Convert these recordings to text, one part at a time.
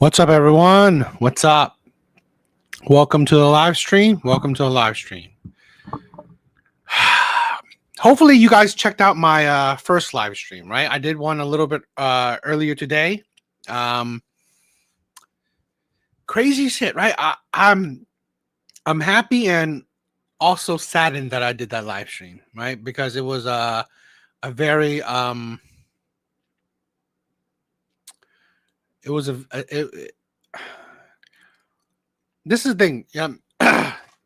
What's up, everyone? What's up? Welcome to the live stream. Welcome to the live stream. Hopefully, you guys checked out my first live stream, right? I did one a little bit earlier today. Crazy shit, right? I'm happy and also saddened that I did that live stream, right? Because it was a very it was this is the thing.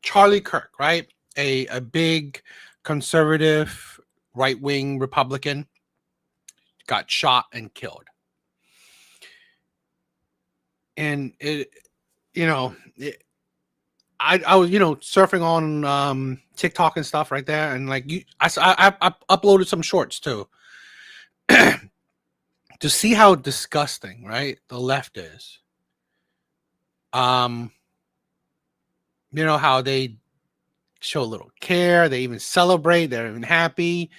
Charlie Kirk, right? A big conservative right-wing Republican got shot and killed. And I was surfing on TikTok and stuff right there, and like I uploaded some shorts too to see how disgusting, right, the left is. How they show a little care, they even celebrate, they're even happy.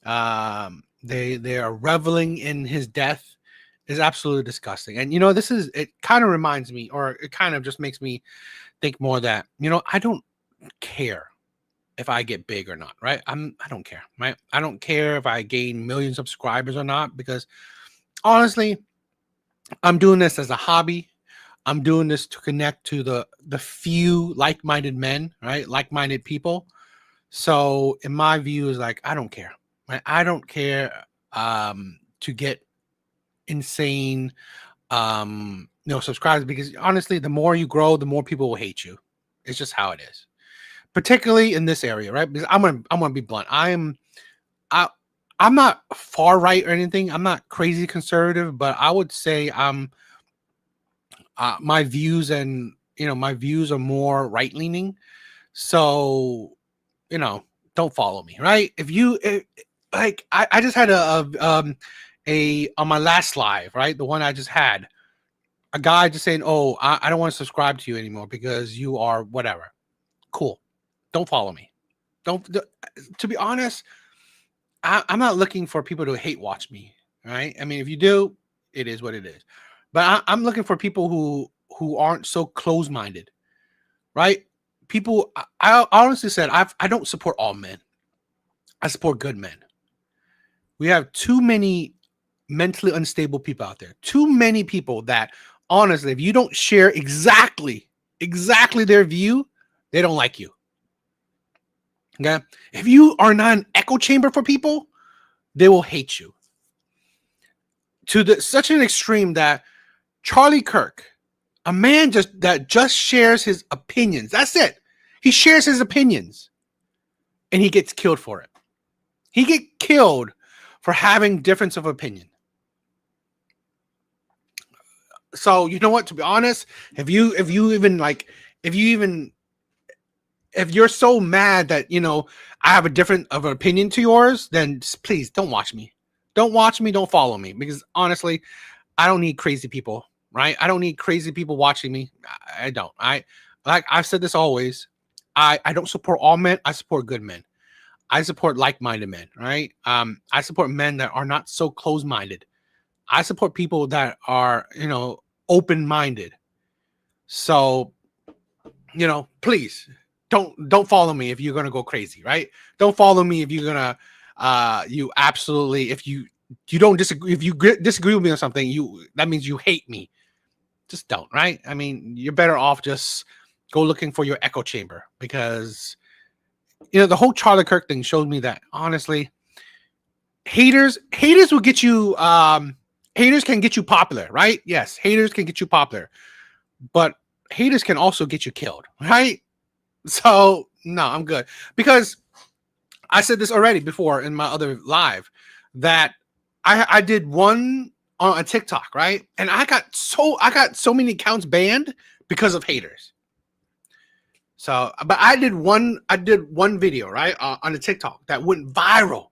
They are reveling in his death. Is absolutely disgusting. And it kind of reminds me, or it kind of just makes me think more that I don't care if I get big or not, right? I don't care, right? I don't care if I gain millions of subscribers or not, because honestly, I'm doing this as a hobby. I'm doing this to connect to the few like-minded men, right? Like-minded people. So in my view is like, I don't care, right? I don't care to get insane subscribers, because honestly, the more you grow, the more people will hate you. It's just how it is, particularly in this area, right? Because I'm gonna be blunt. I'm not far right or anything. I'm not crazy conservative, but I would say I'm my views are more right leaning. So don't follow me, right? I just had a on my last live, right? The one I just had, a guy just saying, "Oh, I don't want to subscribe to you anymore because you are whatever." Cool. Don't follow me. To be honest, I'm not looking for people to hate watch me, right? I mean, if you do, it is what it is. But I'm looking for people who aren't so close-minded, right? People, I honestly said, I don't support all men. I support good men. We have too many mentally unstable people out there. Too many people that, honestly, if you don't share exactly their view, they don't like you. Okay? If you are not an echo chamber for people, they will hate you. To such an extreme that Charlie Kirk, a man that just shares his opinions. That's it. He shares his opinions, and he gets killed for it. He get killed for having difference of opinion. So you know what? To be honest, if you're so mad that I have a different of an opinion to yours, then please don't watch me. Don't watch me. Don't follow me, because honestly, I don't need crazy people. Right? I don't need crazy people watching me. I don't. Like I've said this always. I don't support all men. I support good men. I support like-minded men. Right? I support men that are not so close-minded. I support people that are open-minded. So please don't follow me if you're gonna go crazy. Right? Don't follow me if you're gonna if you don't disagree, if you disagree with me on something, that means you hate me. Just don't, right? I mean, you're better off just go looking for your echo chamber, because the whole Charlie Kirk thing showed me that honestly, haters will get you haters can get you popular, right? Yes, haters can get you popular, but haters can also get you killed, right? So no, I'm good, because I said this already before in my other live that I did one on a TikTok, right? And I got so many accounts banned because of haters. So, but I did one video, right, on a TikTok that went viral,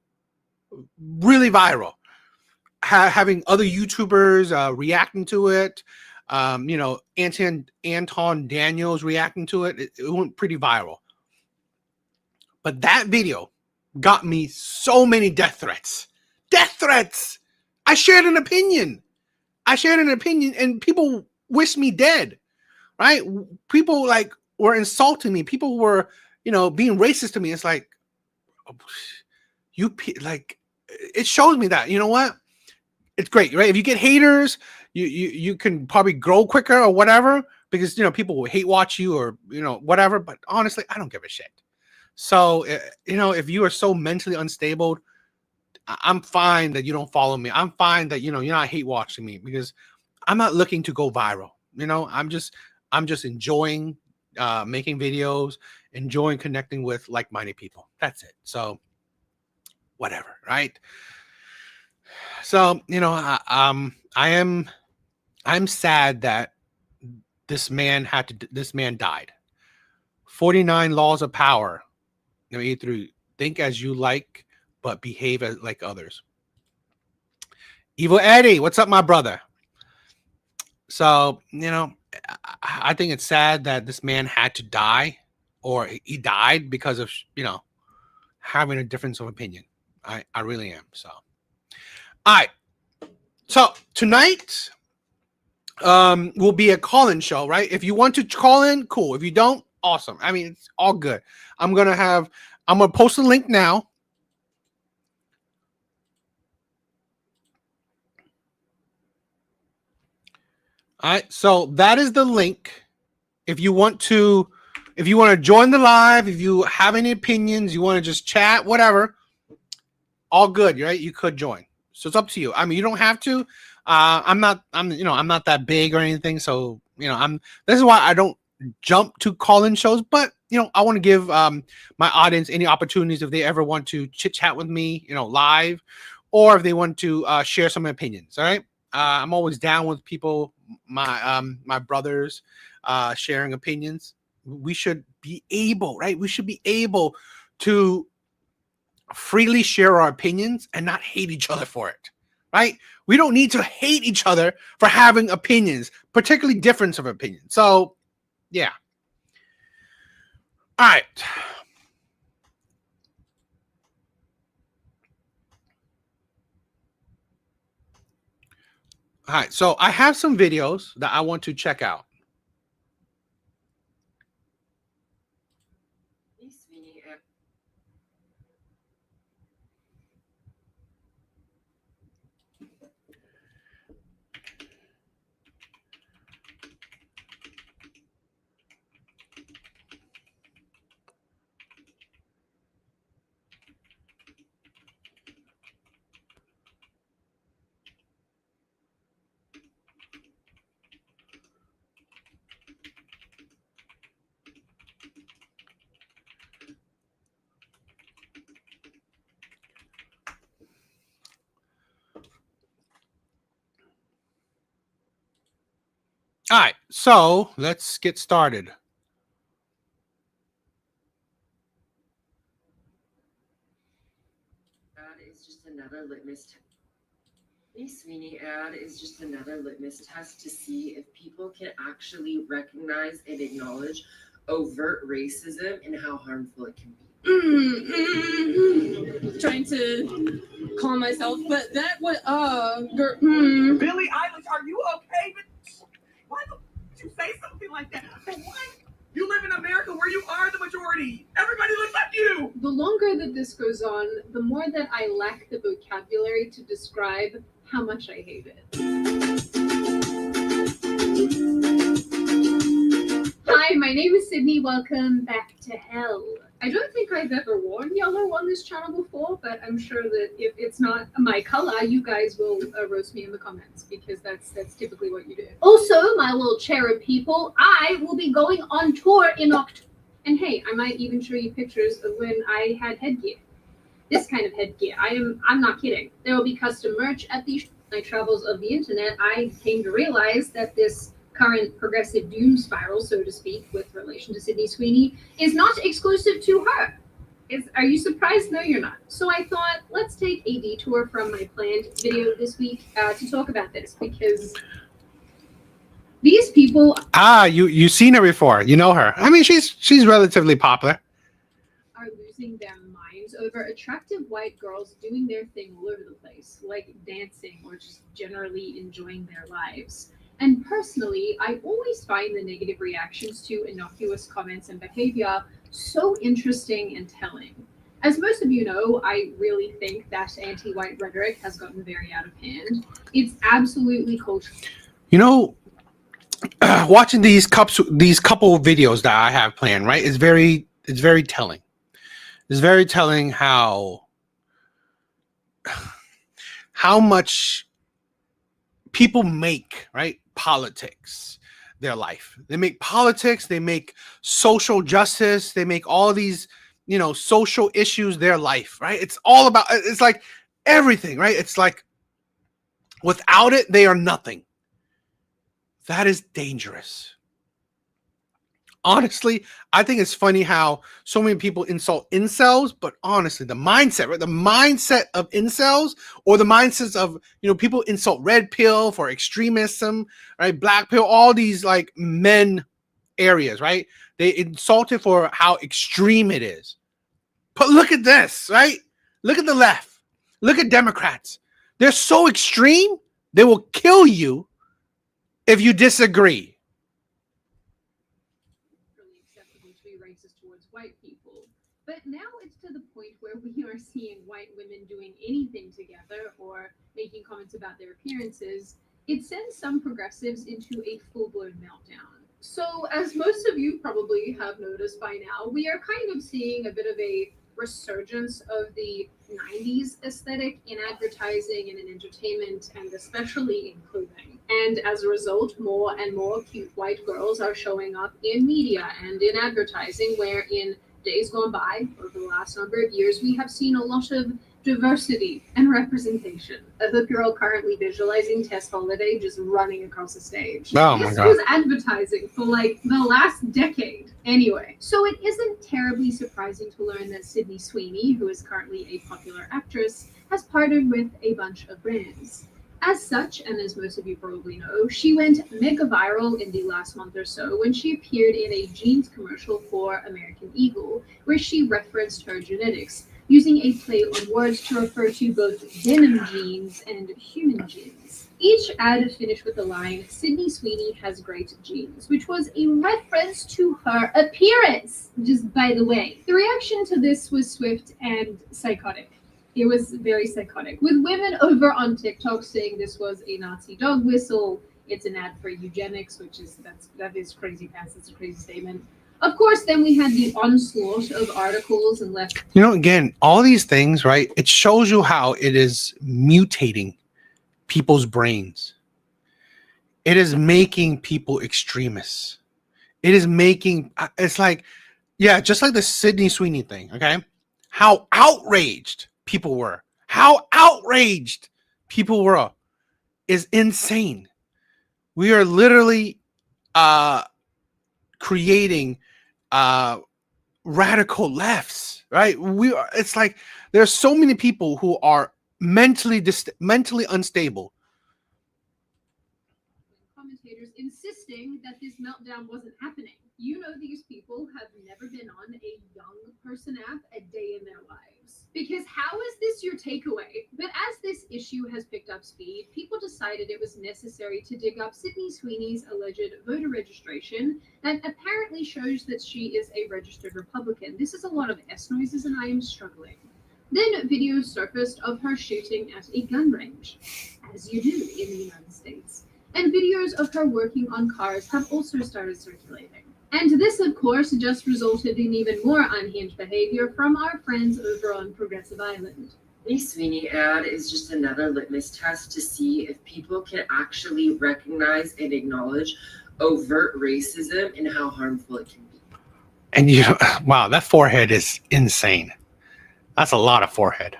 really viral, having other YouTubers reacting to it. Anton Daniels reacting to it. It went pretty viral. But that video got me so many death threats. Death threats. I shared an opinion, and people wish me dead, right? People like were insulting me. People were, being racist to me. It's like, like, it shows me that, you know what? It's great, right? If you get haters, you can probably grow quicker or whatever, because people will hate watch you or whatever. But honestly, I don't give a shit. So if you are so mentally unstable, I'm fine that you don't follow me. I'm fine that you're not hate watching me, because I'm not looking to go viral. I'm just enjoying making videos, enjoying connecting with like-minded people. That's it. So whatever, right? So I'm sad that this man died. 49 laws of power. Either think as you like, but behave as like others. Evil Eddie, what's up, my brother? So, I think it's sad that this man had to die, or he died because of, having a difference of opinion. I really am. So, all right. So tonight, will be a call-in show, right? If you want to call in, cool. If you don't, awesome. I mean, it's all good. I'm gonna post a link now. All right, so that is the link. If you want to join the live, if you have any opinions, you want to just chat, whatever, all good, right? You could join. So it's up to you. I mean, you don't have to. I'm not that big or anything, so this is why I don't jump to call-in shows, but I want to give my audience any opportunities if they ever want to chit chat with me, live, or if they want to share some opinions. All right. I'm always down with people, my brothers, sharing opinions. We should be able, right? We should be able to freely share our opinions and not hate each other for it, right? We don't need to hate each other for having opinions, particularly difference of opinion. So, yeah. All right. All right. So I have some videos that I want to check out. All right. So let's get started. Is just another litmus test. The Sweeney ad is just another litmus test to see if people can actually recognize and acknowledge overt racism and how harmful it can be. Trying to calm myself, but that was Billie Eilish, are you okay? Why would you say something like that? What? You live in America where you are the majority. Everybody looks like you. The longer that this goes on, the more that I lack the vocabulary to describe how much I hate it. Hi, my name is Sydney. Welcome back to hell. I don't think I've ever worn yellow on this channel before, but I'm sure that if it's not my color, you guys will roast me in the comments, because that's typically what you do. Also, my little cherub people, I will be going on tour in October. And hey, I might even show you pictures of when I had headgear. This kind of headgear. I'm not kidding. There will be custom merch at the my travels of the internet. I came to realize that this current progressive doom spiral, so to speak, with relation to Sydney Sweeney, is not exclusive to her. Are you surprised? No, you're not. So I thought, let's take a detour from my planned video this week to talk about this, because these people you've seen her before. You know her. I mean, she's relatively popular. Are losing their minds over attractive white girls doing their thing all over the place, like dancing or just generally enjoying their lives. And personally, I always find the negative reactions to innocuous comments and behavior so interesting and telling. As most of you know, I really think that anti white rhetoric has gotten very out of hand. It's absolutely cultural. You know, watching these couple of videos that I have planned, right? It's very telling. It's very telling how much people make, right? Politics their life. They make politics, they make social justice, they make all these, social issues their life, right? It's all about, it's like everything, right? It's like without it, they are nothing. That is dangerous. Honestly, I think it's funny how so many people insult incels, but honestly, the mindset, right? The mindset of incels, or the mindsets of, people insult red pill for extremism, right? Black pill, all these like men areas, right? They insult it for how extreme it is. But look at this, right? Look at the left. Look at Democrats. They're so extreme, they will kill you if you disagree. Really acceptable to be racist towards white people. But now it's to the point where we are seeing white women doing anything together or making comments about their appearances. It sends some progressives into a full blown meltdown. So, as most of you probably have noticed by now, we are kind of seeing a bit of a resurgence of the 90s aesthetic in advertising and in entertainment, and especially in clothing. And as a result, more and more cute white girls are showing up in media and in advertising, where in days gone by, over the last number of years, we have seen a lot of diversity and representation. I hope you're all currently visualizing Tess Holiday just running across the stage. Oh my This God. was advertising for like the last decade. Anyway, so it isn't terribly surprising to learn that Sydney Sweeney, who is currently a popular actress, has partnered with a bunch of brands. As such, and as most of you probably know, she went mega viral in the last month or so when she appeared in a jeans commercial for American Eagle, where she referenced her genetics, using a play on words to refer to both denim jeans and human jeans. Each ad finished with the line, Sydney Sweeney has great genes, which was a reference to her appearance, just by the way. The reaction to this was swift and psychotic. It was very psychotic, with women over on TikTok saying this was a Nazi dog whistle. It's an ad for eugenics, which is that is crazy pants. It's a crazy statement. Of course, then we had the onslaught of articles and left. Again, all these things, right? It shows you how it is mutating people's brains. It is making people extremists. It is making, it's like, yeah, just like the Sydney Sweeney thing, okay? How outraged people were. How outraged people were is insane. We are literally creating radical lefts, right? It's like there's so many people who are mentally unstable. Commentators insisting that this meltdown wasn't happening. You know, these people have never been on a young person app a day in their lives. Because how is this your takeaway? But as this issue has picked up speed, people decided it was necessary to dig up Sydney Sweeney's alleged voter registration that apparently shows that she is a registered Republican. This is a lot of S noises and I am struggling. Then videos surfaced of her shooting at a gun range, as you do in the United States. And videos of her working on cars have also started circulating. And this, of course, just resulted in even more unhinged behavior from our friends over on Progressive Island. The Sweeney ad is just another litmus test to see if people can actually recognize and acknowledge overt racism and how harmful it can be. And wow, that forehead is insane. That's a lot of forehead.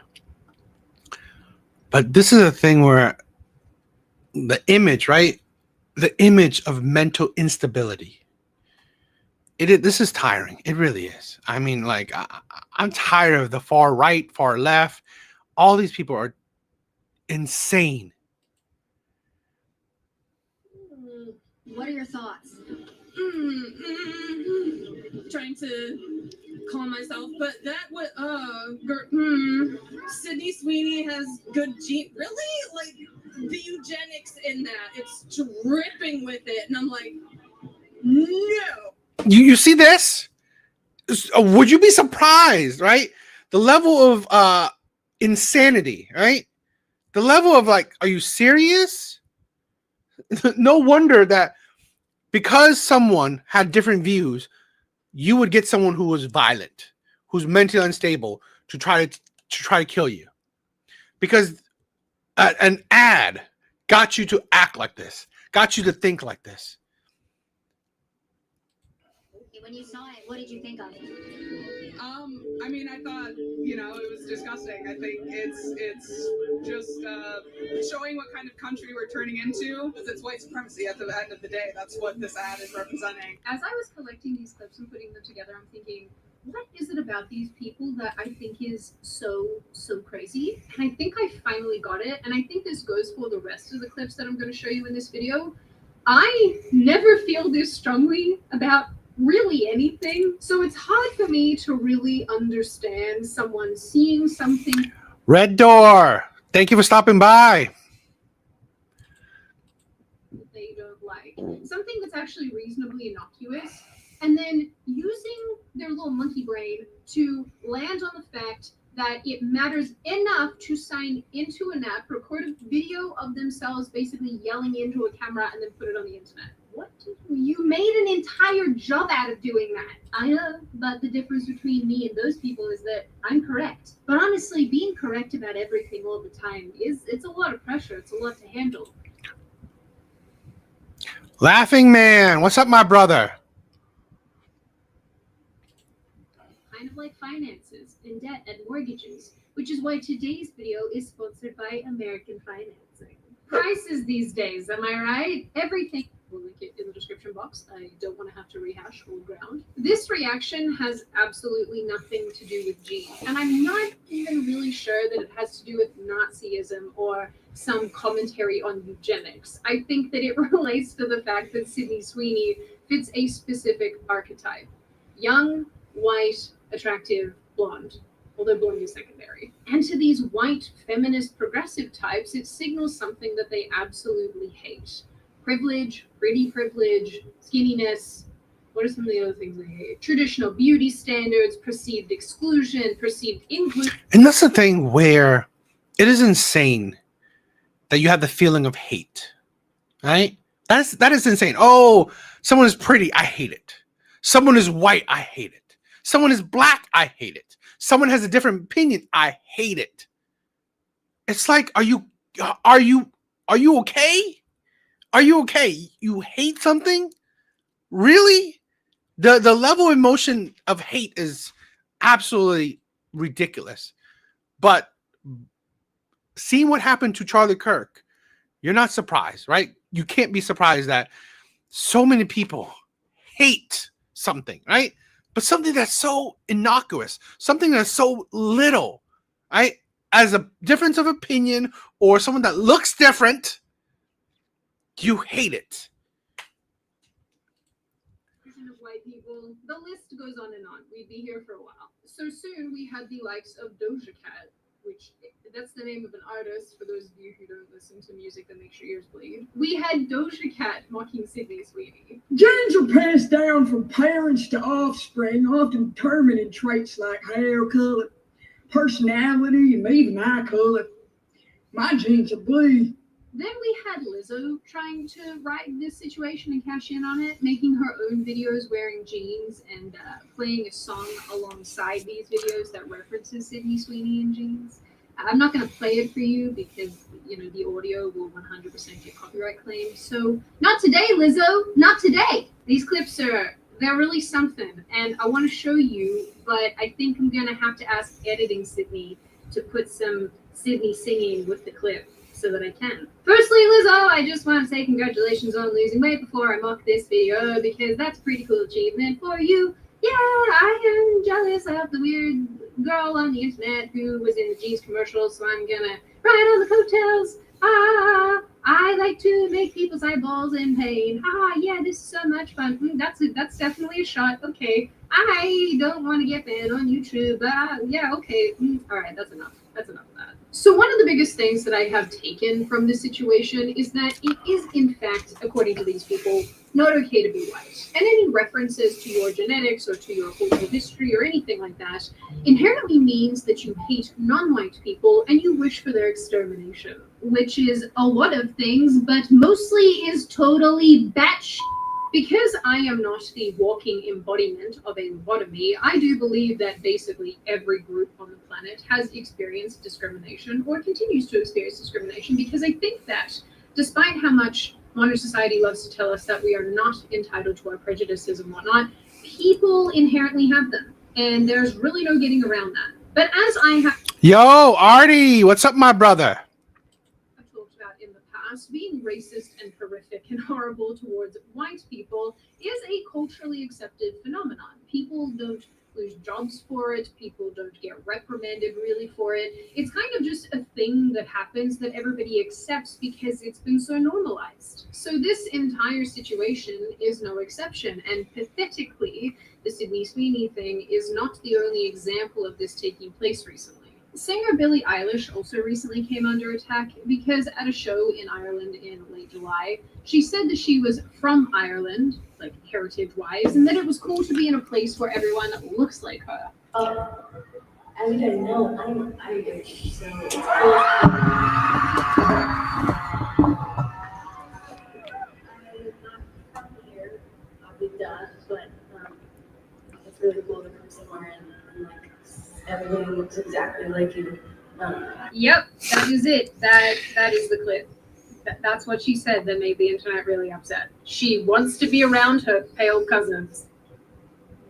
But this is a thing where the image, right? The image of mental instability. This is tiring. It really is. I mean, like, I'm tired of the far right, far left. All these people are insane. What are your thoughts? Trying to calm myself, but that would Sydney Sweeney has good genes. Really? Like, the eugenics in that. It's dripping with it. And I'm like, no. You see this? Would you be surprised, right? The level of insanity, right? The level of like, are you serious? No wonder that because someone had different views, you would get someone who was violent, who's mentally unstable to try to kill you. Because an ad got you to act like this, got you to think like this. When you saw it, what did you think of it? I mean, I thought, it was disgusting. I think it's just showing what kind of country we're turning into, because it's white supremacy at the end of the day. That's what this ad is representing. As I was collecting these clips and putting them together, I'm thinking, what is it about these people that I think is so crazy? And I think I finally got it. And I think this goes for the rest of the clips that I'm going to show you in this video. I never feel this strongly about really anything. So it's hard for me to really understand someone seeing something. Red Door, thank you for stopping by. They don't like something that's actually reasonably innocuous, and then using their little monkey brain to land on the fact that it matters enough to sign into an app, record a video of themselves basically yelling into a camera, and then put it on the internet. What? You made an entire job out of doing that. I know, but the difference between me and those people is that I'm correct. But honestly, being correct about everything all the time it's a lot of pressure. It's a lot to handle. Laughing Man, what's up, my brother? Kind of like finances and debt and mortgages, which is why today's video is sponsored by American Financing. Prices these days, am I right? Everything. We'll link it in the description box. I don't want to have to rehash old ground. This reaction has absolutely nothing to do with genes, and I'm not even really sure that it has to do with Nazism or some commentary on eugenics. I think that it relates to the fact that Sydney Sweeney fits a specific archetype. Young, white, attractive, blonde. Although blonde is secondary. And to these white, feminist, progressive types, it signals something that they absolutely hate. Privilege, pretty privilege, skinniness. What are some of the other things they hate? Traditional beauty standards, perceived exclusion, perceived inclusion. And that's the thing where it is insane that you have the feeling of hate, right? That is insane. Oh, someone is pretty, I hate it. Someone is white, I hate it. Someone is black, I hate it. Someone has a different opinion, I hate it. It's like, are you okay? Are you okay? You hate something? Really? The level of emotion of hate is absolutely ridiculous. But seeing what happened to Charlie Kirk, you're not surprised, right? You can't be surprised that so many people hate something, right? But something that's so innocuous, something that's so little, right? As a difference of opinion or someone that looks different, you hate it. Of white people, the list goes on and on. We'd be here for a while. So soon we had the likes of Doja Cat, which that's the name of an artist for those of you who don't listen to music that makes your ears bleed. We had Doja Cat mocking Sydney Sweeney. Genes are passed down from parents to offspring, often determined in traits like hair color, personality, and even eye color. My genes are blue. Then we had Lizzo trying to ride this situation and cash in on it, making her own videos wearing jeans and playing a song alongside these videos that references Sydney Sweeney in jeans. I'm not going to play it for you because, the audio will 100% get copyright claimed. So not today, Lizzo, not today. These clips they're really something. And I want to show you, but I think I'm going to have to ask editing Sydney to put some Sydney singing with the clip, so that I can. Firstly, Lizzo, I just want to say congratulations on losing weight before I mock this video, because that's a pretty cool achievement for you. Yeah, I am jealous of the weird girl on the internet who was in the jeans commercial, so I'm gonna ride on the coattails. I like to make people's eyeballs in pain. Yeah, this is so much fun. That's definitely a shot. Okay, I don't want to get banned on YouTube. Yeah, okay. All right, that's enough. That's enough of that. So one of the biggest things that I have taken from this situation is that it is, in fact, according to these people, not okay to be white. And any references to your genetics or to your cultural history or anything like that inherently means that you hate non-white people and you wish for their extermination, which is a lot of things, but mostly is totally batshit. Because I am not the walking embodiment of a lobotomy, I do believe that basically every group on the planet has experienced discrimination or continues to experience discrimination, because I think that despite how much modern society loves to tell us that we are not entitled to our prejudices and whatnot, people inherently have them. And there's really no getting around that. But as I have Yo, Artie, what's up, my brother? talked about in the past, being racist and horrific and horrible towards white people is a culturally accepted phenomenon. People don't lose jobs for it, people don't get reprimanded really for it. It's kind of just a thing that happens that everybody accepts because it's been so normalized. So this entire situation is no exception, and pathetically, the Sydney Sweeney thing is not the only example of this taking place recently. Singer Billie Eilish also recently came under attack because at a show in Ireland in late July, she said that she was from Ireland, like heritage wise, and that it was cool to be in a place where everyone looks like her. As you guys know, I'm Irish, so it's cool. I'm not from here, I'll be done, but it's really cool to come somewhere and like everyone looks exactly like you. Yep, that is it. That is the clip. That's what she said that made the internet really upset. She wants to be around her pale cousins.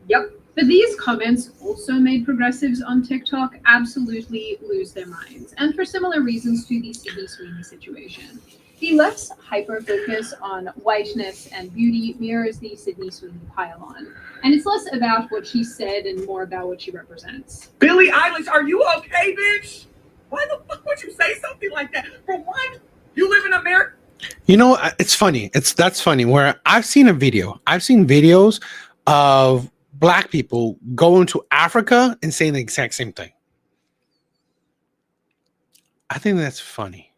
Yep. But these comments also made progressives on TikTok absolutely lose their minds, and for similar reasons to the Sydney Sweeney situation. The left's hyper-focus on whiteness and beauty mirrors the Sydney Sweeney pile-on, and it's less about what she said and more about what she represents. Billie Eilish, are you okay, bitch? Why the fuck would you say something like that? For one, you live in America. You know, it's funny. That's funny. Where I've seen videos of black people going to Africa and saying the exact same thing. I think that's funny.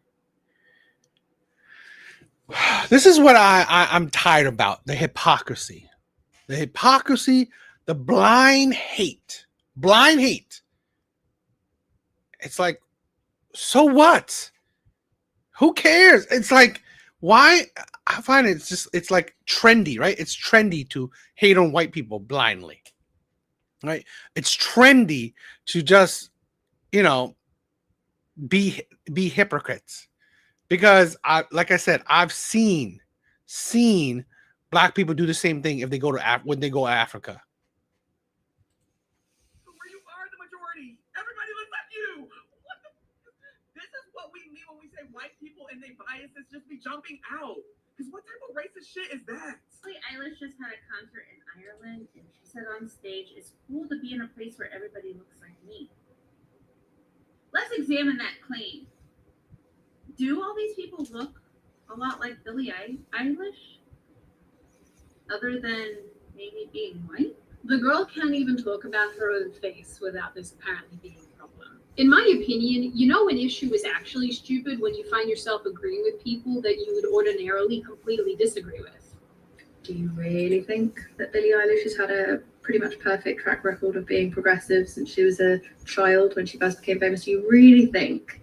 This is what I'm tired about: the hypocrisy, the blind hate. It's like, so what? Who cares? It's like, why? I find it's like trendy, right? It's trendy to hate on white people blindly, right? It's trendy to just, be hypocrites, because like I said, I've seen black people do the same thing if they go to when they go to Africa. Where you are the majority. Everybody looks like you. This is what we mean when we say white people and their biases just be jumping out. Because what type of racist shit is that? Billie Eilish just had a concert in Ireland, and she said on stage, "It's cool to be in a place where everybody looks like me." Let's examine that claim. Do all these people look a lot like Billie Eilish? Other than maybe being white? The girl can't even talk about her own face without this apparently being a problem. In my opinion, an issue is actually stupid when you find yourself agreeing with people that you would ordinarily completely disagree with. Do you really think that Billie Eilish has had a pretty much perfect track record of being progressive since she was a child when she first became famous? Do you really think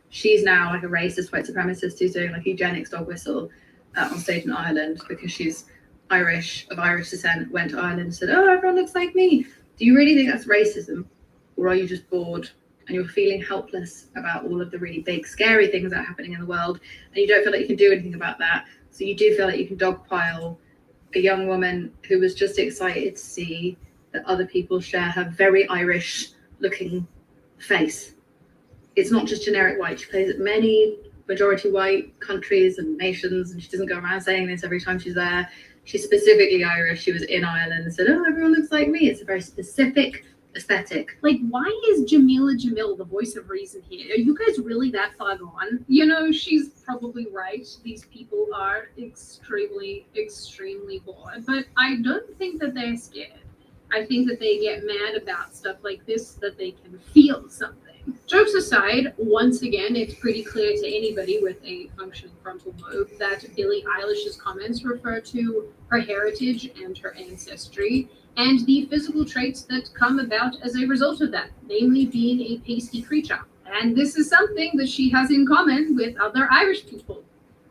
she's now like a racist white supremacist who's doing like eugenics dog whistle on stage in Ireland because she's Irish, of Irish descent, went to Ireland and said, "Oh, everyone looks like me"? Do you really think that's racism? Or are you just bored and you're feeling helpless about all of the really big, scary things that are happening in the world, and you don't feel like you can do anything about that? So you do feel like you can dogpile a young woman who was just excited to see that other people share her very Irish-looking face. It's not just generic white. She plays at many majority white countries and nations, and she doesn't go around saying this every time she's there. She's specifically Irish. She was in Ireland and said, "Oh, everyone looks like me." It's a very specific aesthetic. Like, why is Jamila Jamil the voice of reason here? Are you guys really that far gone? She's probably right. These people are extremely, extremely bored. But I don't think that they're scared. I think that they get mad about stuff like this, that they can feel something. Jokes aside, once again, it's pretty clear to anybody with a functioning frontal lobe that Billie Eilish's comments refer to her heritage and her ancestry, and the physical traits that come about as a result of that, namely being a pasty creature. And this is something that she has in common with other Irish people,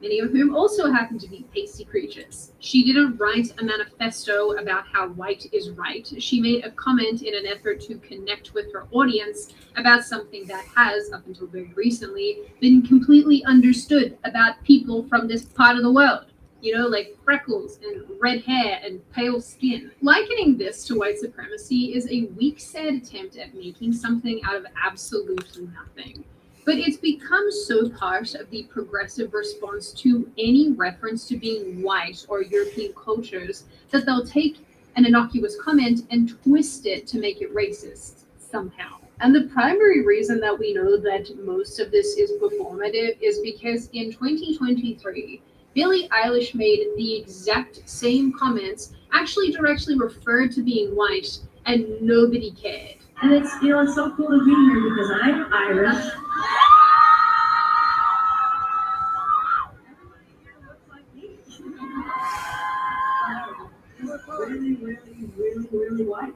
many of whom also happen to be pasty creatures. She didn't write a manifesto about how white is right. She made a comment in an effort to connect with her audience about something that has, up until very recently, been completely understood about people from this part of the world. You know, like freckles and red hair and pale skin. Likening this to white supremacy is a weak, sad attempt at making something out of absolutely nothing. But it's become so part of the progressive response to any reference to being white or European cultures that they'll take an innocuous comment and twist it to make it racist somehow. And the primary reason that we know that most of this is performative is because in 2023, Billie Eilish made the exact same comments, actually directly referred to being white, and nobody cared. And it's, you know, it's so cool to be here because I'm Irish. Really, really, really, really white.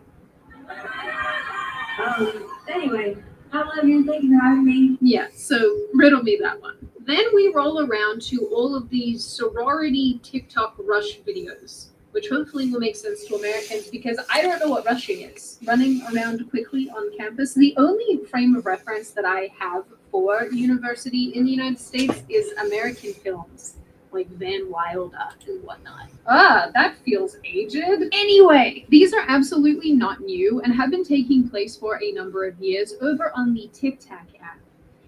Anyway, I love you and thank you for having me. Yeah, so riddle me that one. Then we roll around to all of these sorority TikTok rush videos, which hopefully will make sense to Americans because I don't know what rushing is. Running around quickly on campus. The only frame of reference that I have for university in the United States is American films, like Van Wilder and whatnot. That feels aged. Anyway, these are absolutely not new and have been taking place for a number of years over on the TikTok app.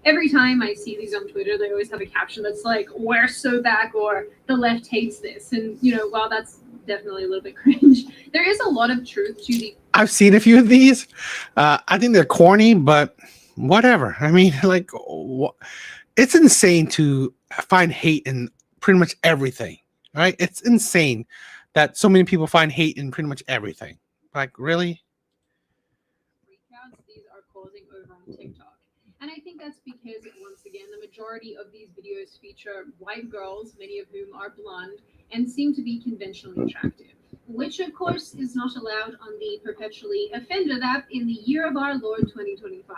Every time I see these on Twitter, they always have a caption that's like, "We're so back," or "The left hates this." And, you know, while that's definitely a little bit cringe, there is a lot of truth to the. I've seen a few of these. I think they're corny, but whatever. I mean, like, it's insane to find hate in pretty much everything, right? It's insane that so many people find hate in pretty much everything. Like, really? Freakouts these are causing over on TikTok. And I think that's because, once again, the majority of these videos feature white girls, many of whom are blonde, and seem to be conventionally attractive. Which, of course, is not allowed on the Perpetually Offended app in the year of our Lord 2025.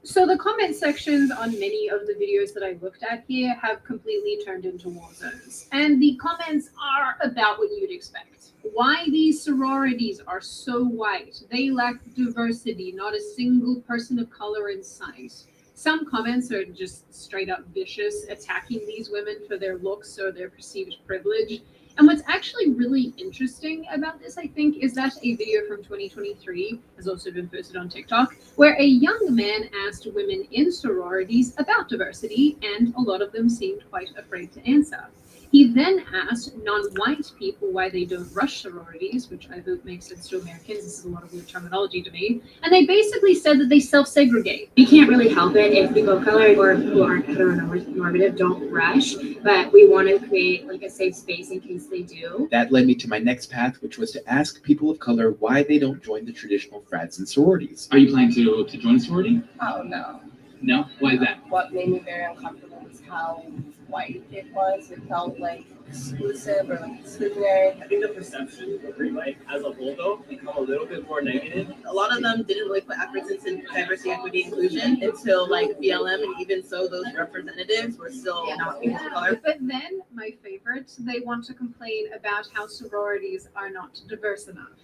So the comment sections on many of the videos that I looked at here have completely turned into war zones. And the comments are about what you'd expect. Why these sororities are so white. They lack diversity, not a single person of color in sight. Some comments are just straight up vicious, attacking these women for their looks or their perceived privilege. And what's actually really interesting about this, I think, is that a video from 2023 has also been posted on TikTok, where a young man asked women in sororities about diversity, and a lot of them seemed quite afraid to answer. He then asked non-white people why they don't rush sororities, which I hope makes sense to Americans. This is a lot of weird terminology to me. And they basically said that they self-segregate. You can't really help it if people of color or who aren't heteronormative don't rush, but we want to create like a safe space in case they do. That led me to my next path, which was to ask people of color why they don't join the traditional frats and sororities. Are you planning to join a sorority? Oh, no. No? Why is that? What made me very uncomfortable was how white it was. It felt like exclusive or like exclusionary. I think the perception of free life as a whole, though, become a little bit more negative. A lot of them didn't really put efforts into diversity, equity, inclusion until like BLM, and even so, those representatives were still not people of color. But then, my favorite, they want to complain about how sororities are not diverse enough.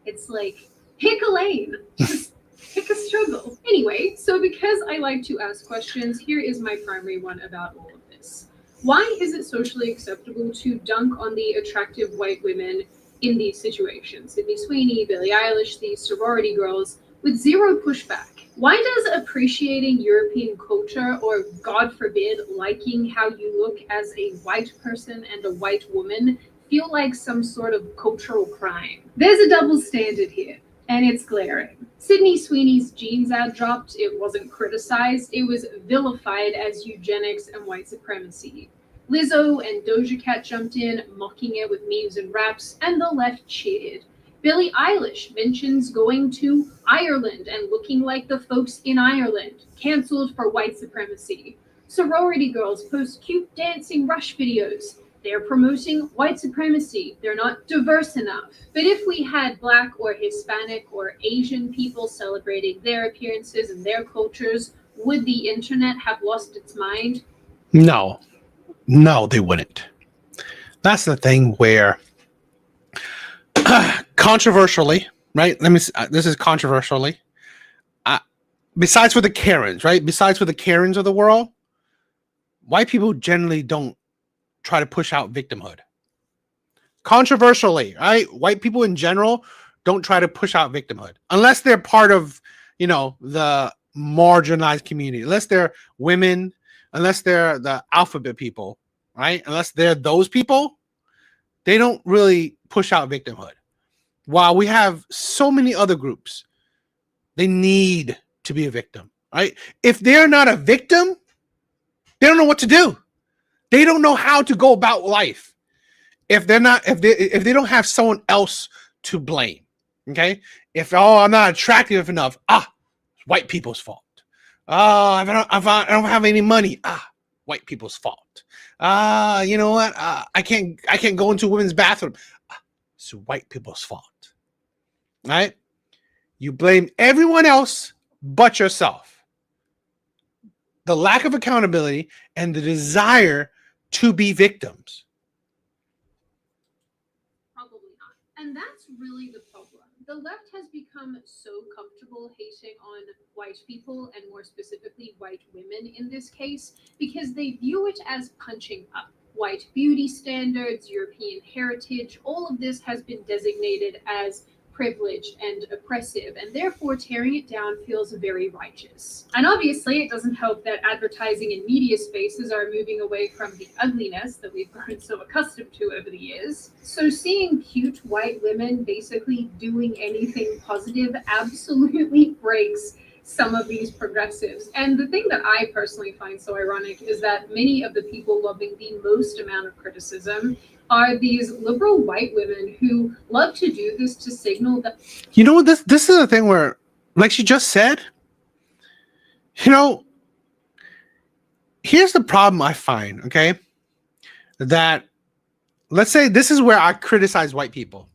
It's like, pick a lane. Just pick a struggle. Anyway, so because I like to ask questions, here is my primary one about all of this. Why is it socially acceptable to dunk on the attractive white women in these situations? Sydney Sweeney, Billie Eilish, these sorority girls, with zero pushback. Why does appreciating European culture, or God forbid, liking how you look as a white person and a white woman, feel like some sort of cultural crime? There's a double standard here, and it's glaring. Sydney Sweeney's jeans ad dropped. It wasn't criticized. It was vilified as eugenics and white supremacy. Lizzo and Doja Cat jumped in, mocking it with memes and raps, and the left cheered. Billie Eilish mentions going to Ireland and looking like the folks in Ireland, cancelled for white supremacy. Sorority girls post cute dancing Rush videos. They're promoting white supremacy. They're not diverse enough. But if we had Black or Hispanic or Asian people celebrating their appearances and their cultures, would the internet have lost its mind? No, they wouldn't. That's the thing where controversially, right? This is controversially. Besides for the Karens, right? Besides for the Karens of the world, white people generally don't try to push out victimhood. Controversially, right? White people in general don't try to push out victimhood unless they're part of, the marginalized community, unless they're women, unless they're the alphabet people, right? Unless they're those people, they don't really push out victimhood. While we have so many other groups, they need to be a victim, right? If they're not a victim, they don't know what to do. They don't know how to go about life. If they don't have someone else to blame, okay? If I'm not attractive enough, it's white people's fault. If I don't have any money, white people's fault. You know what? I can't go into a women's bathroom. It's white people's fault. Right? You blame everyone else but yourself. The lack of accountability and the desire to be victims. Probably not. And that's really the problem. The left has become so comfortable hating on white people, and more specifically white women in this case, because they view it as punching up. White beauty standards, European heritage, all of this has been designated as privileged and oppressive, and therefore tearing it down feels very righteous. And obviously, it doesn't help that advertising and media spaces are moving away from the ugliness that we've grown so accustomed to over the years. So seeing cute white women basically doing anything positive absolutely breaks some of these progressives. And the thing that I personally find so ironic is that many of the people loving the most amount of criticism are these liberal white women who love to do this to signal that This is the thing where, like she just said, here's the problem I find, okay? That, let's say this is where I criticize white people.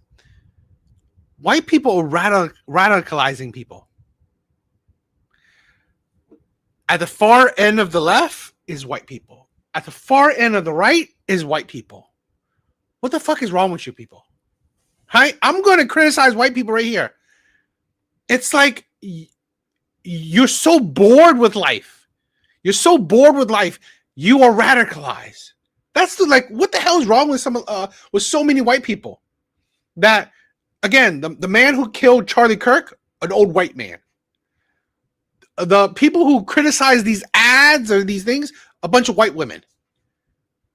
White people are radicalizing people. At the far end of the left is white people. At the far end of the right is white people. What the fuck is wrong with you people? Hi, I'm going to criticize white people right here. It's like you're so bored with life. You're so bored with life. You are radicalized. That's what the hell is wrong with with so many white people? That, again, the man who killed Charlie Kirk, an old white man. The people who criticize these ads or these things, a bunch of white women.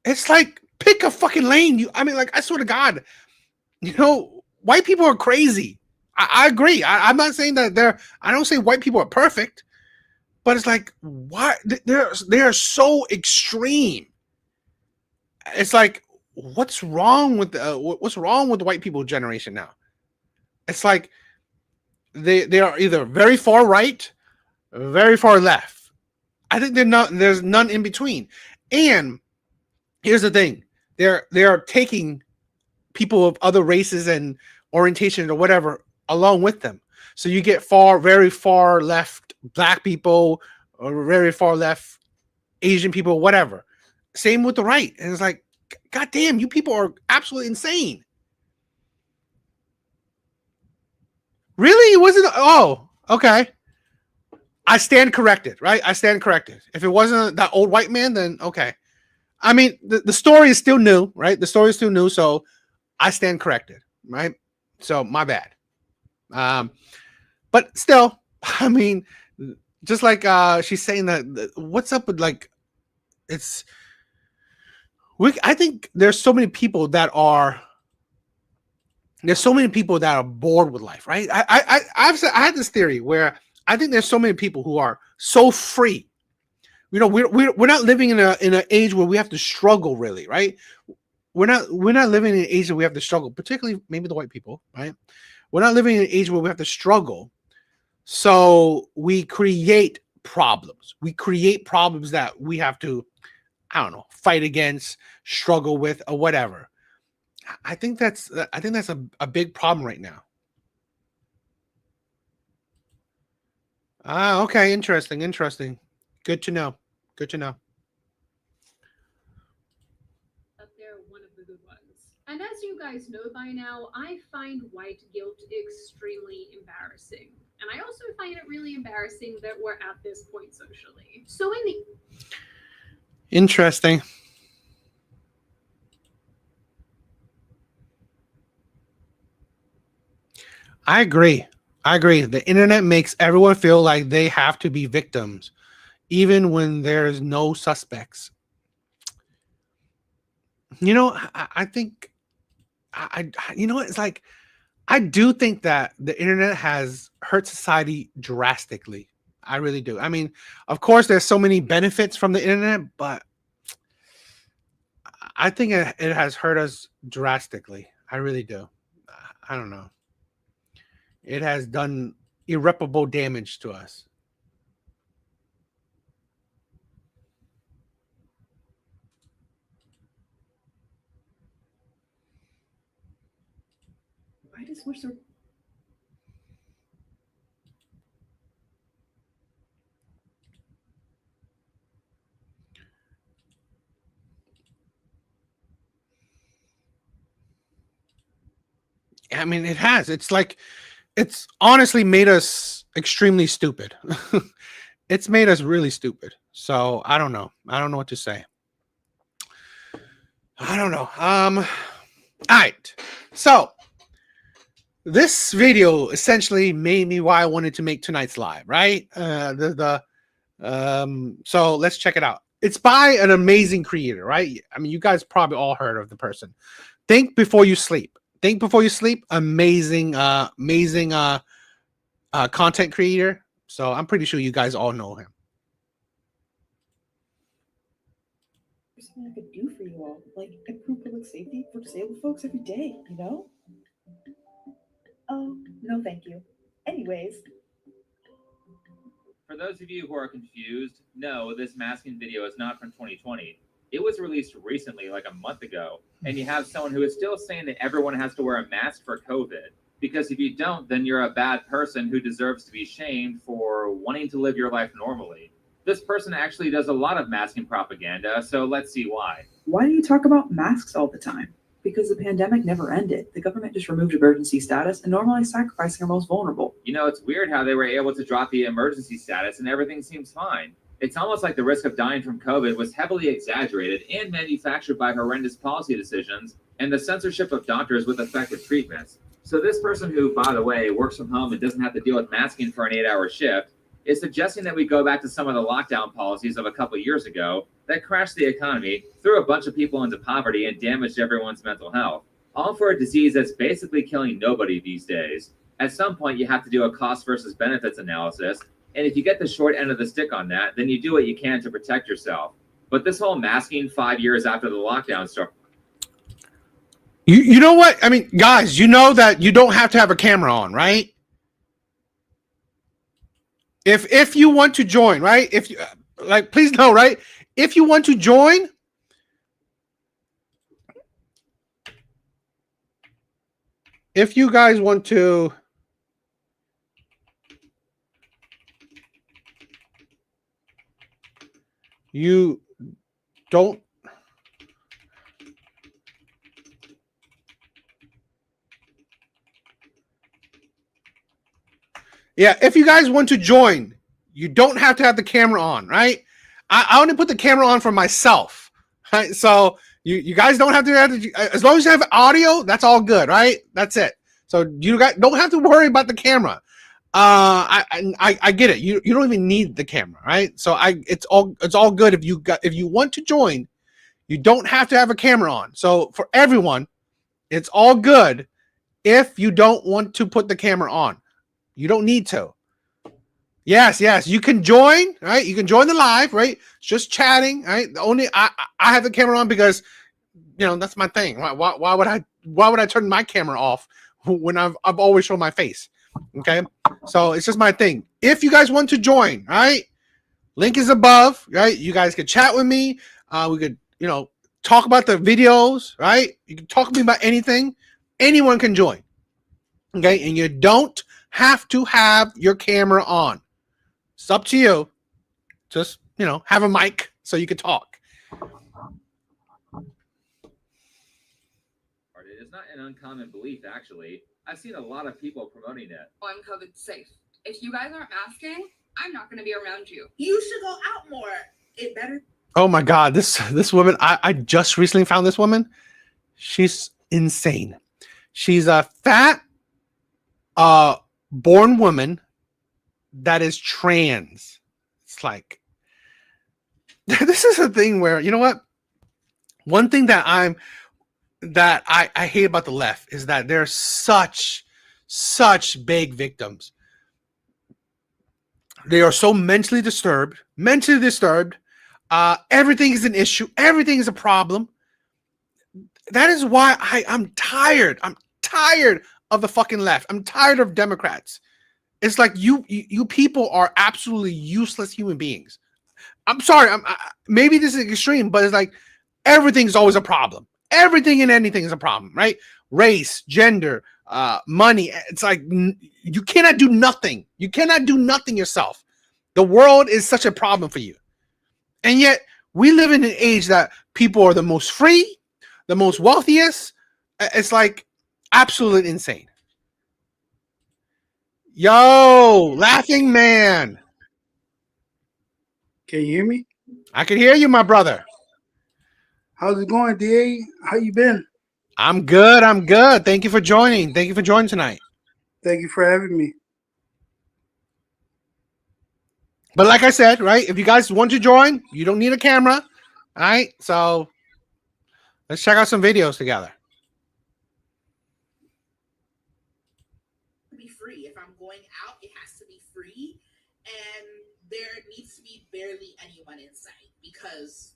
It's like, pick a fucking lane. I swear to God, white people are crazy. I agree. I'm not saying that I don't say white people are perfect, but it's like, why they're so extreme. It's like, what's wrong with the white people generation now? It's like they are either very far right, very far left. I think there's none in between. And here's the thing. They are taking people of other races and orientation or whatever along with them. So you get very far left black people or very far left Asian people, whatever. Same with the right. And it's like, God damn, you people are absolutely insane. Really? It wasn't? Oh, okay. I stand corrected, right? I stand corrected. If it wasn't that old white man, then okay. I mean, the story is still new, right? The story is still new, so I stand corrected, right? So my bad. But still, I mean, just like she's saying that, what's up with I think there's so many people that are bored with life, right? I had this theory where I think there's so many people who are so free. We're not living in an age where we have to struggle, really, right? we're not living in an age where we have to struggle, particularly maybe the white people, right? We're not living in an age where we have to struggle. So we create problems. We create problems that we have to, I don't know, fight against, struggle with, or whatever. I think that's a big problem right now. Ah, okay, interesting. Good to know. Up there, one of the good ones. And as you guys know by now, I find white guilt extremely embarrassing. And I also find it really embarrassing that we're at this point socially. So in the Interesting. I agree. The internet makes everyone feel like they have to be victims, even when there's no suspects. You know, I think, you know, it's like, I do think that the internet has hurt society drastically. I really do. I mean, of course, there's so many benefits from the internet, but I think it has hurt us drastically. I really do. I don't know. It has done irreparable damage to us. I just wish there. I mean, it has. It's like, it's honestly made us extremely stupid. It's made us really stupid. So I don't know. I don't know what to say. I don't know. All right. So this video essentially made me why I wanted to make tonight's live, right? So let's check it out. It's by an amazing creator, right? I mean, you guys probably all heard of the person. Think Before You Sleep. Amazing content creator. So I'm pretty sure you guys all know him. There's something I could do for you all, like improve public safety for disabled folks every day, you know? Oh, no, thank you. Anyways. For those of you who are confused, no, this masking video is not from 2020. It was released recently, like a month ago, and you have someone who is still saying that everyone has to wear a mask for COVID. Because if you don't, then you're a bad person who deserves to be shamed for wanting to live your life normally. This person actually does a lot of masking propaganda, so let's see why. Why do you talk about masks all the time? Because the pandemic never ended. The government just removed emergency status and normalized sacrificing our most vulnerable. You know, it's weird how they were able to drop the emergency status and everything seems fine. It's almost like the risk of dying from COVID was heavily exaggerated and manufactured by horrendous policy decisions and the censorship of doctors with effective treatments. So this person who, by the way, works from home and doesn't have to deal with masking for an 8-hour shift is suggesting that we go back to some of the lockdown policies of a couple years ago that crashed the economy, threw a bunch of people into poverty, and damaged everyone's mental health. All for a disease that's basically killing nobody these days. At some point, you have to do a cost versus benefits analysis, and if you get the short end of the stick on that, then you do what you can to protect yourself. But this whole masking 5 years after the lockdown started. You know what? I mean, guys, you know that you don't have to have a camera on, right? If you want to join, right? If you like, please know, right? If you want to join, if you guys want to you don't if you guys want to join, you don't have to have the camera on, right? I only put the camera on for myself, right? So you guys don't have to as long as you have audio, that's all good, right? That's it. So you guys don't have to worry about the camera. I get it. You don't even need the camera, right? So it's all good if you want to join, you don't have to have a camera on. So for everyone, it's all good if you don't want to put the camera on. You don't need to. Yes, you can join, right? You can join the live, right? It's just chatting, right? I have the camera on because that's my thing. Why would I turn my camera off when I've always shown my face? Okay, so it's just my thing. If you guys want to join, all right, link is above, right? You guys can chat with me. We could, talk about the videos, right? You can talk to me about anything. Anyone can join, okay? And you don't have to have your camera on. It's up to you. Just, have a mic so you can talk. It is not an uncommon belief, actually. I've seen a lot of people promoting it. Oh, I'm COVID safe. If you guys aren't masking, I'm not going to be around you. You should go out more. It better. Oh my God, this woman, I just recently found this woman. She's insane. She's a fat, born woman that is trans. It's like, this is a thing where, you know what? One thing that I hate about the left is that they're such big victims. They are so mentally disturbed. Everything is an issue. Everything is a problem. That is why I'm tired. I'm tired of the fucking left. I'm tired of Democrats. It's like you people are absolutely useless human beings. I'm sorry. Maybe this is extreme, but it's like everything's always a problem. Everything and anything is a problem, right? Race, gender, money. It's like you cannot do nothing. You cannot do nothing yourself. The world is such a problem for you. And yet we live in an age that people are the most free, the most wealthiest. It's like absolutely insane. Yo, laughing man. Can you hear me? I can hear you, my brother. How's it going, DA? How you been? I'm good. I'm good. Thank you for joining. Thank you for joining tonight. Thank you for having me. But like I said, right, if you guys want to join, you don't need a camera. All right, so let's check out some videos together. Be free. If I'm going out, it has to be free, and there needs to be barely anyone in sight because,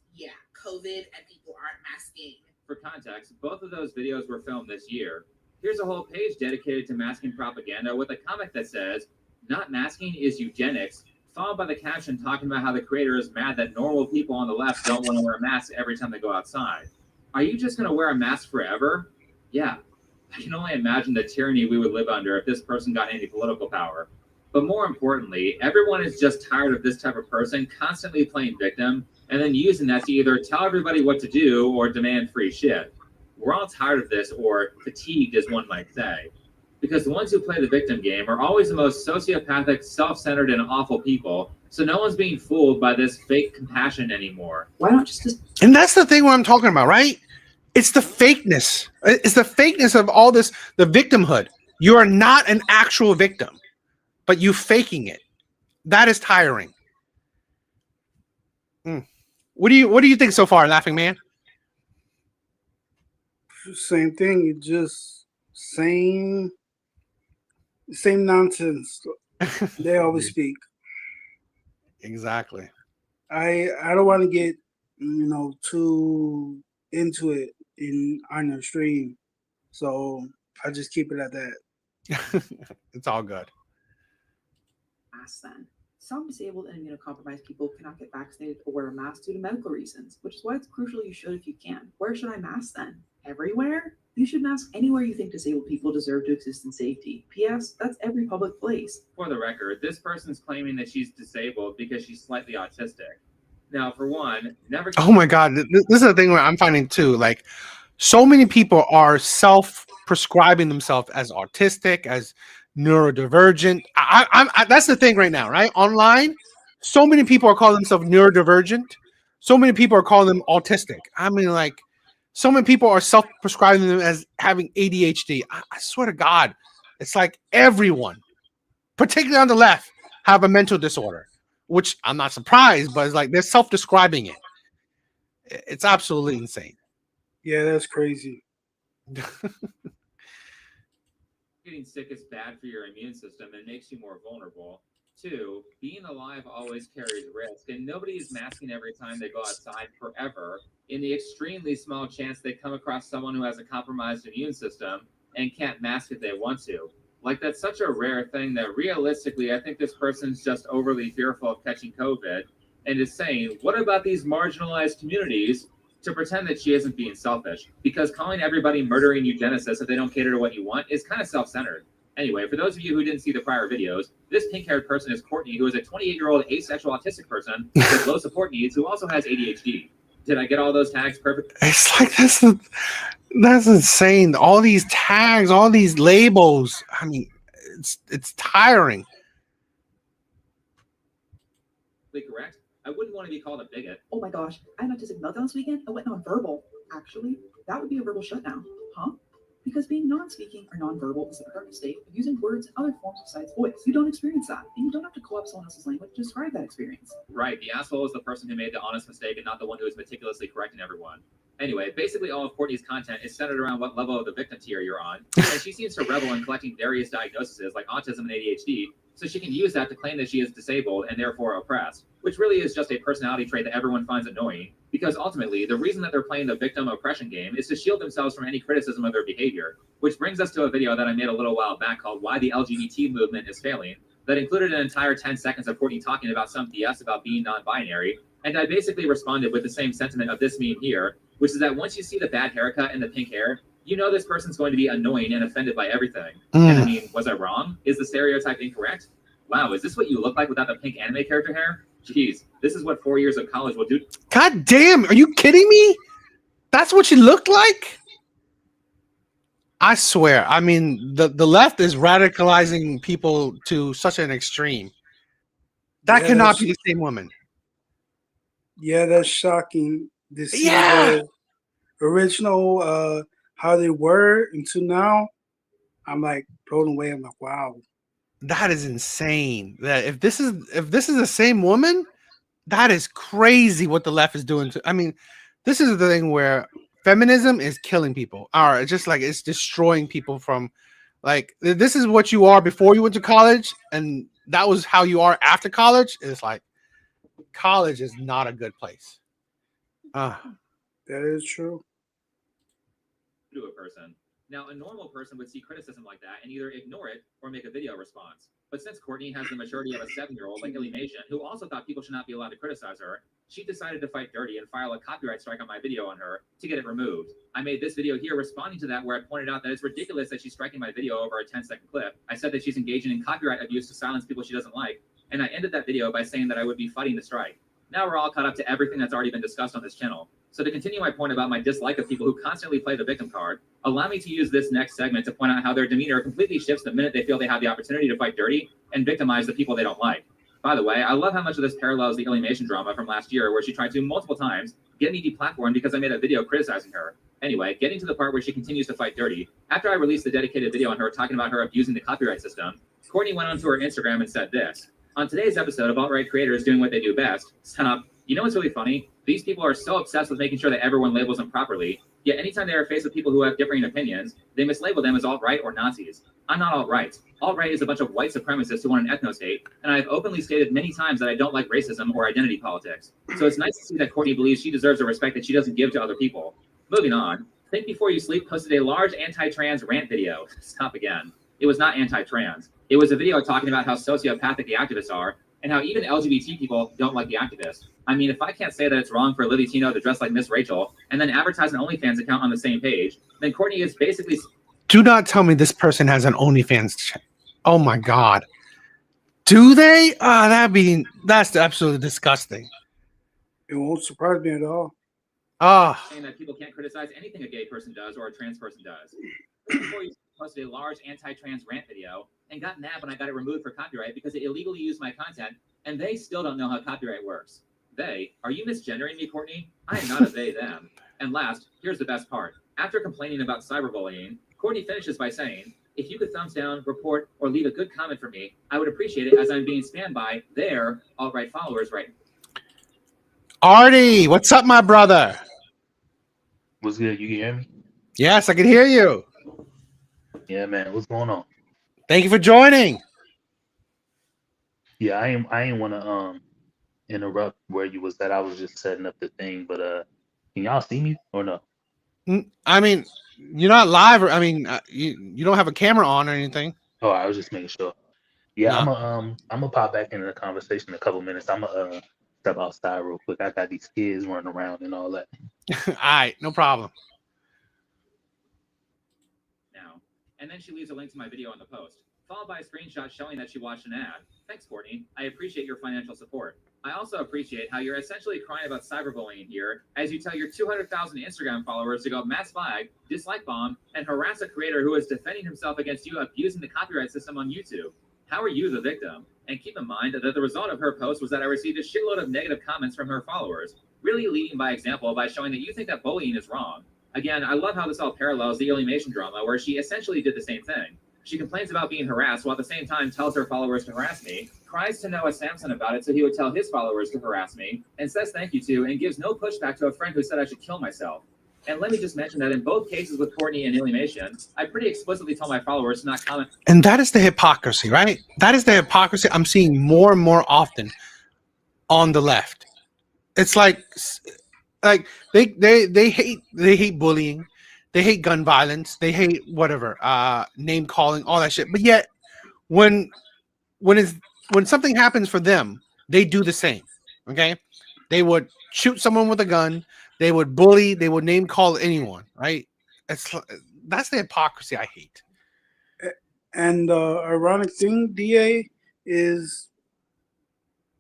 COVID and people aren't masking. For context, both of those videos were filmed this year. Here's a whole page dedicated to masking propaganda with a comment that says, "Not masking is eugenics," followed by the caption talking about how the creator is mad that normal people on the left don't want to wear a mask every time they go outside. Are you just going to wear a mask forever? Yeah. I can only imagine the tyranny we would live under if this person got any political power. But more importantly, everyone is just tired of this type of person constantly playing victim and then using that to either tell everybody what to do or demand free shit. We're all tired of this, or fatigued, as one might say. Because the ones who play the victim game are always the most sociopathic, self-centered, and awful people, so no one's being fooled by this fake compassion anymore. Why not just... And that's the thing what I'm talking about, right? It's the fakeness. It's the fakeness of all this, the victimhood. You are not an actual victim, but you faking it. That is tiring. What do you think so far, laughing man? Same thing. It just same nonsense they always speak. Exactly. I don't want to get too into it on the stream, so I just keep it at that. It's all good. Mask then. Some disabled and immunocompromised people cannot get vaccinated or wear a mask due to medical reasons, which is why it's crucial you should if you can. Where should I mask then? Everywhere? You should mask anywhere you think disabled people deserve to exist in safety. P.S. That's every public place. For the record, this person's claiming that she's disabled because she's slightly autistic. Now, for one, never... Oh my God. This is the thing where I'm finding too, like so many people are self-prescribing themselves as autistic, as neurodivergent. That's the thing right now, right? Online, so many people are calling themselves neurodivergent. So many people are calling them autistic. I mean, like, so many people are self-prescribing them as having ADHD. I swear to God, it's like everyone, particularly on the left, have a mental disorder, which I'm not surprised, but it's like they're self-describing it. It's absolutely insane. Yeah, that's crazy. Getting sick is bad for your immune system and makes you more vulnerable. 2, being alive always carries risk, and nobody is masking every time they go outside forever in the extremely small chance they come across someone who has a compromised immune system and can't mask if they want to. Like, that's such a rare thing that realistically, I think this person's just overly fearful of catching COVID and is saying, what about these marginalized communities, to pretend that she isn't being selfish? Because calling everybody murdering eugenicists if they don't cater to what you want is kind of self-centered. Anyway, for those of you who didn't see the prior videos, this pink-haired person is Courtney, who is a 28-year-old asexual autistic person with low support needs who also has ADHD. Did I get all those tags perfect? It's like that's insane. All these tags, all these labels. I mean, it's tiring. Correct? I wouldn't want to be called a bigot. Oh my gosh, I had an autistic meltdown this weekend. I went non-verbal. Actually, that would be a verbal shutdown, huh? Because being non-speaking or non-verbal is the current state of using words and other forms besides voice. You don't experience that, and you don't have to co-opt someone else's language to describe that experience. Right, the asshole is the person who made the honest mistake and not the one who is meticulously correcting everyone. Anyway, basically all of Courtney's content is centered around what level of the victim tier you're on, and she seems to revel in collecting various diagnoses like autism and ADHD, so she can use that to claim that she is disabled and therefore oppressed, which really is just a personality trait that everyone finds annoying, because ultimately, the reason that they're playing the victim oppression game is to shield themselves from any criticism of their behavior, which brings us to a video that I made a little while back called Why the LGBT Movement is Failing, that included an entire 10 seconds of Courtney talking about some BS about being non-binary, and I basically responded with the same sentiment of this meme here, which is that once you see the bad haircut and the pink hair, you know this person's going to be annoying and offended by everything. And I mean, was I wrong? Is the stereotype incorrect? Wow, is this what you look like without the pink anime character hair? Jeez, this is what 4 years of college will do. God damn, are you kidding me? That's what she looked like? I swear. I mean, the left is radicalizing people to such an extreme. That cannot be the same woman. Yeah, that's shocking to see Yeah. the original how they were until now. I'm like blown away. I'm like, wow. That is insane. That if this is the same woman, that is crazy what the left is doing to. I mean, this is the thing where feminism is killing people. Or it's just like it's destroying people from like this is what you are before you went to college, and that was how you are after college. It's like college is not a good place. That is true. To a person. Now, a normal person would see criticism like that and either ignore it or make a video response. But since Courtney has the maturity of a 7-year-old like Illumination, who also thought people should not be allowed to criticize her, she decided to fight dirty and file a copyright strike on my video on her to get it removed. I made this video here responding to that, where I pointed out that it's ridiculous that she's striking my video over a 10-second clip. I said that she's engaging in copyright abuse to silence people she doesn't like, and I ended that video by saying that I would be fighting the strike. Now we're all caught up to everything that's already been discussed on this channel. So to continue my point about my dislike of people who constantly play the victim card, allow me to use this next segment to point out how their demeanor completely shifts the minute they feel they have the opportunity to fight dirty and victimize the people they don't like. By the way, I love how much of this parallels the Illumination drama from last year, where she tried to multiple times get me deplatformed because I made a video criticizing her. Anyway, getting to the part where she continues to fight dirty, after I released the dedicated video on her talking about her abusing the copyright system, Courtney went onto her Instagram and said this: on today's episode of alt-right creators doing what they do best, stop. You know what's really funny? These people are so obsessed with making sure that everyone labels them properly, yet anytime they are faced with people who have differing opinions, they mislabel them as alt-right or Nazis. I'm not alt-right. Alt-right is a bunch of white supremacists who want an ethno-state, and I've openly stated many times that I don't like racism or identity politics. So it's nice to see that Courtney believes she deserves the respect that she doesn't give to other people. Moving on, Think Before You Sleep posted a large anti-trans rant video. Stop again. It was not anti-trans. It was a video talking about how sociopathic the activists are, and how even LGBT people don't like the activists. I mean, if I can't say that it's wrong for Livy Tino to dress like Miss Rachel and then advertise an OnlyFans account on the same page, then Courtney is basically... Do not tell me this person has an OnlyFans. Oh my God. Do they? That's absolutely disgusting. It won't surprise me at all. Saying that people can't criticize anything a gay person does or a trans person does. Before You posted a large anti-trans rant video and got mad when I got it removed for copyright because it illegally used my content, and they still don't know how copyright works. They? Are you misgendering me, Courtney? I am not a they, them. And last, here's the best part. After complaining about cyberbullying, Courtney finishes by saying, if you could thumbs down, report, or leave a good comment for me, I would appreciate it, as I'm being spammed by their alt-right followers right now. Artie, what's up, my brother? What's good? You can hear me? Yes, I can hear you. Yeah, man. What's going on? Thank you for joining. Yeah, I ain't want to interrupt where you was at. I was just setting up the thing, but can y'all see me or no? I mean, you're not live, or I mean, you don't have a camera on or anything. Oh, I was just making sure. Yeah, No. I'm gonna pop back into the conversation in a couple minutes. I'm gonna step outside real quick. I got these kids running around and all that. All right, no problem. Now. And then she leaves a link to my video on the post, followed by a screenshot showing that she watched an ad. Thanks, Courtney. I appreciate your financial support. I also appreciate how you're essentially crying about cyberbullying here, as you tell your 200,000 Instagram followers to go mass flag, dislike bomb, and harass a creator who is defending himself against you abusing the copyright system on YouTube. How are you the victim? And keep in mind that the result of her post was that I received a shitload of negative comments from her followers, really leading by example by showing that you think that bullying is wrong. Again, I love how this all parallels the Alienation drama, where she essentially did the same thing. She complains about being harassed while at the same time tells her followers to harass me, cries to Noah Samson about it so he would tell his followers to harass me, and says thank you to and gives no pushback to a friend who said I should kill myself. And let me just mention that in both cases with Courtney and Alienation, I pretty explicitly told my followers to not comment. And that is the hypocrisy, right? That is the hypocrisy I'm seeing more and more often on the left. It's like they hate bullying, they hate gun violence, they hate whatever, name calling, all that shit. But yet when when it's when something happens for them, they do the same. Okay? They would shoot someone with a gun, they would bully, they would name call anyone, right? It's that's the hypocrisy I hate. And the ironic thing, DA, is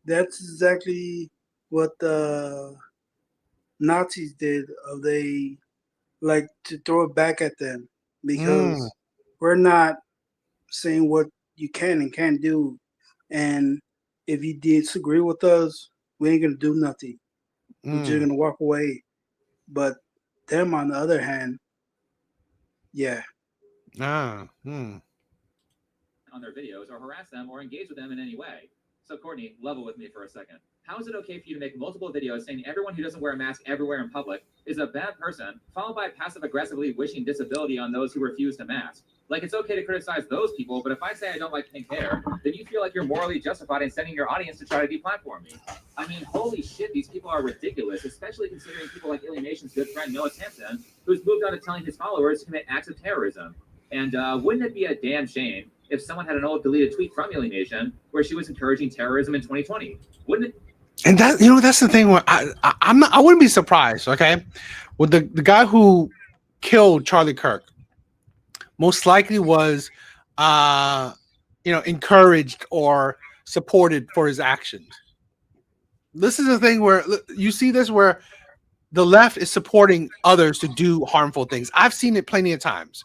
that's exactly what the Nazis did. They like to throw it back at them because we're not saying what you can and can't do, and if you disagree with us, we ain't gonna do nothing. We're just gonna walk away. But them, on the other hand, yeah. On their videos or harass them or engage with them in any way. So Courtney, level with me for a second. How is it okay for you to make multiple videos saying everyone who doesn't wear a mask everywhere in public is a bad person, followed by passive aggressively wishing disability on those who refuse to mask? Like, it's okay to criticize those people, but if I say I don't like pink hair, then you feel like you're morally justified in sending your audience to try to deplatform me. I mean, holy shit, these people are ridiculous, especially considering people like Alienation's good friend Noah Samson, who's moved on to telling his followers to commit acts of terrorism. And wouldn't it be a damn shame if someone had an old deleted tweet from Alienation where she was encouraging terrorism in 2020? Wouldn't it? And that, that's the thing where I wouldn't be surprised, okay? With the guy who killed Charlie Kirk most likely was encouraged or supported for his actions. This is the thing where you see this where the left is supporting others to do harmful things. I've seen it plenty of times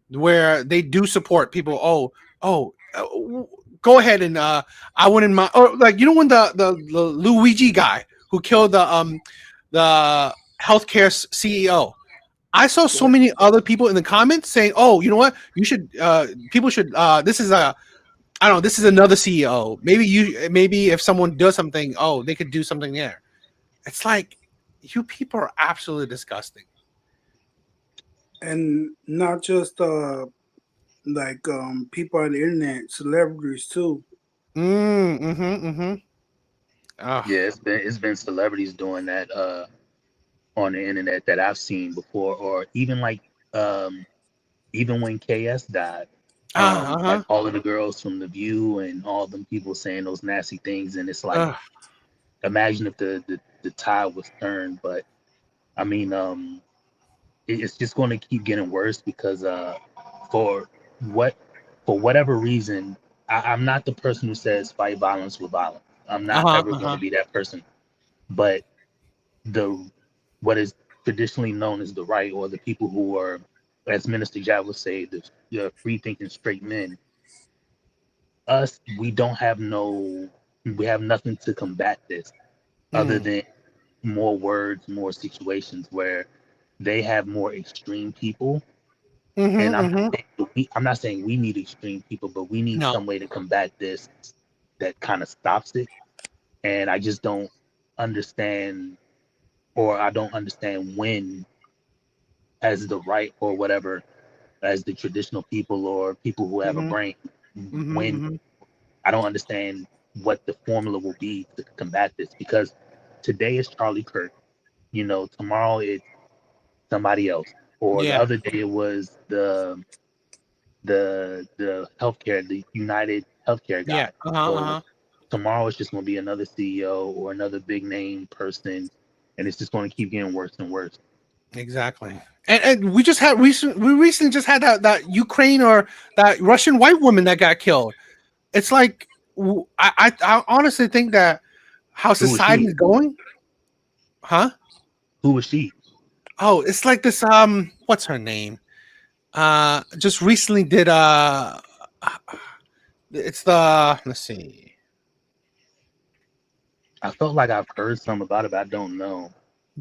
where they do support people. Go ahead and I wouldn't mind. Or like when the Luigi guy who killed the healthcare CEO. I saw so many other people in the comments saying, "Oh, you know what? You should. People should. This is a. I don't know. This is another CEO. Maybe if someone does something, they could do something there." It's like you people are absolutely disgusting. And not just people on the internet, celebrities too. Yeah, it's been celebrities doing that on the internet that I've seen before, or even even when KS died, like all of the girls from The View and all them people saying those nasty things, and it's like, imagine if the tide was turned. But I mean, it's just going to keep getting worse because for what for whatever reason, I'm not the person who says fight violence with violence. I'm not ever going to be that person. But the what is traditionally known as the right, or the people who are, as Minister Jab would say, the free thinking straight men, us, we have nothing to combat this other than more words, more situations where they have more extreme people. And I'm not saying we need extreme people, but we need some way to combat this that kind of stops it. And I just don't understand, or I don't understand when, as the right or whatever, as the traditional people or people who have a brain, when I don't understand what the formula will be to combat this, because today is Charlie Kirk, tomorrow it's somebody else, or the Yeah. other day it was the healthcare, the United healthcare Yeah. guy. So Uh-huh. tomorrow it's just going to be another CEO or another big name person, and it's just going to keep getting worse and worse. Exactly. And we just had we recently just had that Ukraine or that Russian white woman that got killed. It's like I honestly think that how Who was society she? is going, huh? Who was she? Oh, it's like this what's her name? Just recently did it's the let's see. I felt like I've heard some about it, but I don't know.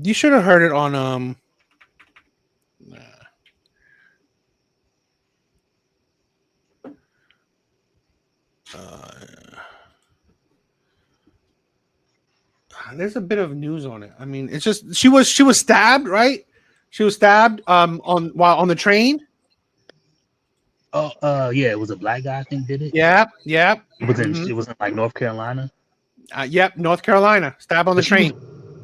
You should have heard it on there's a bit of news on it. I mean, it's just she was stabbed, right? She was stabbed on while on the train. Oh, yeah, it was a black guy I think did it. Yep. It was in like North Carolina. Yep, North Carolina, stabbed on the But train.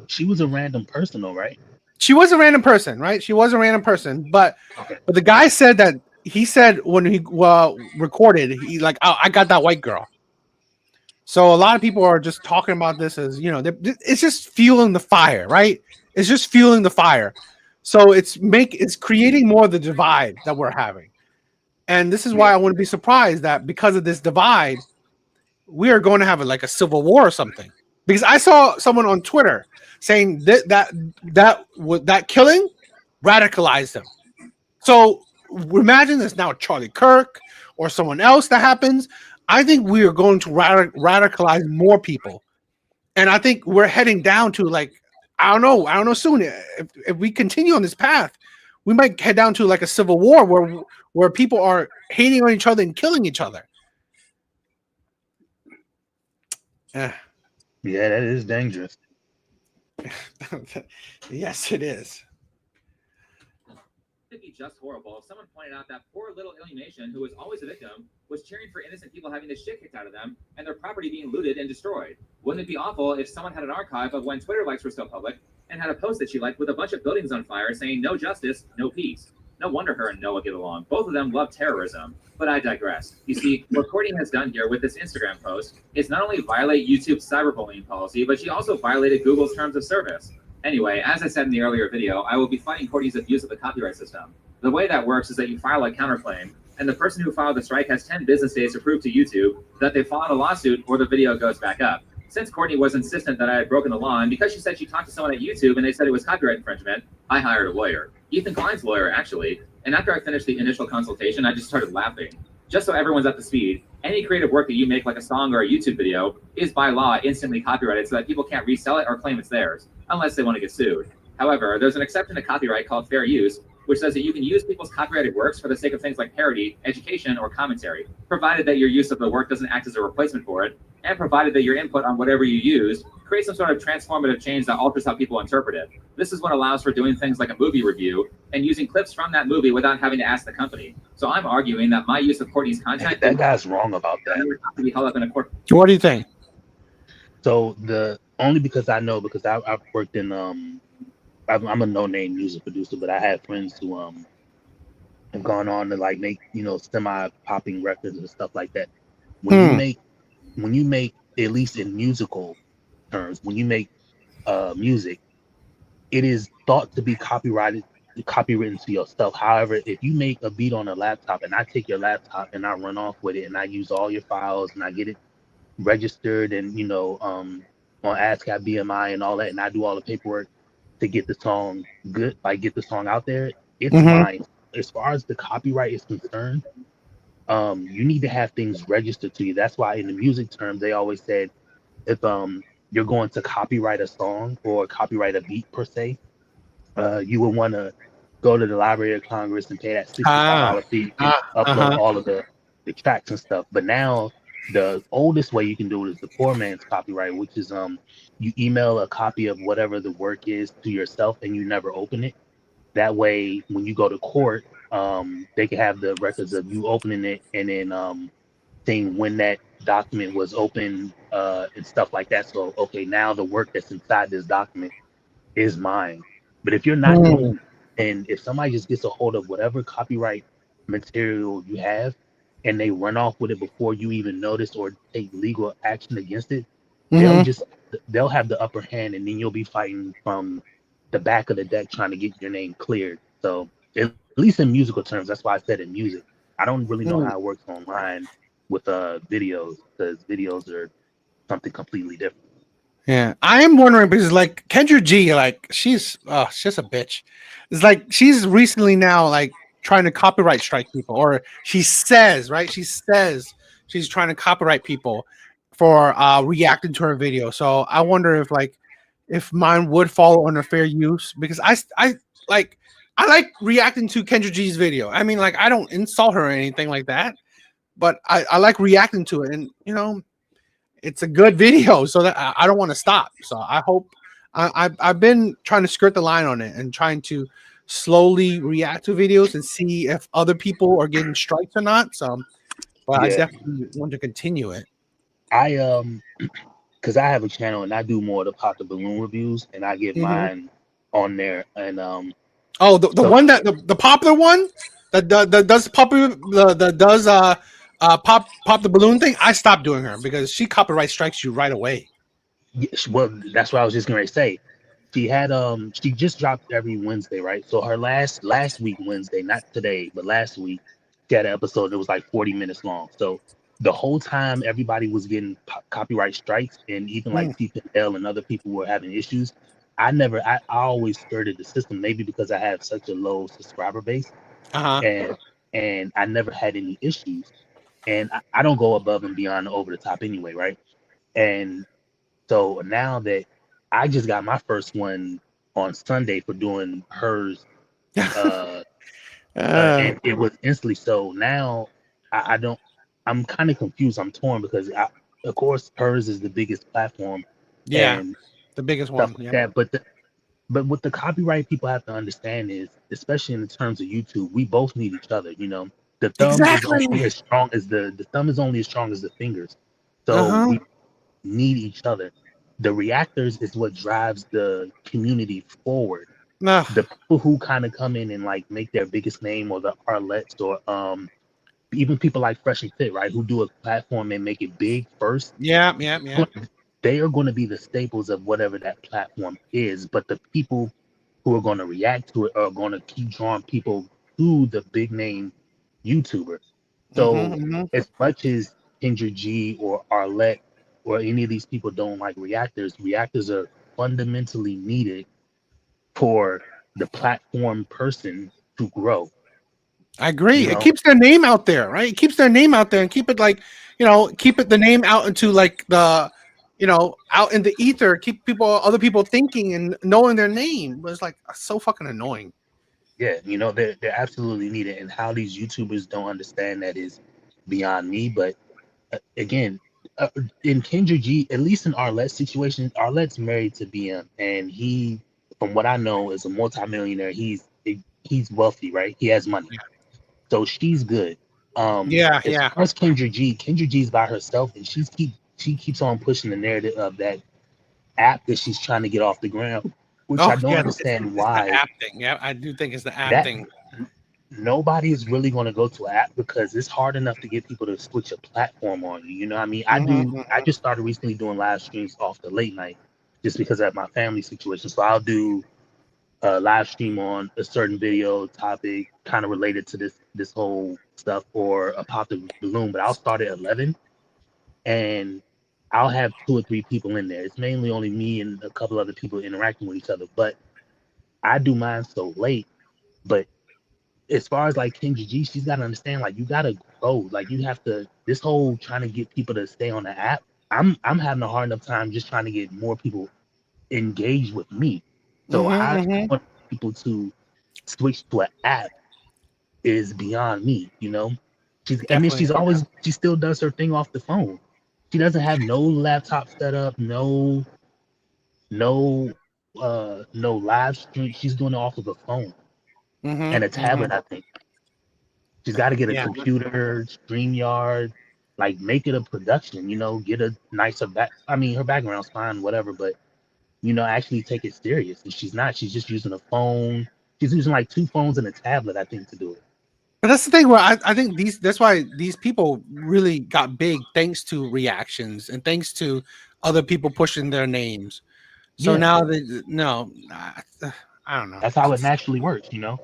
She was a random person though, right? She was a random person, right? She was a random person, but Okay. the guy said that he said when he recorded, he like, oh, I got that white girl. So a lot of people are just talking about this as it's just fueling the fire, right? It's just fueling the fire. So it's creating more of the divide that we're having, and this is why I wouldn't be surprised that because of this divide, we are going to have like a civil war or something. Because I saw someone on Twitter saying that killing radicalized him. So imagine this now, Charlie Kirk or someone else that happens. I think we are going to radicalize more people, and I think we're heading down to like I don't know soon. If we continue on this path, we might head down to like a civil war where people are hating on each other and killing each other. Yeah, that is dangerous. Yes, it is. It'd be just horrible if someone pointed out that poor little alienation, who was always a victim, was cheering for innocent people having the shit kicked out of them and their property being looted and destroyed. Wouldn't it be awful if someone had an archive of when Twitter likes were still public and had a post that she liked with a bunch of buildings on fire saying no justice, no peace? No wonder her and Noah get along. Both of them love terrorism. But I digress. You see, what Courtney has done here with this Instagram post is not only violate YouTube's cyberbullying policy, but she also violated Google's terms of service. Anyway, as I said in the earlier video, I will be fighting Courtney's abuse of the copyright system. The way that works is that you file a counterclaim, and the person who filed the strike has 10 business days to prove to YouTube that they filed a lawsuit or the video goes back up. Since Courtney was insistent that I had broken the law, and because she said she talked to someone at YouTube and they said it was copyright infringement, I hired a lawyer. Ethan Klein's lawyer, actually. And after I finished the initial consultation, I just started laughing. Just so everyone's up to speed, any creative work that you make, like a song or a YouTube video, is by law instantly copyrighted so that people can't resell it or claim it's theirs, unless they want to get sued. However, there's an exception to copyright called fair use, which says that you can use people's copyrighted works for the sake of things like parody, education, or commentary, provided that your use of the work doesn't act as a replacement for it, and provided that your input on whatever you used creates some sort of transformative change that alters how people interpret it. This is what allows for doing things like a movie review and using clips from that movie without having to ask the company. So I'm arguing that my use of Courtney's content— that guy's wrong about that. —to be held up in a court. What do you think? So because I've worked in I'm a no-name music producer, but I have friends who have gone on to like make semi-popping records and stuff like that. When you make at least in musical terms, when you make music, it is thought to be copywritten to yourself. However, if you make a beat on a laptop and I take your laptop and I run off with it and I use all your files and I get it registered and on ASCAP BMI and all that, and I do all the paperwork to get the song good, like get the song out there, it's mine. As far as the copyright is concerned, you need to have things registered to you. That's why in the music term they always said if you're going to copyright a song or copyright a beat per se, you would want to go to the Library of Congress and pay that $65 fee and upload all of the tracks and stuff. But now the oldest way you can do it is the poor man's copyright, which is you email a copy of whatever the work is to yourself and you never open it. That way, when you go to court, they can have the records of you opening it and then saying when that document was opened, and stuff like that. So okay, now the work that's inside this document is mine. But if you're not Mm. doing, and if somebody just gets a hold of whatever copyright material you have, and they run off with it before you even notice or take legal action against it, they'll Mm-hmm. just they'll have the upper hand, and then you'll be fighting from the back of the deck trying to get your name cleared. So at least in musical terms, that's why I said in music. I don't really know how it works online with videos, because videos are something completely different. Yeah, I am wondering because like Kendra G, like she's just a bitch. It's like she's recently now like trying to copyright strike people, or she says right, she says she's trying to copyright people for reacting to her video. So I wonder if like if mine would fall under fair use because like I like reacting to Kendra G's video. I mean, like I don't insult her or anything like that, but I like reacting to it, and it's a good video, so that I don't want to stop. So I hope I've been trying to skirt the line on it and trying to slowly react to videos and see if other people are getting strikes or not. So, but I Yeah, definitely want to continue it. I because I have a channel and I do more of the pop the balloon reviews, and I get Mhm. mine on there. And Oh, the so one that the popular one that does popular the does pop the balloon thing. I stopped doing her because she copyright strikes you right away. yes, well, that's what I was just gonna say. She just dropped every Wednesday, right? So her last week Wednesday, not today, but last week, she had an episode that was like 40 minutes long. So the whole time everybody was getting copyright strikes, and even like Mm. T L and other people were having issues. I always skirted the system, maybe because I have such a low subscriber base, Uh-huh. and I never had any issues. And I don't go above and beyond over the top anyway, right? And so now that I just got my first one on Sunday for doing hers, uh, Uh, and it was instantly. So now I don't. I'm kind of confused. I'm torn because of course, hers is the biggest platform yeah, and the biggest stuff one. like Yep. that. But what the copyright people have to understand is, especially in the terms of YouTube, we both need each other. The thumb is Exactly. only as strong as the thumb is only as strong as the fingers. So Uh-huh. we need each other. The reactors is what drives the community forward. Ugh. The people who kind of come in and like make their biggest name, or the Arlettes, or even people like Fresh and Fit, right, who do a platform and make it big first, Yeah, yeah, yeah. they are going to be the staples of whatever that platform is. But the people who are going to react to it are going to keep drawing people to the big name YouTuber. Mm-hmm, So mm-hmm. as much as Kendra G or Arlette or any of these people don't like reactors are fundamentally needed for the platform person to grow. I agree. You It know, keeps their name out there, right? It keeps their name out there and keep it like, keep it the name out into like out in the ether. Keep other people thinking and knowing their name. But it's like so fucking annoying. yeah, they're absolutely needed, and how these YouTubers don't understand that is beyond me. But again, in Kendra G, at least in Arlette's situation, Arlette's married to BM, and he, from what I know, is a multimillionaire. He's wealthy, right? He has money, so she's good. Yeah, As yeah. far as Kendra G's by herself, and she keeps on pushing the narrative of that app that she's trying to get off the ground, which I Oh don't yeah, understand it's the why app thing. Yeah, I do think it's the app that thing. nobody is really going to go to an app, because it's hard enough to get people to switch a platform on you. You know what I mean? Mm-hmm, I just started recently doing live streams off the late night just because of my family situation. So I'll do a live stream on a certain video topic kind of related to this whole stuff, or a pop the balloon, but I'll start at 11, and I'll have two or three people in there. It's mainly only me and a couple other people interacting with each other, but I do mine so late. But as far as like Kendra G, she's got to understand, like, you got to grow. Like, you have to, this whole trying to get people to stay on the app. I'm having a hard enough time just trying to get more people engaged with me. So mm-hmm, how she mm-hmm. want people to switch to an app is beyond me. And then Definitely. she still does her thing off the phone. She doesn't have no laptop set up, no live stream. She's doing it off of a phone and a Mm-hmm, mm-hmm. tablet, I think. She's got to get a Yeah. computer, StreamYard. Like, make it a production, get a nicer back. I mean, her background's fine, whatever, but actually take it serious. And she's not. She's just using a phone. She's using like 2 phones and a tablet, I think, to do it. But that's the thing where I think that's why these people really got big thanks to reactions and thanks to other people pushing their names. So Yeah. now I don't know. That's how it naturally works, Yeah.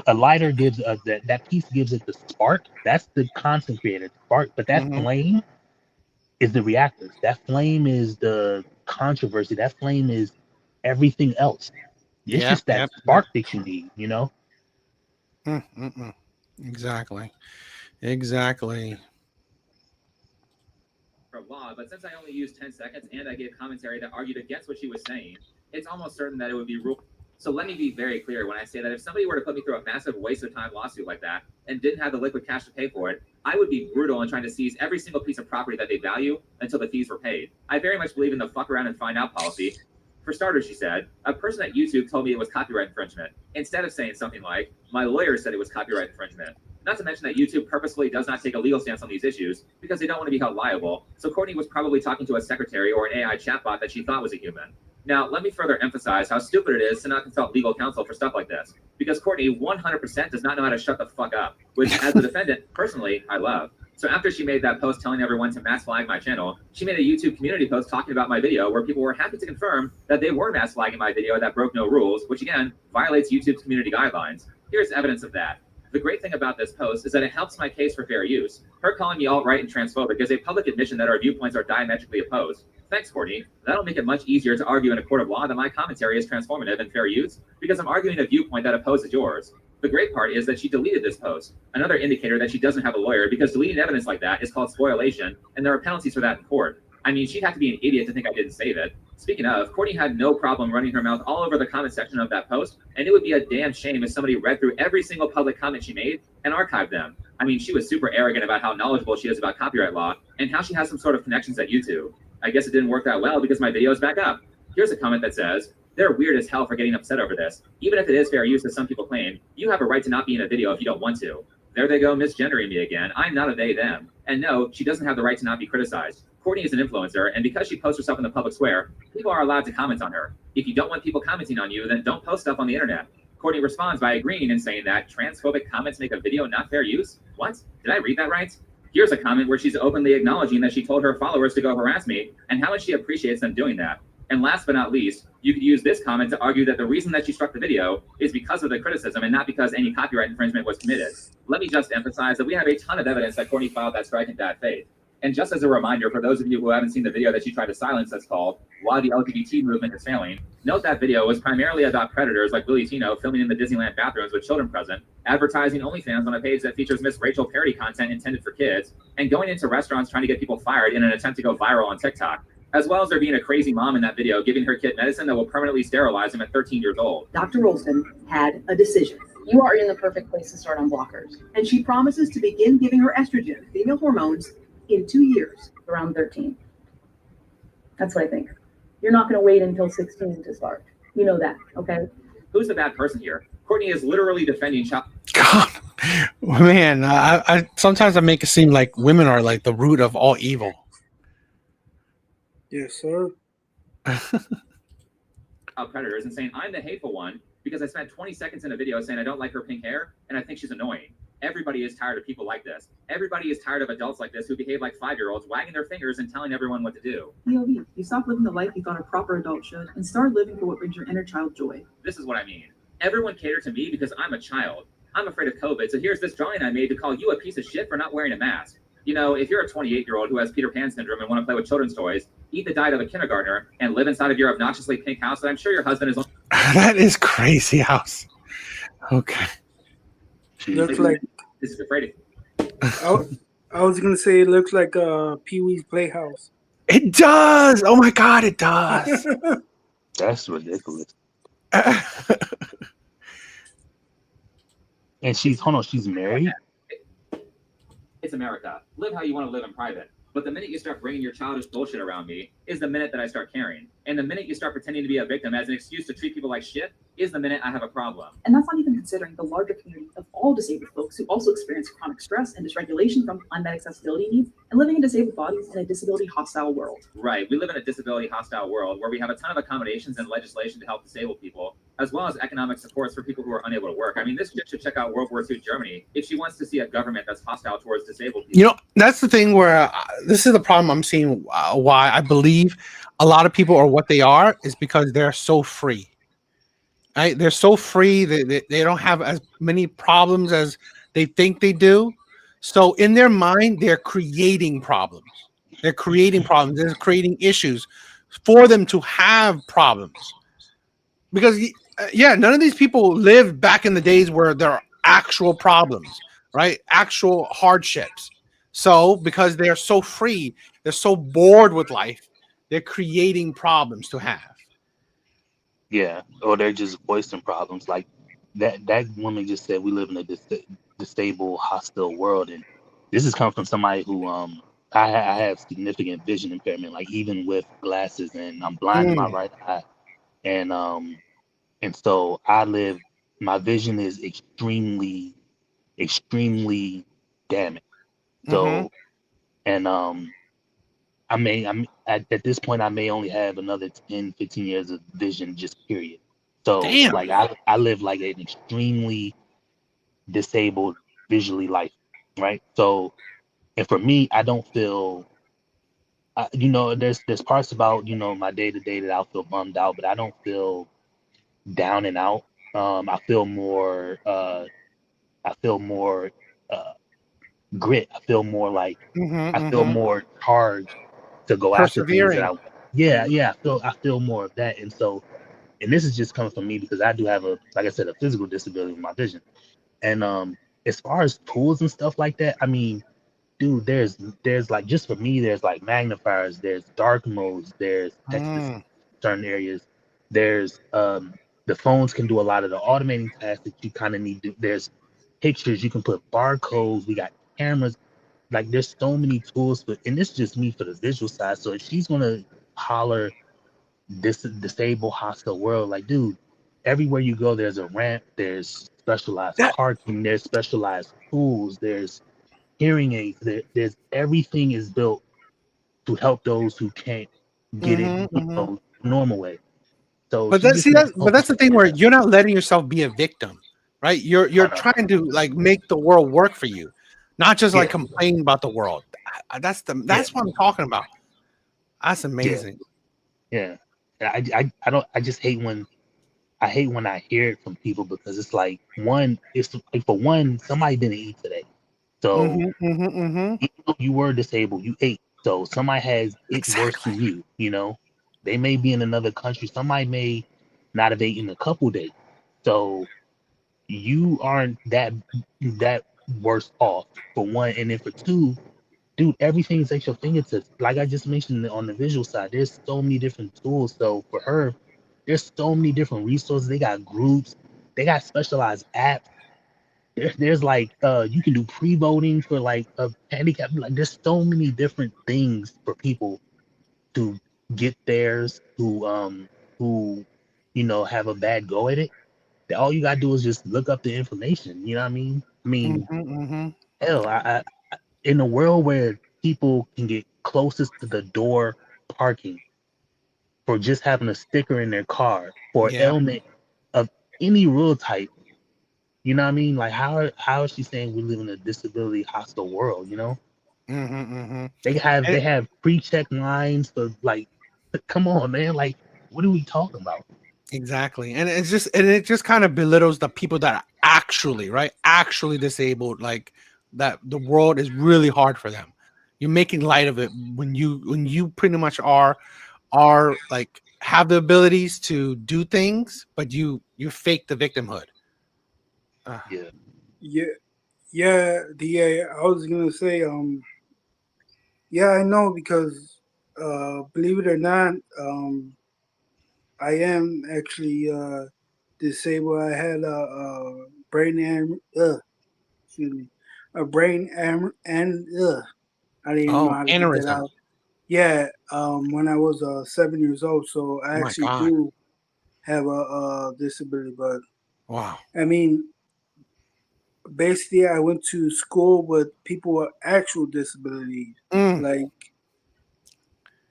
A lighter gives that piece gives it the spark. That's the content creator spark, but that Mhm. flame is the reactors. That flame is the controversy. That flame is everything else. It's Yep. just that Yep. spark that you need. Mm-mm. Exactly. Exactly. Of law, but since I only used 10 seconds and I gave commentary that argued against what she was saying, it's almost certain that it would be ruled. So let me be very clear when I say that if somebody were to put me through a massive waste of time lawsuit like that and didn't have the liquid cash to pay for it, I would be brutal in trying to seize every single piece of property that they value until the fees were paid. I very much believe in the fuck around and find out policy. For starters, she said, a person at YouTube told me it was copyright infringement, instead of saying something like, my lawyer said it was copyright infringement. Not to mention that YouTube purposefully does not take a legal stance on these issues because they don't want to be held liable. So Courtney was probably talking to a secretary or an AI chatbot that she thought was a human. Now, let me further emphasize how stupid it is to not consult legal counsel for stuff like this, because Courtney 100% does not know how to shut the fuck up, which, as the defendant, personally, I love. So after she made that post telling everyone to mass flag my channel, she made a YouTube community post talking about my video where people were happy to confirm that they were mass flagging my video that broke no rules, which again, violates YouTube's community guidelines. Here's evidence of that. The great thing about this post is that it helps my case for fair use. Her calling me alt-right and transphobic is a public admission that our viewpoints are diametrically opposed. Thanks, Courtney. That'll make it much easier to argue in a court of law that my commentary is transformative and fair use, because I'm arguing a viewpoint that opposes yours. The great part is that she deleted this post, another indicator that she doesn't have a lawyer, because deleting evidence like that is called spoliation, and there are penalties for that in court. I mean, she'd have to be an idiot to think I didn't save it. Speaking of, Courtney had no problem running her mouth all over the comment section of that post, and it would be a damn shame if somebody read through every single public comment she made and archived them. I mean, she was super arrogant about how knowledgeable she is about copyright law and how she has some sort of connections at YouTube. I guess it didn't work that well because my video is back up. Here's a comment that says, they're weird as hell for getting upset over this. Even if it is fair use as some people claim, you have a right to not be in a video if you don't want to. There they go misgendering me again. I'm not a they, them. And no, she doesn't have the right to not be criticized. Courtney is an influencer, and because she posts herself in the public square, people are allowed to comment on her. If you don't want people commenting on you, then don't post stuff on the internet. Courtney responds by agreeing and saying that transphobic comments make a video not fair use? What? Did I read that right? Here's a comment where she's openly acknowledging that she told her followers to go harass me and how much she appreciates them doing that. And last but not least, you could use this comment to argue that the reason that she struck the video is because of the criticism and not because any copyright infringement was committed. Let me just emphasize that we have a ton of evidence that Courtney filed that strike in bad faith. And just as a reminder, for those of you who haven't seen the video that she tried to silence that's called Why the LGBT Movement is Failing, note that video was primarily about predators like Willie Tino filming in the Disneyland bathrooms with children present, advertising OnlyFans on a page that features Miss Rachel parody content intended for kids, and going into restaurants trying to get people fired in an attempt to go viral on TikTok. As well as there being a crazy mom in that video giving her kid medicine that will permanently sterilize him at 13 years old. Dr. Rolston had a decision. You are in the perfect place to start on blockers. And she promises to begin giving her estrogen, female hormones, in 2 years. Around 13. That's what I think. You're not going to wait until 16 to start. You know that, okay? Who's the bad person here? Courtney is literally defending child. God, man, I sometimes I make it seem like women are like the root of all evil. Yes, sir. Predators and saying I'm the hateful one because I spent 20 seconds in a video saying I don't like her pink hair and I think she's annoying. Everybody is tired of people like this. Everybody is tired of adults like this who behave like 5-year-olds, wagging their fingers and telling everyone what to do. POV, you stop living the life you thought a proper adult should and start living for what brings your inner child joy. This is what I mean. Everyone cater to me because I'm a child. I'm afraid of COVID, so here's this drawing I made to call you a piece of shit for not wearing a mask. You know, if you're a 28-year-old who has Peter Pan syndrome and want to play with children's toys, eat the diet of a kindergartner, and live inside of your obnoxiously pink house that I'm sure your husband is... That is crazy house. Okay. Looks like... This is afraid I was going to say it looks like Pee-wee's Playhouse. It does! Oh my God, it does! That's ridiculous. And she's married? It's America. Live how you want to live in private. But the minute you start bringing your childish bullshit around me is the minute that I start caring. And the minute you start pretending to be a victim as an excuse to treat people like shit is the minute I have a problem. And that's not even considering the larger community of all disabled folks who also experience chronic stress and dysregulation from unmet accessibility needs and living in disabled bodies in a disability hostile world. Right. We live in a disability hostile world where we have a ton of accommodations and legislation to help disabled people, as well as economic supports for people who are unable to work. I mean, this chick should check out World War II Germany if she wants to see a government that's hostile towards disabled people. You know, that's the thing where this is the problem I'm seeing. Why I believe a lot of people are what they are is because they're so free. Right? They're so free. They don't have as many problems as they think they do. So in their mind, they're creating problems. They're creating problems. They're creating issues for them to have problems. Because yeah, none of these people lived back in the days where there are actual problems, right? Actual hardships. So because they're so free, they're so bored with life, they're creating problems to have. Yeah, or they're just voicing problems. Like that woman just said, we live in a disabled, hostile world, and this has come from somebody who I have significant vision impairment, like even with glasses, and I'm blind in my Mm. right eye, and so I live. My vision is extremely damaged. Mm-hmm. So and I'm at this point I may only have another 10, 15 years of vision, just period. So Damn. like I live like an extremely disabled visually life, right? So and for me, I don't feel there's parts about my day to day that I'll feel bummed out, but I don't feel down and out. I feel more I feel more uh, grit. Mm-hmm, I feel mm-hmm. more charged to go after things that Persevering. yeah, I feel more of that. And so and this is just coming from me because I do have like I said, a physical disability with my vision. And as far as tools and stuff like that, I mean, dude, there's like, just for me, there's like magnifiers, there's dark modes, there's text to Mm. certain areas, there's the phones can do a lot of the automating tasks that you kind of need to. There's pictures, you can put barcodes, we got cameras, like there's so many tools for, and this is just me for the visual side. So if she's gonna holler this disabled hostile world, like, dude, everywhere you go there's a ramp, there's specialized That. parking, there's specialized tools, there's hearing aids, there's everything is built to help those who can't get it, Mm-hmm, mm-hmm. normal way. So But she that's just see needs that. to But focus that's the on thing where that. you're not letting yourself be a victim, right? You're Oh, no. trying to like make the world work for you, not just like Yeah, complain about the world. yeah, That's what I'm talking about. That's yeah, amazing. yeah. I don't, I just hate when I hear it from people, because it's like, one, it's like, for one, somebody didn't eat today. So Mm-hmm, mm-hmm, mm-hmm. even though you were disabled, you ate. So somebody has it worse Exactly. than you. They may be in another country. Somebody may not have eaten a couple days. So you aren't that worse off, for one. And then for two, dude, everything's at your fingertips. Like I just mentioned on the visual side, there's so many different tools. So for her, there's so many different resources. They got groups, they got specialized apps. There's like you can do pre-voting for like a handicap. Like there's so many different things for people to get theirs, who have a bad go at it. That all you gotta do is just look up the information. You know what I mean? I mean, Mm-hmm, mm-hmm. hell, in a world where people can get closest to the door parking for just having a sticker in their car for an Yeah. ailment of any real type, you know what I mean? Like how is she saying we live in a disability hostile world? Mm-hmm, mm-hmm. They have pre-check lines for, like, come on, man, like, what are we talking about? Exactly. And it just kind of belittles the people that are actually, right? Actually disabled, like that the world is really hard for them. You're making light of it when you pretty much are like have the abilities to do things, but you fake the victimhood. Yeah. Yeah, yeah, DA. I was gonna say, yeah, I know because, believe it or not, I am actually disabled. I had a brain excuse me, a brain and I didn't even know Oh, how to get that aneurysm. out. Yeah, when I was 7 years old, so I Oh my actually God. do have a disability. But Wow. I mean, basically, I went to school with people with actual disabilities. Mm. Like,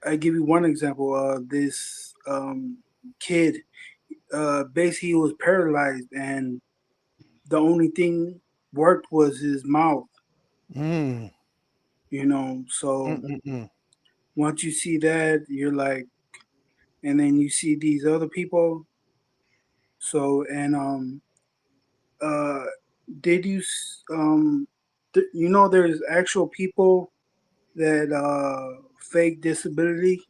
I give you one example. This kid, basically, he was paralyzed, and the only thing worked was his mouth. Mm. So Mm-mm-mm. once you see that, you're like, and then you see these other people. So and uh, did you there's actual people that fake disability,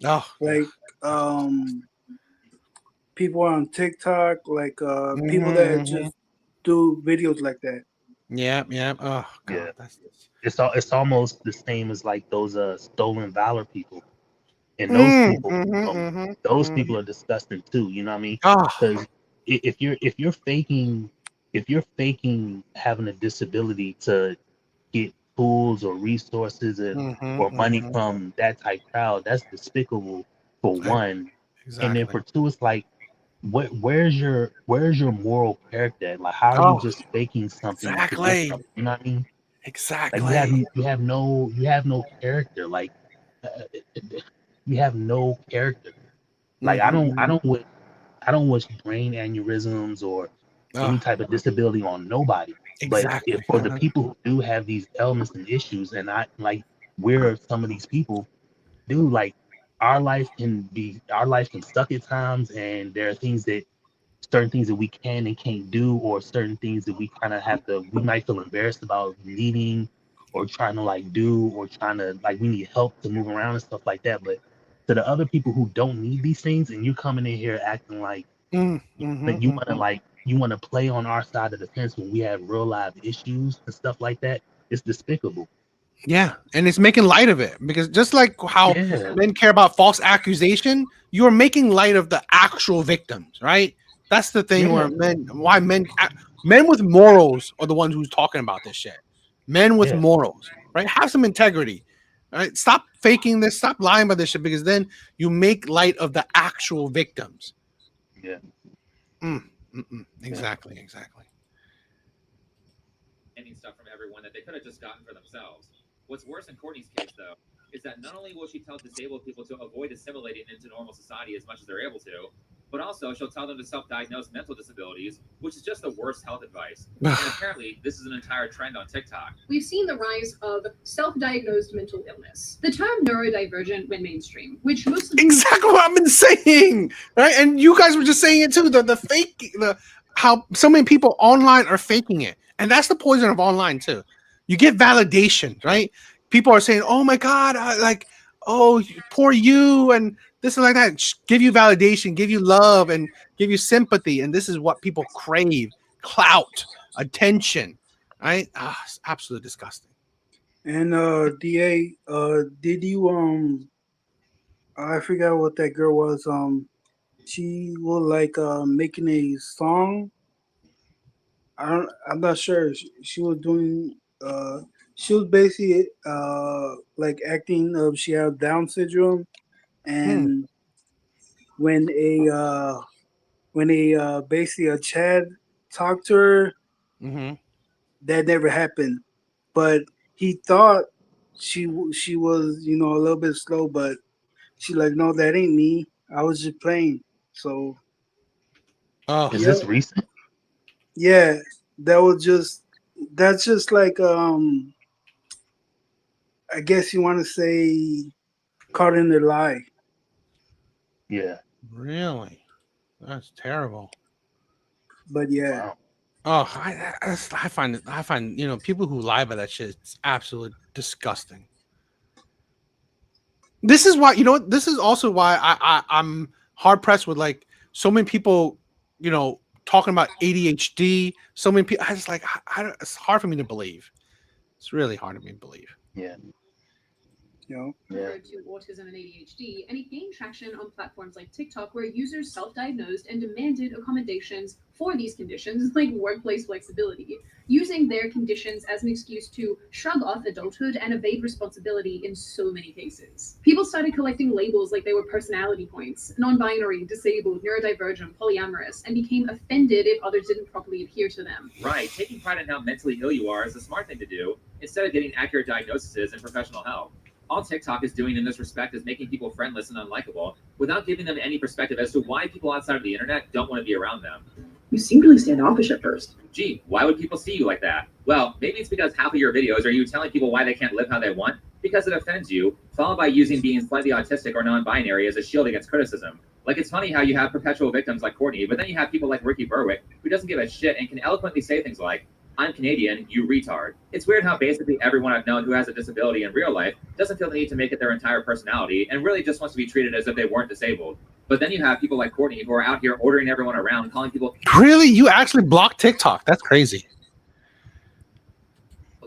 Oh yeah. like um people on TikTok, like people that Mm-hmm. just do videos like that. Yeah, yeah. Oh Yeah. God, that's It's almost the same as like those stolen valor people. And those mm-hmm. people are disgusting too. You know what I mean? Oh. Because if you're faking having a disability to get tools or resources or money Mm-hmm. from that type crowd, that's despicable for one. And then Exactly. for two, it's like where's your moral character at? Like how are you Oh, just faking something to get exactly. something? You know what I mean? Like Exactly. you have no character. Like uh, you have no character. Like Mm-hmm. I don't wish brain aneurysms or Oh, any type of disability on nobody. But if exactly. for the people who do have these ailments and issues, and I like we're some of these people, dude, like our life can suck at times, and there are things that certain things that we can and can't do, or certain things that we kind of have to, we might feel embarrassed about needing or trying to like do, or trying to like we need help to move around and stuff like that. But to the other people who don't need these things, and you coming in here acting like Mm-hmm. that you want to play on our side of the fence when we have real live issues and stuff like that, it's despicable. Yeah, and it's making light of it because just like how Yeah, men care about false accusation, you're making light of the actual victims, right? That's the thing yeah, where men with morals are the ones who's talking about this shit. Men with yeah, morals, right? Have some integrity, right? Stop faking this, stop lying about this shit because then you make light of the actual victims. yeah, yeah. Exactly, exactly. Stuff from everyone that they could have just gotten for themselves. What's worse in Courtney's case, though, is that not only will she tell disabled people to avoid assimilating into normal society as much as they're able to, but also she'll tell them to self-diagnose mental disabilities, which is just the worst health advice. And apparently, this is an entire trend on TikTok. We've seen the rise of self-diagnosed mental illness. The term neurodivergent went mainstream, which most of Exactly what I've been saying, right? And you guys were just saying it too. The how so many people online are faking it, and that's the poison of online too. You get validation, right? People are saying, "Oh my God, oh poor you," and this and like that. Give you validation, give you love, and give you sympathy, and this is what people crave: clout, attention, right? It's absolutely disgusting. And Da, did you I forgot what that girl was. She was like making a song. I'm not sure. She was doing. She was basically like acting. She had Down syndrome, Hmm. and when a basically a Chad talked to her, Mm-hmm. that never happened. But he thought she was a little bit slow, but she like, no, that ain't me. I was just playing. So Oh, Is yeah, this recent? yeah, that was just that's just like I guess you want to say caught in their lie. Yeah. really? That's terrible. But yeah, Wow. Oh, I find it. I find people who lie about that shit. It's absolutely disgusting. This is why This is also why I'm hard pressed with like so many people, talking about ADHD. So many people. I just like. It's hard for me to believe. It's really hard for me to believe. Yeah. Yeah. referred to autism and ADHD, and it gained traction on platforms like TikTok, where users self-diagnosed and demanded accommodations for these conditions, like workplace flexibility, using their conditions as an excuse to shrug off adulthood and evade responsibility in so many cases. People started collecting labels like they were personality points, non-binary, disabled, neurodivergent, polyamorous, and became offended if others didn't properly adhere to them. Right, taking pride in how mentally ill you are is a smart thing to do, instead of getting accurate diagnoses and professional help. All TikTok is doing in this respect is making people friendless and unlikable, without giving them any perspective as to why people outside of the internet don't want to be around them. You seemed really standoffish at first. Gee, why would people see you like that? Well, maybe it's because half of your videos are you telling people why they can't live how they want, because it offends you, followed by using being slightly autistic or non-binary as a shield against criticism. Like, it's funny how you have perpetual victims like Courtney, but then you have people like Ricky Berwick, who doesn't give a shit and can eloquently say things like, "I'm Canadian, you retard." It's weird how basically everyone I've known who has a disability in real life doesn't feel the need to make it their entire personality and really just wants to be treated as if they weren't disabled. But then you have people like Courtney who are out here ordering everyone around, calling people Really? You actually blocked TikTok? That's crazy.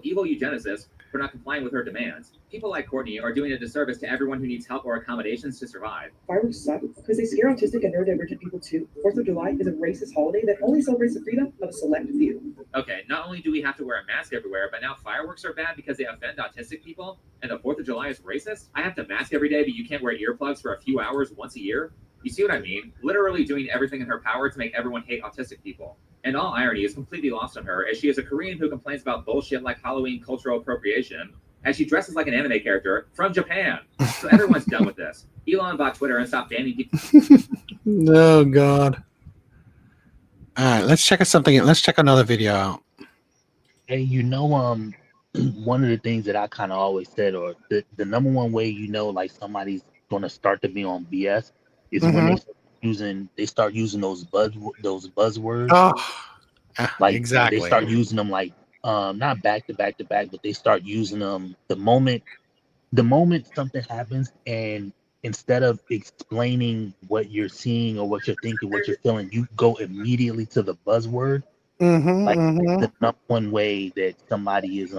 evil eugenicists for not complying with her demands. People like Courtney are doing a disservice to everyone who needs help or accommodations to survive. Fireworks suck because they scare autistic and neurodivergent people too. 4th of July is a racist holiday that only celebrates the freedom of a select few. Okay, not only do we have to wear a mask everywhere, but now fireworks are bad because they offend autistic people, and the 4th of July is racist? I have to mask every day, but you can't wear earplugs for a few hours once a year? You see what I mean? Literally doing everything in her power to make everyone hate autistic people. And all irony is completely lost on her, as she is a Korean who complains about bullshit like Halloween cultural appropriation, and she dresses like an anime character from Japan. So everyone's done with this. Elon bought Twitter and stopped banning people. Oh God. All right, let's check out something. Let's check another video out. Hey, one of the things that I kind of always said, or the number one way like somebody's gonna start to be on BS is when they start using those buzzwords. Oh, Like exactly. they start using them like not back to back to back, but they start using them the moment something happens, and instead of explaining what you're seeing or what you're thinking, what you're feeling, you go immediately to the buzzword. Like the number one way that somebody is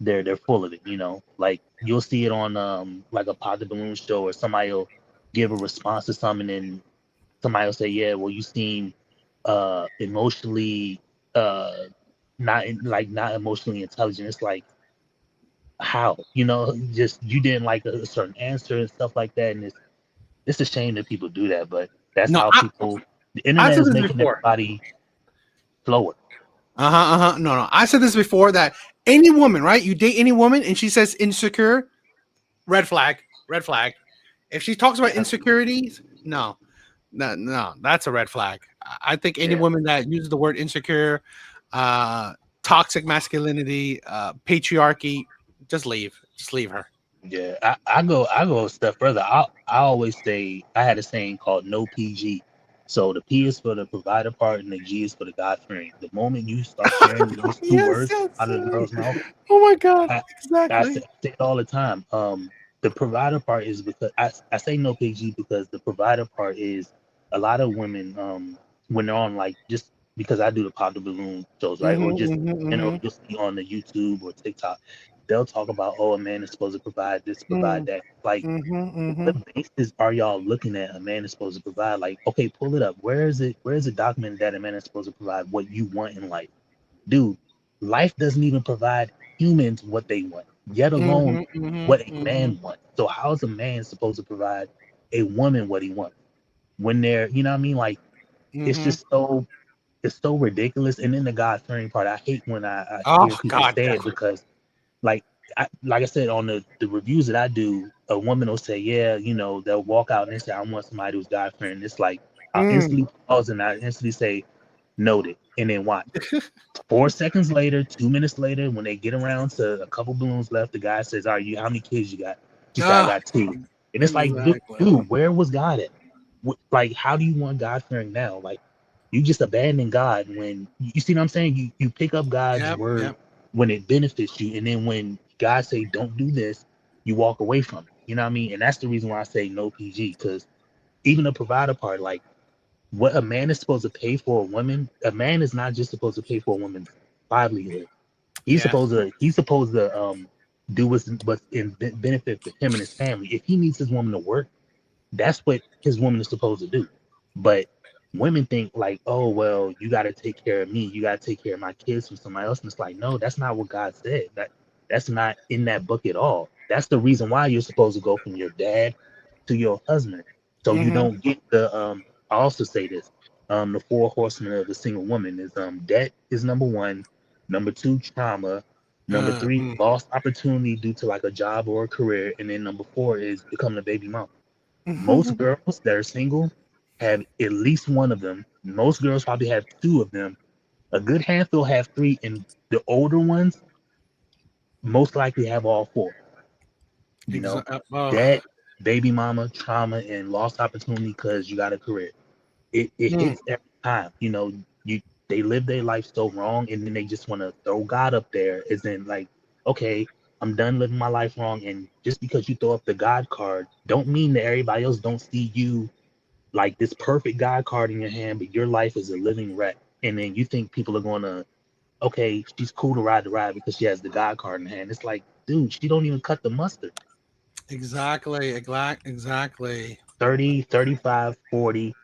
they're full of it, like you'll see it on like a Pop the Balloon show, or somebody will give a response to something and somebody will say, yeah, well, you seem emotionally not emotionally intelligent. It's like, how, just you didn't like a certain answer and stuff like that, and it's a shame that people do that, but that's No, how people the internet said is this making before. everybody slower. No. I said this before, that any woman, right? You date any woman and she says insecure, red flag. If she talks about insecurities, no, that's a red flag. I think any woman that uses the word insecure, toxic masculinity, patriarchy, just leave her. Yeah, I go a step further. I always say, I had a saying called no PG. So the P is for the provider part and the G is for the God fearing. The moment you start hearing those two words out of the girl's mouth, oh my God, I exactly. say it all the time. The provider part is because I say no PG because the provider part is a lot of women when they're on, like, just because I do the Pop the Balloon shows, right, or just you'll see on the YouTube or TikTok, they'll talk about, oh, a man is supposed to provide this, provide that. Like, what basis are y'all looking at a man is supposed to provide? Like, okay, pull it up. Where is it documented that a man is supposed to provide what you want in life? Dude, life doesn't even provide humans what they want, yet alone what a man wants. So how is a man supposed to provide a woman what he wants when they're, you know what I mean? Like, it's just it's so ridiculous. And then the God fearing part, I hate when I hear people say it, because like I said, on the reviews that I do, a woman will say, yeah, they'll walk out and they say, I want somebody who's God fearing. It's like, I'll instantly pause and I instantly say, noted, and then watch. 4 seconds later, 2 minutes later, when they get around to a couple balloons left, the guy says, all right, how many kids you got? She said, I got 2. And it's like, dude, where was God at? Like, how do you want God fearing now? Like, you just abandon God when you see what I'm saying? You pick up God's word when it benefits you, and then when God say don't do this, you walk away from it. You know what I mean? And that's the reason why I say no PG, because even the provider part, like, what a man is supposed to pay for a woman, a man is not just supposed to pay for a woman's livelihood. He's supposed to do what's in benefit for him and his family. If he needs his woman to work, that's what his woman is supposed to do. But women think like, oh well, you got to take care of me, you got to take care of my kids from somebody else, and it's like, no, that's not what God said. That's not in that book at all. That's the reason why you're supposed to go from your dad to your husband, so you don't get the I also say this, the four horsemen of a single woman is debt is number one, number two trauma, number three lost opportunity due to like a job or a career, and then number four is becoming a baby mom. Most girls that are single have at least one of them. Most girls probably have two of them. A good handful have three, and the older ones most likely have all four. You know, debt, baby mama, trauma, and lost opportunity because you got a career. It hits every time. You know, they live their life so wrong, and then they just want to throw God up there. As in, like, okay, I'm done living my life wrong, and just because you throw up the God card, don't mean that everybody else don't see you like this perfect God card in your hand, but your life is a living wreck. And then you think people are gonna, okay, she's cool to ride the ride because she has the God card in hand. It's like, dude, she don't even cut the mustard. Exactly. 30, 35, 40,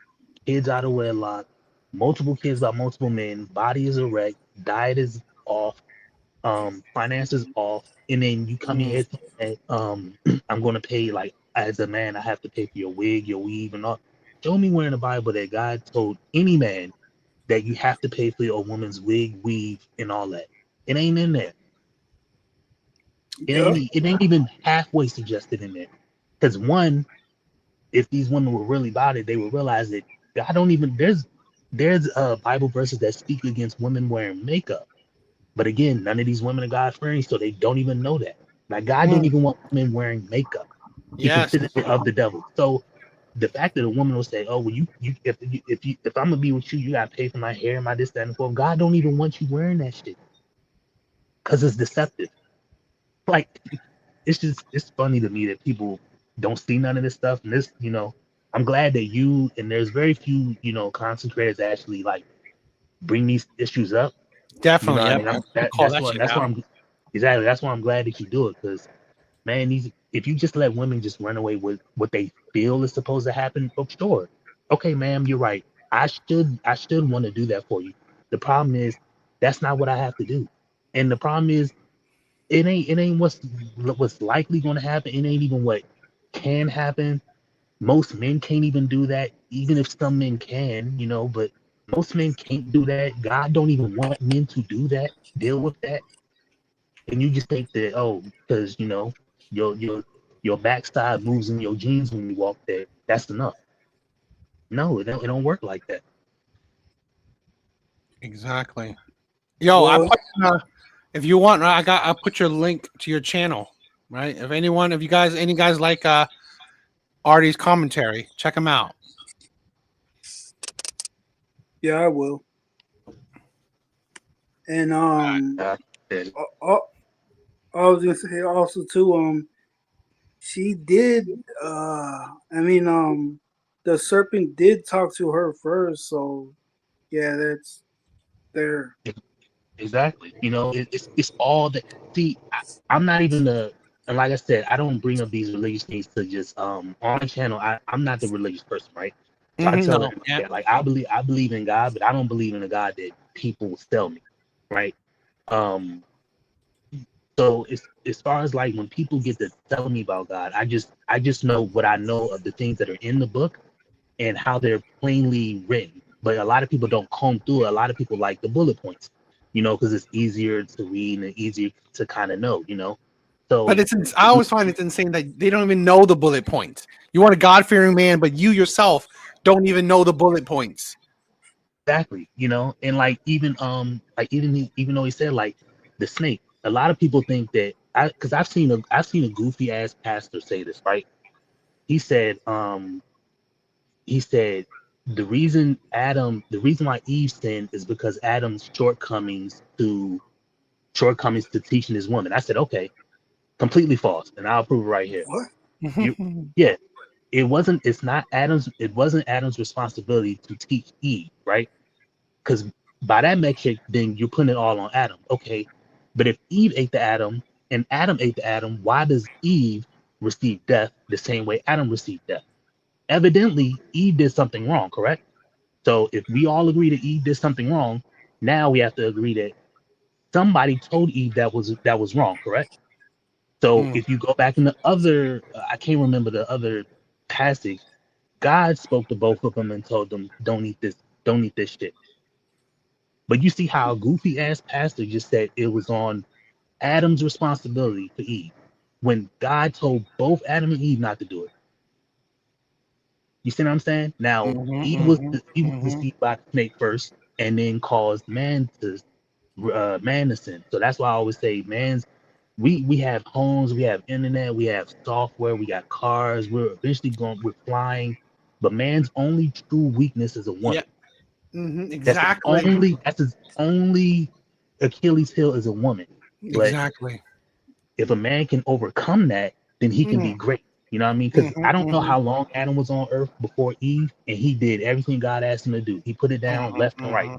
kids out of wedlock, multiple kids by multiple men, body is a wreck, diet is off, finances off, and then you come here and I'm gonna pay, like, as a man, I have to pay for your wig, your weave, and all. Show me where in the Bible that God told any man that you have to pay for your woman's wig, weave, and all that. It ain't in there. It ain't even halfway suggested in there. Because one, if these women were really about it, they would realize that God don't even there's Bible verses that speak against women wearing makeup. But again, none of these women are God fearing, so they don't even know that. Like God don't even want women wearing makeup. He considers it of the devil. So the fact that a woman will say, "Oh, well, if I'm gonna be with you, you gotta pay for my hair, my this, that, and the fourth." God don't even want you wearing that shit because it's deceptive. Like it's funny to me that people don't see none of this stuff. And this, I'm glad that you and there's very few, content creators that actually like bring these issues up. Definitely, I mean, that's why I'm exactly that's why I'm glad that you do it, because man, if you just let women just run away with what they feel is supposed to happen, oh sure, okay, ma'am, you're right. I should want to do that for you. The problem is that's not what I have to do, and the problem is it ain't what's likely going to happen. It ain't even what can happen. Most men can't even do that, even if some men can, but most men can't do that. God don't even want men to do that, deal with that. And you just think that, oh, because your backside moves in your jeans when you walk there, that's enough. No, it don't work like that. Exactly. Yo, I put if you want, I put your link to your channel, right? If any guys like Artie's commentary, check him out. Yeah, I will. And I was gonna say also too, she did the serpent did talk to her first, so yeah, that's there. Exactly. It's all that. See, I'm not even and like I said, I don't bring up these religious things to just on the channel. I'm not the religious person, right? So I tell them that, like, I believe in God, but I don't believe in a God that people sell me, right? So as far as like when people get to telling me about God, I just know what I know of the things that are in the book and how they're plainly written. But a lot of people don't comb through it. A lot of people like the bullet points, because it's easier to read and easier to kind of know, So, but I always find it's insane that they don't even know the bullet points. You want a God-fearing man, but you yourself don't even know the bullet points. Exactly, and like even even though he said like the snake, a lot of people think that because I've seen a goofy ass pastor say this, right? He said the reason why Eve sinned is because Adam's shortcomings to teaching his woman. I said, okay, completely false, and I'll prove it right here. What? Yeah, it wasn't Adam's responsibility to teach Eve, right? Because by that metric, then you're putting it all on Adam. Okay, but if Eve ate the and Adam ate the Adam, why does Eve receive death the same way Adam received death? Evidently, Eve did something wrong, correct? So if we all agree that Eve did something wrong, now we have to agree that somebody told Eve that was wrong, correct? So if you go back in the other, I can't remember the other passage, God spoke to both of them and told them, don't eat this shit. But you see how a goofy ass pastor just said it was on Adam's responsibility for Eve when God told both Adam and Eve not to do it. You see what I'm saying? Now, Eve was deceived by the snake first, and then caused man to sin. So that's why I always say, we have homes, we have internet, we have software, we got cars. We're eventually we're flying, but man's only true weakness is a woman. Exactly. That's his only Achilles heel is a woman. But Exactly. if a man can overcome that, then he can be great. You know what I mean? Because I don't know how long Adam was on Earth before Eve, and he did everything God asked him to do. He put it down left and right.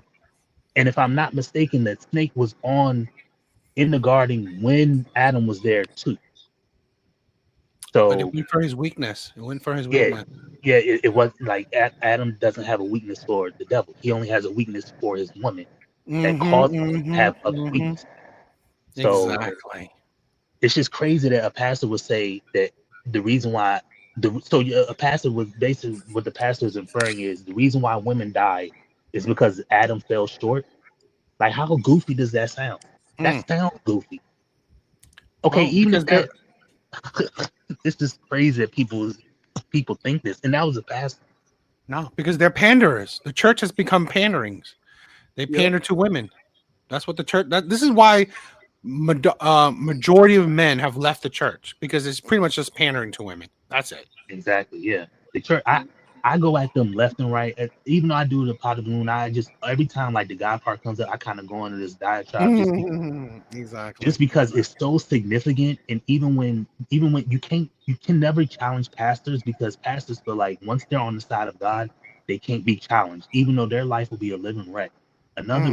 And if I'm not mistaken, that snake was in the garden when Adam was there too. So, but it went for his weakness. It went for his yeah, weakness. yeah, it was like Adam doesn't have a weakness for the devil. He only has a weakness for his woman that causes him to have other weaknesses. So Exactly. it's just crazy that a pastor would say that the reason why a pastor was basically what the pastor is inferring is the reason why women die is because Adam fell short. Like, how goofy does that sound? That sounds goofy. Okay, Well, even if because they're it's just crazy that people think this, and that was a pastor. no, because they're panderers. The church has become panderings. They pander to women. That's what the church. This is why majority of men have left the church, because it's pretty much just pandering to women. That's it. Exactly. Yeah. The church. I go at them left and right. Even though I do the pot of balloon, I just every time like the God part comes up, I kind of go into this diatribe Exactly. just because it's so significant. And even when you can never challenge pastors, because pastors feel like once they're on the side of God, they can't be challenged, even though their life will be a living wreck. Another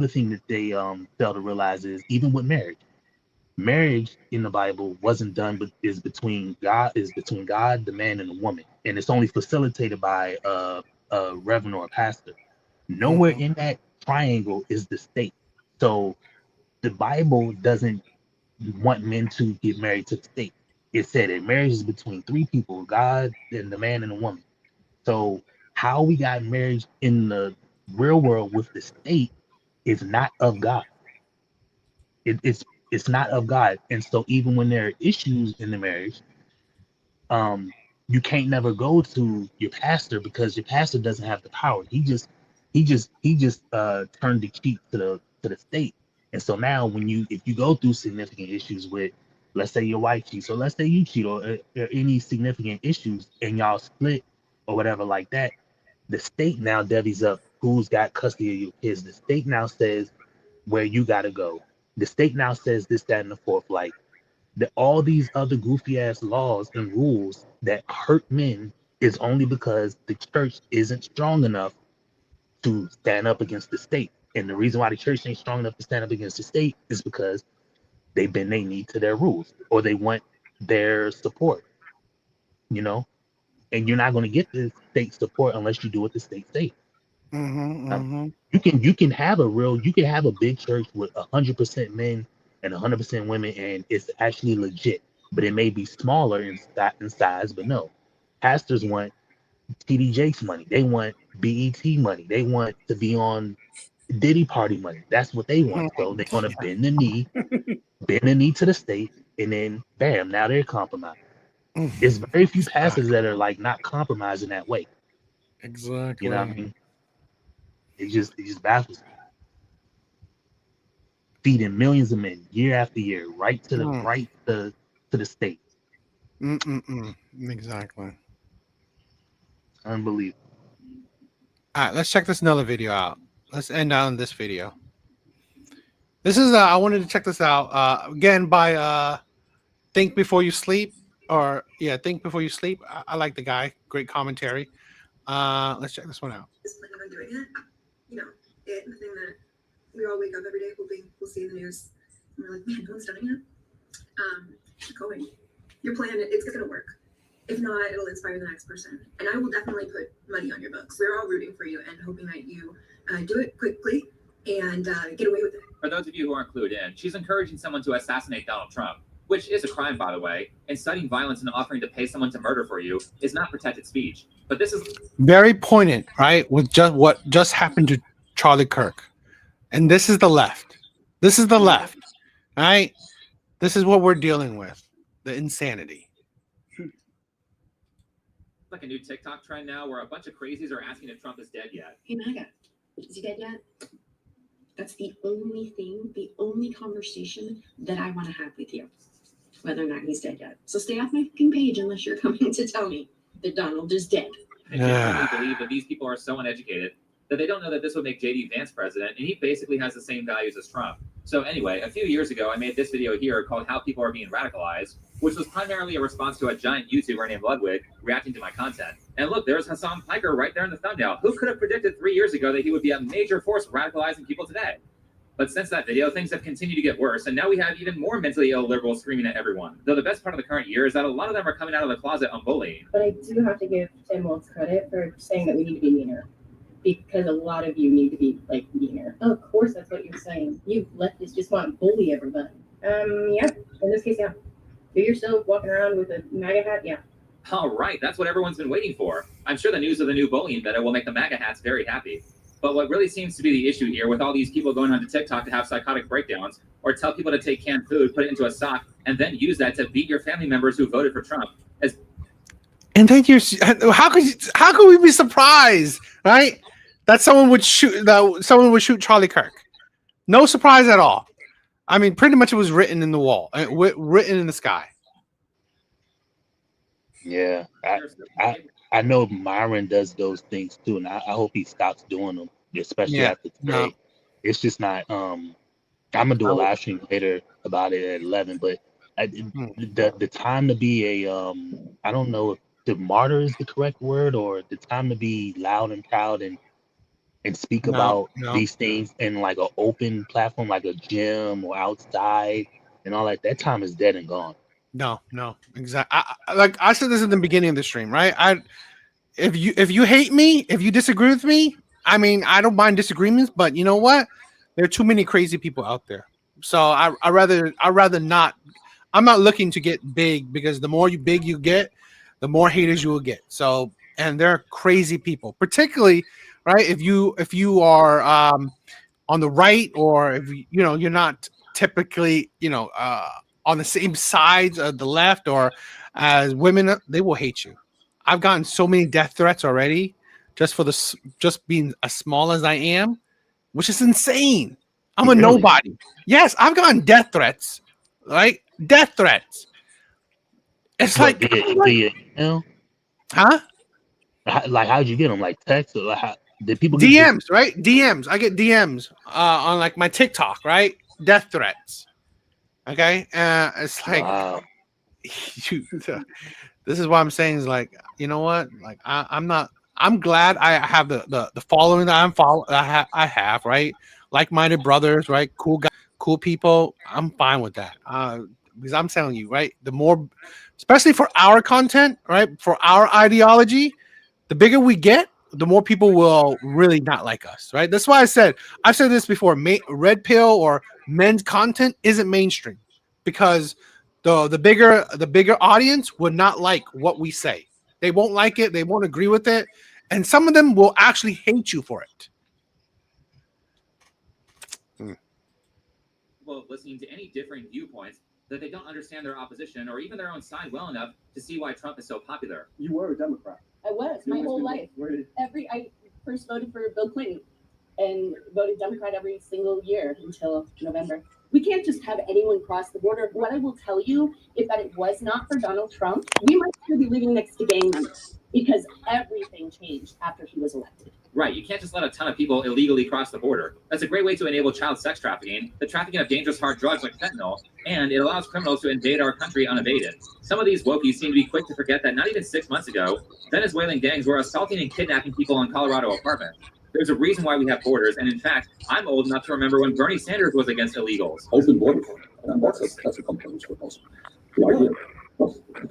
thing that they fail to realize is even with marriage in the Bible wasn't done, but is between God, the man, and the woman, and it's only facilitated by a reverend or a pastor. Nowhere in that triangle is the state. So the Bible doesn't want men to get married to the state. It said that marriage is between three people: God, and the man, and the woman. So how we got marriage in the real world with the state is not of God. It's not of God. And so even when there are issues in the marriage, um, you can't never go to your pastor because your pastor doesn't have the power. He just turned the key to the state. And so now if you go through significant issues with, let's say your wife cheats, or let's say you cheat, or any significant issues, and y'all split or whatever like that, the state now divvies up who's got custody of your kids. The state now says where you got to go. The state now says this, that, and the fourth. Like, all these other goofy ass laws and rules that hurt men is only because the church isn't strong enough to stand up against the state. And the reason why the church ain't strong enough to stand up against the state is because they bend their knee to their rules, or they want their support, you know? And you're not going to get the state support unless you do what the state says. You can have a big church with 100% men and 100% women, and it's actually legit. But it may be smaller in size. But no, pastors want TD Jakes money. They want BET money. They want to be on Diddy Party money. That's what they want. So they're gonna bend the knee to the state, and then bam, now they're compromised. There's very few pastors that are like not compromised in that way. Exactly. You know what I mean? It just baffles me. Feeding millions of men year after year, right to the state. Exactly. Unbelievable. All right, let's check this another video out. Let's end on this video. This is I wanted to check this out again by Think Before You Sleep, or Think Before You Sleep. I like the guy. Great commentary. Let's check this one out. Just planning on doing it. You know, the thing that we all wake up every day hoping we'll see in the news. And we're like, man, no one's done it yet. Keep going. Your plan, it's gonna work. If not, it'll inspire the next person. And I will definitely put money on your books. We're all rooting for you and hoping that you do it quickly and get away with it. For those of you who aren't clued in, she's encouraging someone to assassinate Donald Trump, which is a crime, by the way. Inciting violence and offering to pay someone to murder for you is not protected speech. But this is Very poignant, right? With just what just happened to Charlie Kirk. And this is the left. This is the left, right? This is what we're dealing with. The insanity. like a new TikTok trend now where a bunch of crazies are asking if Trump is dead yet. Hey, MAGA, is he dead yet? That's the only thing, the only conversation that I want to have with you, whether or not he's dead yet. So stay off my fucking page unless you're coming to tell me that Donald is dead. I genuinely believe that these people are so uneducated that they don't know that this would make JD Vance president, and he basically has the same values as Trump. So anyway, a few years ago, I made this video here called How People Are Being Radicalized, which was primarily a response to a giant YouTuber named Ludwig reacting to my content. And look, there's Hassan Piker right there in the thumbnail. Who could have predicted 3 years ago that he would be a major force radicalizing people today? But since that video, things have continued to get worse, and now we have even more mentally ill liberals screaming at everyone. Though the best part of the current year is that a lot of them are coming out of the closet on bullying. But I do have to give Tim Walz credit for saying that we need to be meaner. Because a lot of you need to be, like, meaner. Oh, of course, that's what you're saying. You leftists just want to bully everybody. Yeah, in this case, yeah. If you're still walking around with a MAGA hat, yeah. All right, that's what everyone's been waiting for. I'm sure the news of the new bullying meta will make the MAGA hats very happy. But what really seems to be the issue here with all these people going onto TikTok to have psychotic breakdowns or tell people to take canned food, put it into a sock, and then use that to beat your family members who voted for Trump. And then how could we be surprised, right? That someone would shoot Charlie Kirk. No surprise at all. I mean, pretty much it was written in the wall, written in the sky. Yeah, I know Myron does those things too, and I hope he stops doing them, especially after today. No. It's just not. I'm gonna do a live stream later about it at 11, but the time to be a I don't know if the martyr is the correct word or the time to be loud and proud and speak about these things in like an open platform, like a gym or outside and all that. That time is dead and gone. No, exactly. Like I said this in the beginning of the stream, right? If you hate me, if you disagree with me, I mean, I don't mind disagreements, but you know what? There are too many crazy people out there. So I rather not. I'm not looking to get big because the more big you get, the more haters you will get. So, and they're crazy people, particularly, right? If you are on the right, or if you're not typically on the same sides of the left, or as women, they will hate you. I've gotten so many death threats already just being as small as I am, which is insane. I'm a nobody. Yes, I've gotten death threats, right? Death threats. It's like, huh? Like, how'd you get them? Like text or like did people DMs, right? DMs. I get DMs on like my TikTok, right? Death threats. Okay, it's like, wow. This is what I'm saying is like, you know what? Like, I'm glad I have the following that I have, right? Like-minded brothers, right? Cool guys, cool people. I'm fine with that. Because I'm telling you, right? The more, especially for our content, right? For our ideology, the bigger we get, the more people will really not like us, right? That's why I've said this before. Red pill or men's content isn't mainstream because the bigger audience would not like what we say. They won't like it. They won't agree with it, and some of them will actually hate you for it. Well, listening to any differing viewpoints that they don't understand their opposition or even their own side well enough to see why Trump is so popular. You were a Democrat. I was my whole life. I first voted for Bill Clinton and voted Democrat every single year until November. We can't just have anyone cross the border. What I will tell you is that it was not for Donald Trump, we might still be living next to gang members because everything changed after he was elected. Right, you can't just let a ton of people illegally cross the border. That's a great way to enable child sex trafficking, the trafficking of dangerous hard drugs like fentanyl, and it allows criminals to invade our country unabated. Some of these wokies seem to be quick to forget that not even 6 months ago, Venezuelan gangs were assaulting and kidnapping people in Colorado apartments. There's a reason why we have borders, and in fact, I'm old enough to remember when Bernie Sanders was against illegals. Open border. And that's a complaint proposal. The idea,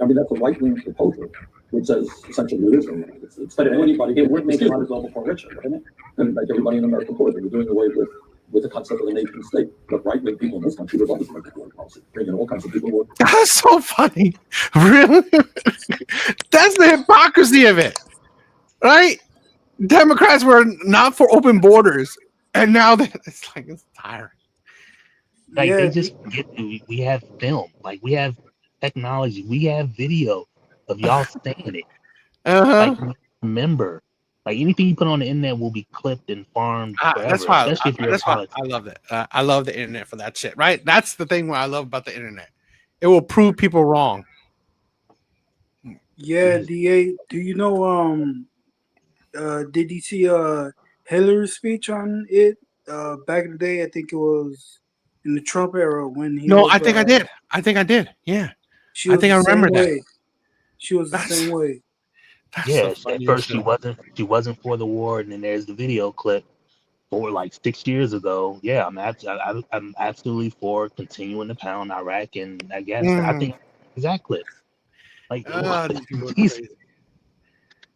I mean, that's a right-wing proposal, which says essentially it is it's but it would make a lot of global poor richer, wouldn't it? And make everybody in America poor. We're doing away with the concept of a nation state. But right-wing people in this country would love to make a foreign policy, bring in all kinds of people who are. That's so funny. Really? That's the hypocrisy of it, right? Democrats were not for open borders, and now it's like it's tiring. Like Yeah, they just get we have film, like we have technology, we have video of y'all saying it. Like remember, like anything you put on the internet will be clipped and farmed That's forever, why. especially if you're a That's why politician. I love it. I love the internet for that shit. Right? That's the thing. What I love about the internet. It will prove people wrong. yeah, DA. Do you know? Did you see Hillary's speech on it? Back in the day, I think it was in the Trump era when he No, was. I think I did. I think I did. Yeah, She I was think the I same remember that. way. She was the same way. Yeah, at first she wasn't for the war, and then there's the video clip for like 6 years ago. Yeah, I'm absolutely for continuing to pound Iraq and Afghanistan. I think that clip. Like These people are these, crazy.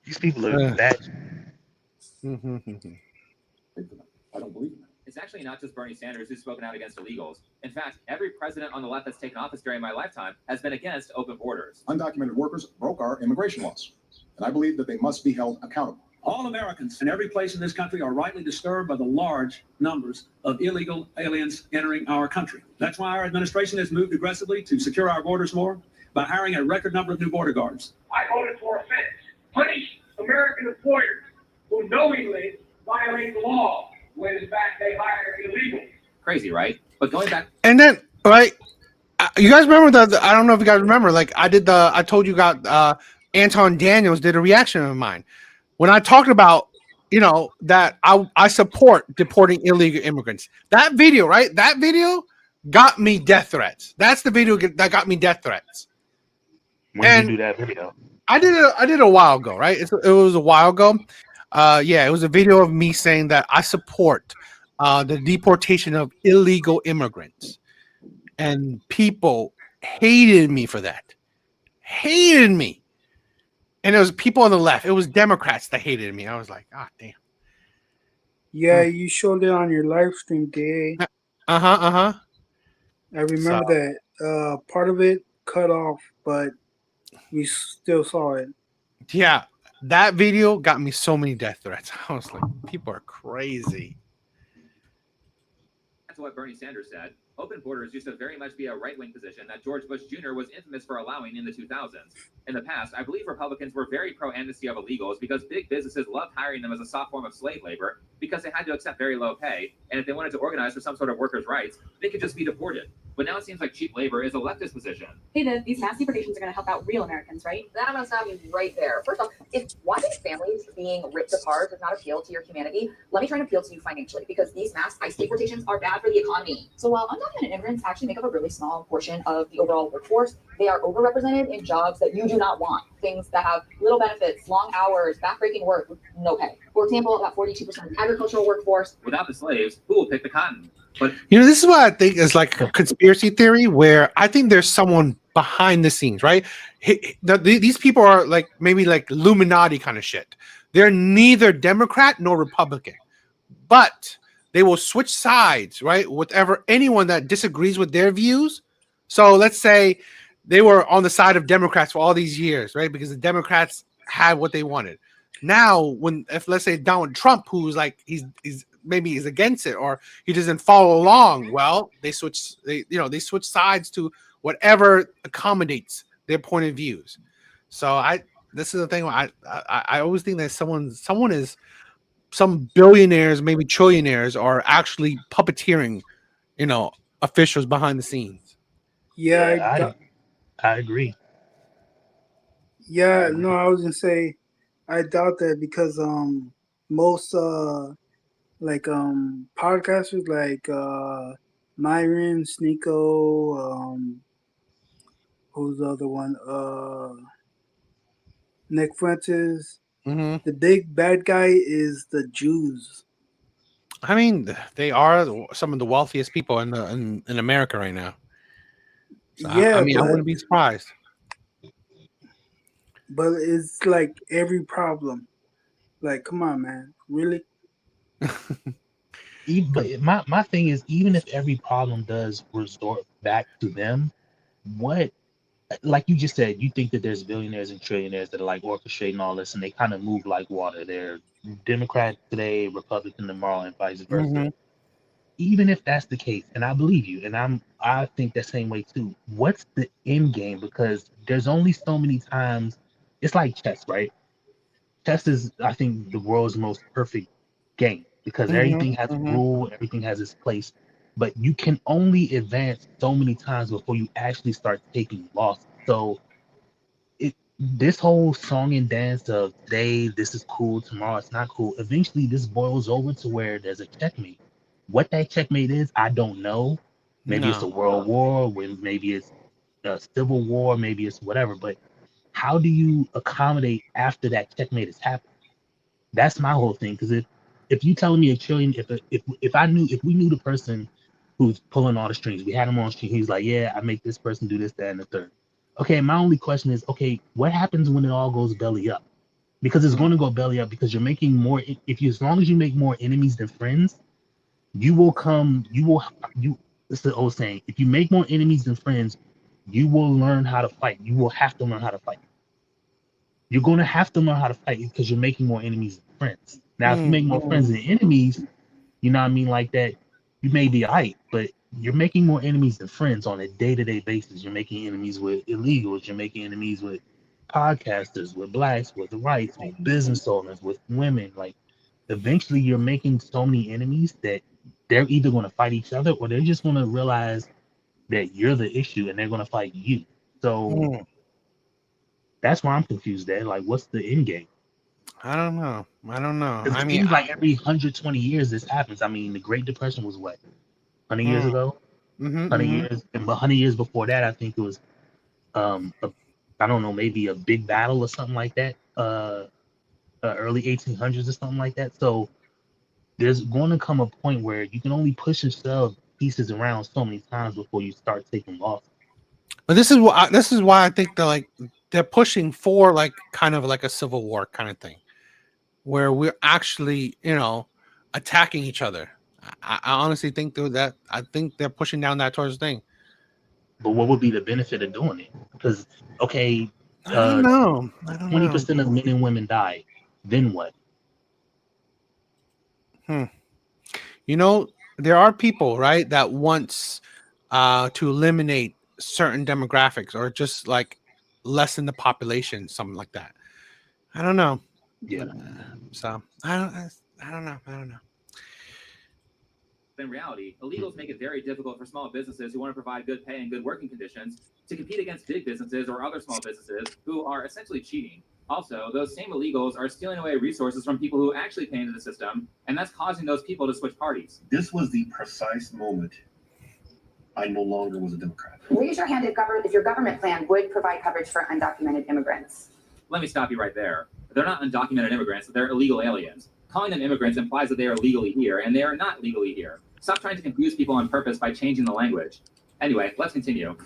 these people are bad. I don't believe in that. It's actually not just Bernie Sanders who's spoken out against illegals. In fact, every president on the left that's taken office during my lifetime has been against open borders. Undocumented workers broke our immigration laws, and I believe that they must be held accountable. All Americans in every place in this country are rightly disturbed by the large numbers of illegal aliens entering our country. That's why our administration has moved aggressively to secure our borders more by hiring a record number of new border guards. I voted for a fix. Punish American employers who knowingly violate the law when in fact they hire illegals. Crazy, right? But going back. And then, right? You guys remember I don't know if you guys remember. Like I told you got Anton Daniels did a reaction of mine when I talked about, that I support deporting illegal immigrants. That video, right? That video got me death threats. That's the video that got me death threats. When did you do that video? I did a while ago, right? It was a while ago. Yeah, it was a video of me saying that I support the deportation of illegal immigrants, and people hated me for that. Hated me. And it was people on the left. It was Democrats that hated me. I was like, ah, damn. Yeah, you showed it on your live stream, DA. I remember that. Part of it cut off, but we still saw it. Yeah, that video got me so many death threats. I was like, people are crazy. That's what Bernie Sanders said. Open borders used to very much be a right-wing position that George Bush Jr. was infamous for allowing in the 2000s. In the past, I believe Republicans were very pro-amnesty of illegals because big businesses loved hiring them as a soft form of slave labor because they had to accept very low pay, and if they wanted to organize for some sort of workers' rights, they could just be deported. But now it seems like cheap labor is a leftist position. Hey, these mass deportations are going to help out real Americans, right? That I'm going to stop you right there. First off, if watching families being ripped apart does not appeal to your humanity, let me try and appeal to you financially, because these mass ICE deportations are bad for the economy. So while undocumented immigrants actually make up a really small portion of the overall workforce, they are overrepresented in jobs that you do not want. Things that have little benefits, long hours, backbreaking work with no pay. For example, about 42% of the agricultural workforce. Without the slaves, who will pick the cotton? But this is what I think is like a conspiracy theory where I think there's someone behind the scenes, right? These people are like maybe like Illuminati kind of shit. They're neither Democrat nor Republican, but they will switch sides, right? Whatever anyone that disagrees with their views. So let's say they were on the side of Democrats for all these years, right? Because the Democrats had what they wanted. Now, if let's say Donald Trump, who's like he's maybe he's against it or he doesn't follow along, well, they switch sides to whatever accommodates their point of views. So this is the thing. I always think that some billionaires, maybe trillionaires, are actually puppeteering, officials behind the scenes. Yeah, I agree. Yeah, no, I was gonna say I doubt that because most podcasters like Myron, Sneeko, who's the other one? Nick Fuentes. The big bad guy is the Jews. I mean, they are some of the wealthiest people in America right now. So, Yeah, I but wouldn't be surprised. but it's like every problem. Like, come on, man, really? But my thing is, even if every problem does resort back to them, what, like you just said, you think that there's billionaires and trillionaires that are like orchestrating all this, and they kind of move like water. They're Democrat today, Republican tomorrow, and vice versa. Mm-hmm. Even if that's the case, and I believe you, and I think that same way too. What's the end game? Because there's only so many times. It's like chess, right? Chess is, I think, the world's most perfect game because everything has a rule, everything has its place, but you can only advance so many times before you actually start taking losses. So this whole song and dance of today, this is cool, tomorrow it's not cool. Eventually, this boils over to where there's a checkmate. What that checkmate is, I don't know. Maybe it's a No. world war, maybe it's a civil war, maybe it's whatever. But how do you accommodate after that checkmate has happened? That's my whole thing. Because if you telling me a trillion, if we knew the person who's pulling all the strings, we had him on stream, he's like, yeah, I make this person do this, that, and the third. Okay, my only question is, okay, what happens when it all goes belly up? Because it's going to go belly up because you're making more. As long as you make more enemies than friends, you will come. It's the old saying: if you make more enemies than friends, you will learn how to fight. You will have to learn how to fight. You're going to have to learn how to fight because you're making more enemies than friends. Now, if you make more friends than enemies, you know what I mean, like that, you may be alright, but you're making more enemies than friends on a day-to-day basis. You're making enemies with illegals. You're making enemies with podcasters, with blacks, with whites, with business owners, with women. Like, eventually, you're making so many enemies that they're either going to fight each other or they're just going to realize that you're the issue and they're going to fight you. So that's why I'm confused at. Like, what's the end game? I don't know. Because it seems like every 120 years this happens. I mean, the Great Depression was what, 100 years ago? 100 years, and 100 years before that, I think it was, I don't know, maybe a big battle or something like that. Early 1800s or something like that. So there's going to come a point where you can only push yourself pieces around so many times before you start taking losses. But this is why I think they're pushing for like kind of like a civil war kind of thing, where we're actually attacking each other. I honestly think that I think they're pushing down that towards the thing. But what would be the benefit of doing it? Because okay, I don't know. 20% of men and women die. Then what? There are people, right, that wants to eliminate certain demographics or just like lessen the population, something like that. I don't know. Yeah. So I don't know. In reality, illegals make it very difficult for small businesses who want to provide good pay and good working conditions to compete against big businesses or other small businesses who are essentially cheating. Also, those same illegals are stealing away resources from people who actually pay into the system, and that's causing those people to switch parties. This was the precise moment I no longer was a Democrat. Raise your hand if your government plan would provide coverage for undocumented immigrants. Let me stop you right there. They're not undocumented immigrants, they're illegal aliens. Calling them immigrants implies that they are legally here, and they are not legally here. Stop trying to confuse people on purpose by changing the language. Anyway, let's continue.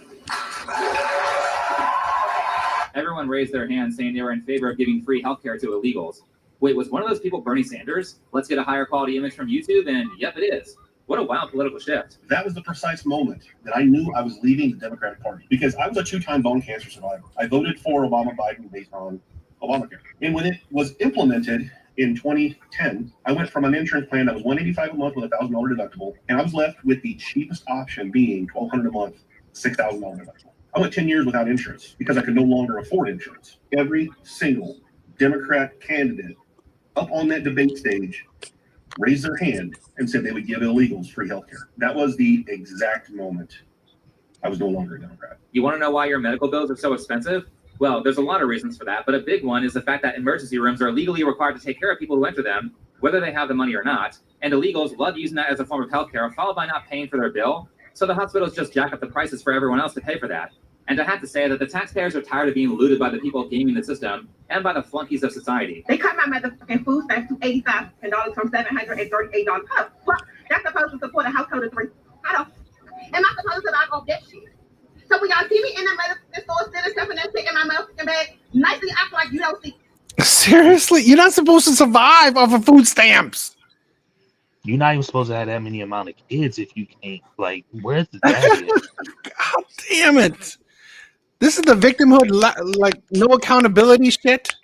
Everyone raised their hand saying they were in favor of giving free healthcare to illegals. Wait, was one of those people Bernie Sanders? Let's get a higher quality image from YouTube, and yep, it is. What a wild political shift. That was the precise moment that I knew I was leaving the Democratic Party because I was a two-time bone cancer survivor. I voted for Obama-Biden based on Obamacare. And when it was implemented in 2010, I went from an insurance plan that was $185 a month with a $1,000 deductible, and I was left with the cheapest option being $1,200 a month, $6,000 deductible. I went 10 years without insurance because I could no longer afford insurance. Every single Democrat candidate up on that debate stage raised their hand and said they would give illegals free healthcare. That was the exact moment I was no longer a Democrat. You want to know why your medical bills are so expensive? Well, there's a lot of reasons for that, but a big one is the fact that emergency rooms are legally required to take care of people who enter them, whether they have the money or not, and illegals love using that as a form of healthcare, followed by not paying for their bill, so the hospitals just jack up the prices for everyone else to pay for that. And I have to say that the taxpayers are tired of being looted by the people gaming the system and by the flunkies of society. They cut my motherfucking food stamps to $85 from $738. Well, that's supposed to support a household of three. I don't. Am I supposed to buy all that shit? So when y'all see me in the store still stuffing that shit in my motherfucking bag, nicely act like you don't see. Seriously, you're not supposed to survive off of food stamps. You're not even supposed to have that many amount of kids if you can't. Like, where's the daddy at? God damn it! This is the victimhood, like no accountability shit.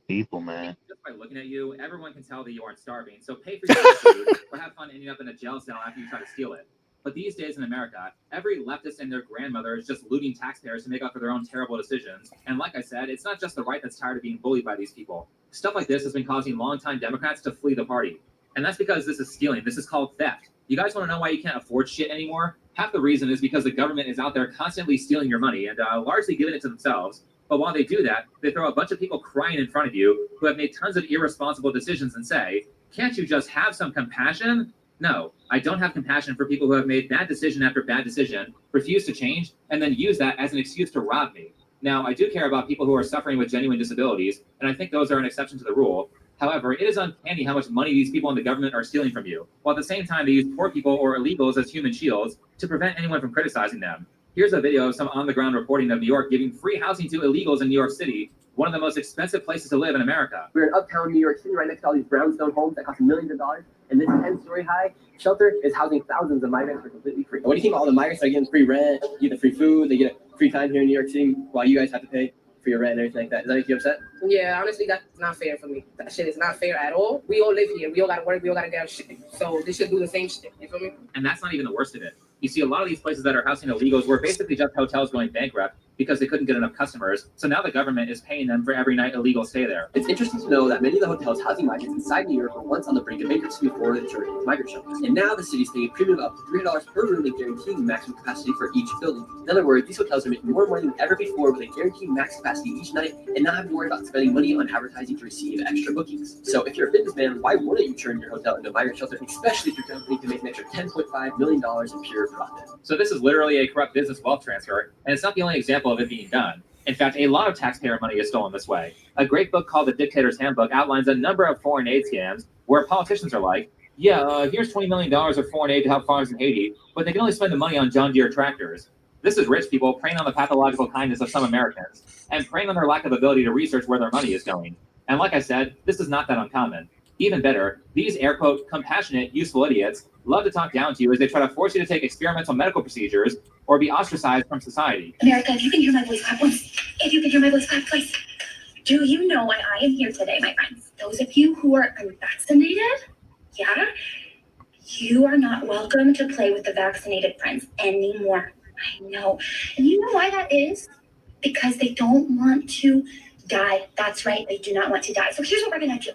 People, man. Just by looking at you, everyone can tell that you aren't starving. So pay for your own food or have fun ending up in a jail cell after you try to steal it. But these days in America, every leftist and their grandmother is just looting taxpayers to make up for their own terrible decisions. And like I said, it's not just the right that's tired of being bullied by these people. Stuff like this has been causing longtime Democrats to flee the party. And that's because this is stealing. This is called theft. You guys want to know why you can't afford shit anymore? Half the reason is because the government is out there constantly stealing your money and largely giving it to themselves. But while they do that, they throw a bunch of people crying in front of you who have made tons of irresponsible decisions and say, can't you just have some compassion? No, I don't have compassion for people who have made bad decision after bad decision, refuse to change, and then use that as an excuse to rob me. Now, I do care about people who are suffering with genuine disabilities, and I think those are an exception to the rule. However, it is uncanny how much money these people in the government are stealing from you, while at the same time they use poor people or illegals as human shields to prevent anyone from criticizing them. Here's a video of some on-the-ground reporting of New York giving free housing to illegals in New York City, one of the most expensive places to live in America. We're in uptown New York City, right next to all these brownstone homes that cost millions of dollars, and this 10-story high shelter is housing thousands of migrants for completely free. What do you think all the migrants are getting free rent, get the free food, they get a free time here in New York City, while you guys have to pay for your rent and everything like that? Does that make you upset? Yeah, honestly, that's not fair for me. That shit is not fair at all. We all live here. We all gotta work. We all gotta get our shit. So they should do the same shit. You feel me? And that's not even the worst of it. You see, a lot of these places that are housing illegals were basically just hotels going bankrupt because they couldn't get enough customers. So now the government is paying them for every night illegals stay there. It's interesting to know that many of the hotels housing migrants inside New York were once on the brink of bankruptcy before the journey of migrant shelters. And now the city's paying a premium of up to $300 per room and guaranteeing maximum capacity for each building. In other words, these hotels are making more money than ever before with a guaranteed max capacity each night and not having to worry about spending money on advertising to receive extra bookings. So if you're a businessman, why wouldn't you turn your hotel into a migrant shelter, especially if your company can make an extra $10.5 million in pure profit? So this is literally a corrupt business wealth transfer, and it's not the only example of it being done. In fact, a lot of taxpayer money is stolen this way. A great book called The Dictator's Handbook outlines a number of foreign aid scams where politicians are like, yeah, here's $20 million of foreign aid to help farmers in Haiti, but they can only spend the money on John Deere tractors. This is rich people preying on the pathological kindness of some Americans and preying on their lack of ability to research where their money is going. And like I said, this is not that uncommon. Even better, these air quote compassionate, useful idiots love to talk down to you as they try to force you to take experimental medical procedures or be ostracized from society. America, if you can hear my voice, clap once. If you can hear my voice, clap twice. Do you know why I am here today, my friends? Those of you who are unvaccinated, yeah, you are not welcome to play with the vaccinated friends anymore. I know. And you know why that is? Because they don't want to die. That's right, they do not want to die. So here's what we're gonna do.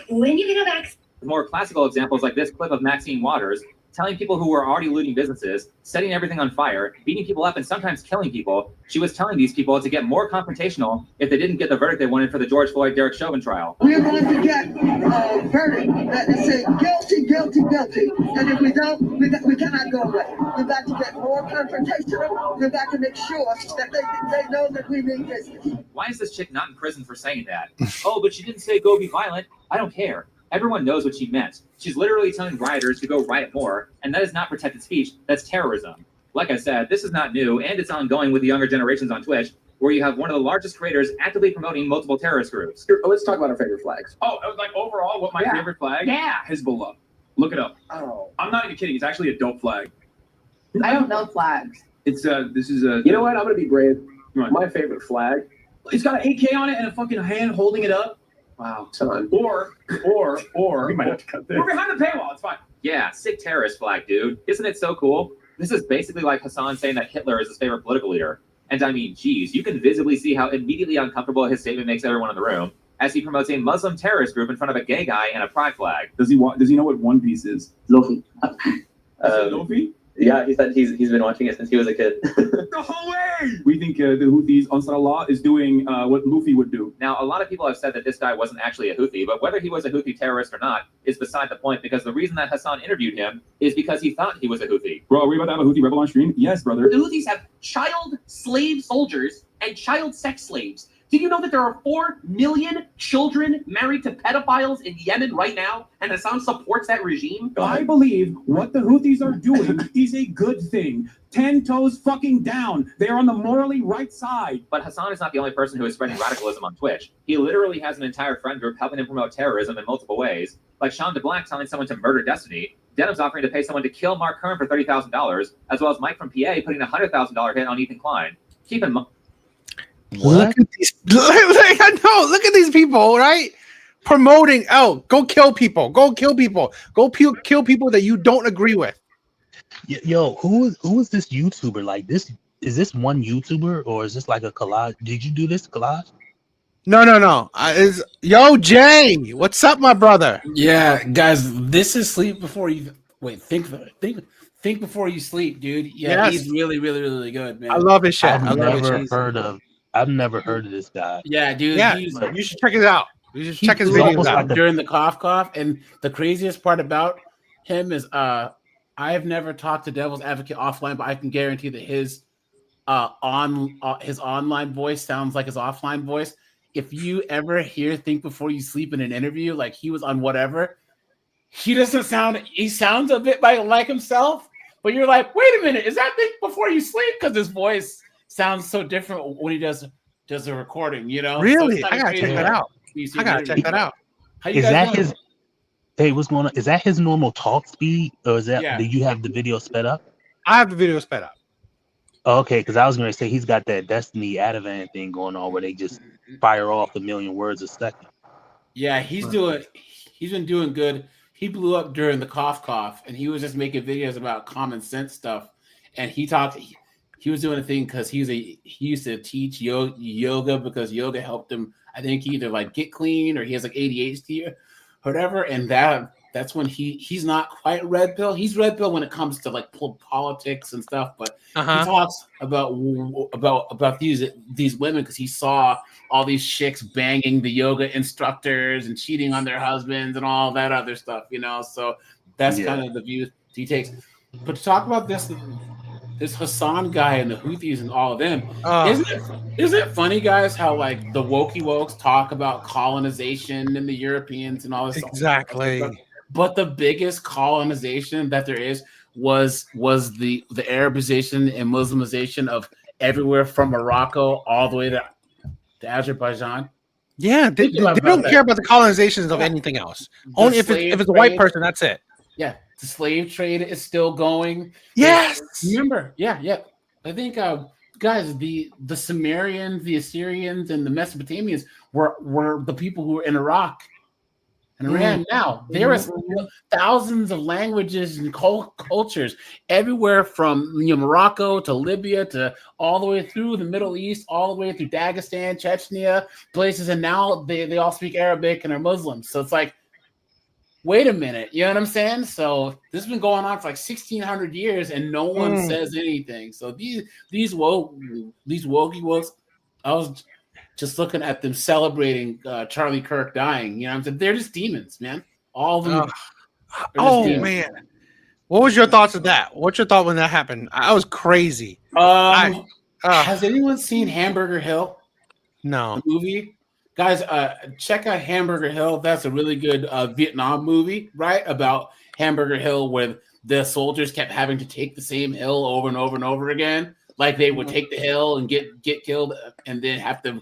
When you get a vaccine, More classical examples like this clip of Maxine Waters telling people who were already looting businesses, setting everything on fire, beating people up, and sometimes killing people. She was telling these people to get more confrontational if they didn't get the verdict they wanted for the George Floyd Derek Chauvin trial. We're going to get a verdict that says guilty, guilty, guilty. And if we don't, we cannot go away. We've got to get more confrontational. We've got to make sure that they know that we mean business. Why is this chick not in prison for saying that? Oh, but she didn't say go be violent. I don't care. Everyone knows what she meant. She's literally telling rioters to go riot more, and that is not protected speech, that's terrorism. Like I said, this is not new, and it's ongoing with the younger generations on Twitch, where you have one of the largest creators actively promoting multiple terrorist groups. Let's talk about our favorite flags. Oh, like overall, what my favorite flag? Yeah. Hezbollah. Look it up. Oh. I'm not even kidding. It's actually a dope flag. I don't know flags. It's this is a. You know what? I'm gonna be brave. My favorite flag. It's got an AK on it and a fucking hand holding it up. Wow. Son. Or we might have to cut this. We're behind the paywall. It's fine. Yeah, sick terrorist flag, dude. Isn't it so cool? This is basically like Hassan saying that Hitler is his favorite political leader. And I mean, geez, you can visibly see how immediately uncomfortable his statement makes everyone in the room as he promotes a Muslim terrorist group in front of a gay guy and a pride flag. Does he know what One Piece is? Luffy. Luffy? Yeah, he said he's been watching it since he was a kid. The whole way! We think the Houthis, Ansar Allah, is doing what Luffy would do. Now, a lot of people have said that this guy wasn't actually a Houthi, but whether he was a Houthi terrorist or not is beside the point, because the reason that Hassan interviewed him is because he thought he was a Houthi. Bro, are we about to have a Houthi rebel on stream? Yes, brother. The Houthis have child slave soldiers and child sex slaves. Did you know that there are 4 million children married to pedophiles in Yemen right now, and Hassan supports that regime? I believe what the Houthis are doing is a good thing. 10 toes fucking down. They are on the morally right side. But Hassan is not the only person who is spreading radicalism on Twitch. He literally has an entire friend group helping him promote terrorism in multiple ways, like Sean DeBlanc telling someone to murder Destiny, Denham's offering to pay someone to kill Mark Kern for $30,000, as well as Mike from PA putting a $100,000 hit on Ethan Klein. Keep in mind. Look at these. I know. Look at these people, right? Promoting. Oh, go kill people. Go kill people. Go kill people that you don't agree with. Yo, who is this YouTuber? Like this? Is this one YouTuber or is this like a collage? Did you do this collage? No. Is yo Jay? What's up, my brother? Yeah, guys, this is sleep before you wait. Think before you sleep, dude. Yeah, Yes. he's really good, man. I love his shit. I've never heard of this guy. Yeah, dude. Yeah, you should check it out. You should check his videos out during the cough. And the craziest part about him is I have never talked to Devil's Advocate offline, but I can guarantee that his online voice sounds like his offline voice. If you ever hear "Think Before You Sleep" in an interview, like he was on whatever, he sounds a bit like himself, but you're like, wait a minute, is that "Think Before You Sleep"? Because his voice sounds so different when he does a recording, you know? Really? So I gotta check that out. Is that his? Hey, what's going on? Is that his normal talk speed, or is that do you have the video sped up? I have the video sped up. Oh, okay, because I was going to say he's got that Destiny Ativan thing going on where they just fire off 1 million words a second. Yeah, he's been doing good. He blew up during the cough, and he was just making videos about common sense stuff. And he was doing a thing because he used to teach yoga because yoga helped him. I think either like get clean or he has like ADHD or whatever. And that's when he's not quite red pill. He's red pill when it comes to like politics and stuff. But he talks about these women because he saw all these chicks banging the yoga instructors and cheating on their husbands and all that other stuff, you know. So that's kind of the view he takes. But to talk about this Hassan guy and the Houthis and all of them, isn't it funny, guys, how like the wokes talk about colonization and the Europeans and all this exactly stuff, but the biggest colonization that there is was the Arabization and Muslimization of everywhere from Morocco all the way to Azerbaijan. Yeah, they don't care about the colonizations of anything else. Only if it's a white person, that's it. Yeah, the slave trade is still going. Yes, remember? Yeah. I think, guys, the Sumerians, the Assyrians, and the Mesopotamians were the people who were in Iraq and Iran. Now there is thousands of languages and cultures everywhere from Morocco to Libya to all the way through the Middle East, all the way through Dagestan, Chechnya, places, and now they all speak Arabic and are Muslims. So it's like, wait a minute, you know what I'm saying? So this has been going on for like 1,600 years, and no one says anything. So these wokey wokes, I was just looking at them celebrating Charlie Kirk dying. You know what I'm saying? They're just demons, man. All of them. Man, what was your thoughts of that? What's your thought when that happened? I was crazy. Has anyone seen Hamburger Hill? No. The movie? Guys, check out Hamburger Hill. That's a really good Vietnam movie, right? About Hamburger Hill, where the soldiers kept having to take the same hill over and over and over again. Like they would take the hill and get killed and then have to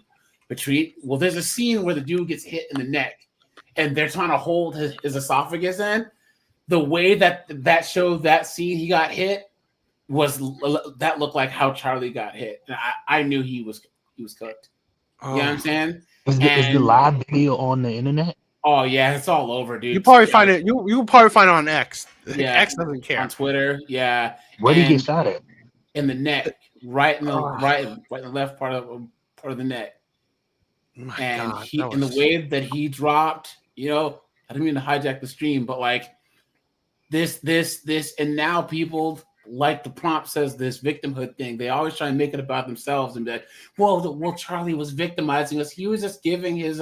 retreat. Well, there's a scene where the dude gets hit in the neck and they're trying to hold his esophagus in. The way that showed that scene he got hit that looked like how Charlie got hit. And I knew he was cooked. You know what I'm saying? Is the live video on the internet? Oh yeah, it's all over, dude. You probably find it. You probably find it on X. Yeah, X doesn't care. On Twitter. Yeah. Where did he get shot at? In the neck, right in the left part of the neck. And God, in the way that he dropped, you know, I didn't mean to hijack the stream, but like this, and now people, like the prompt says, this victimhood thing, they always try and make it about themselves and be like, well, Charlie was victimizing us. He was just giving his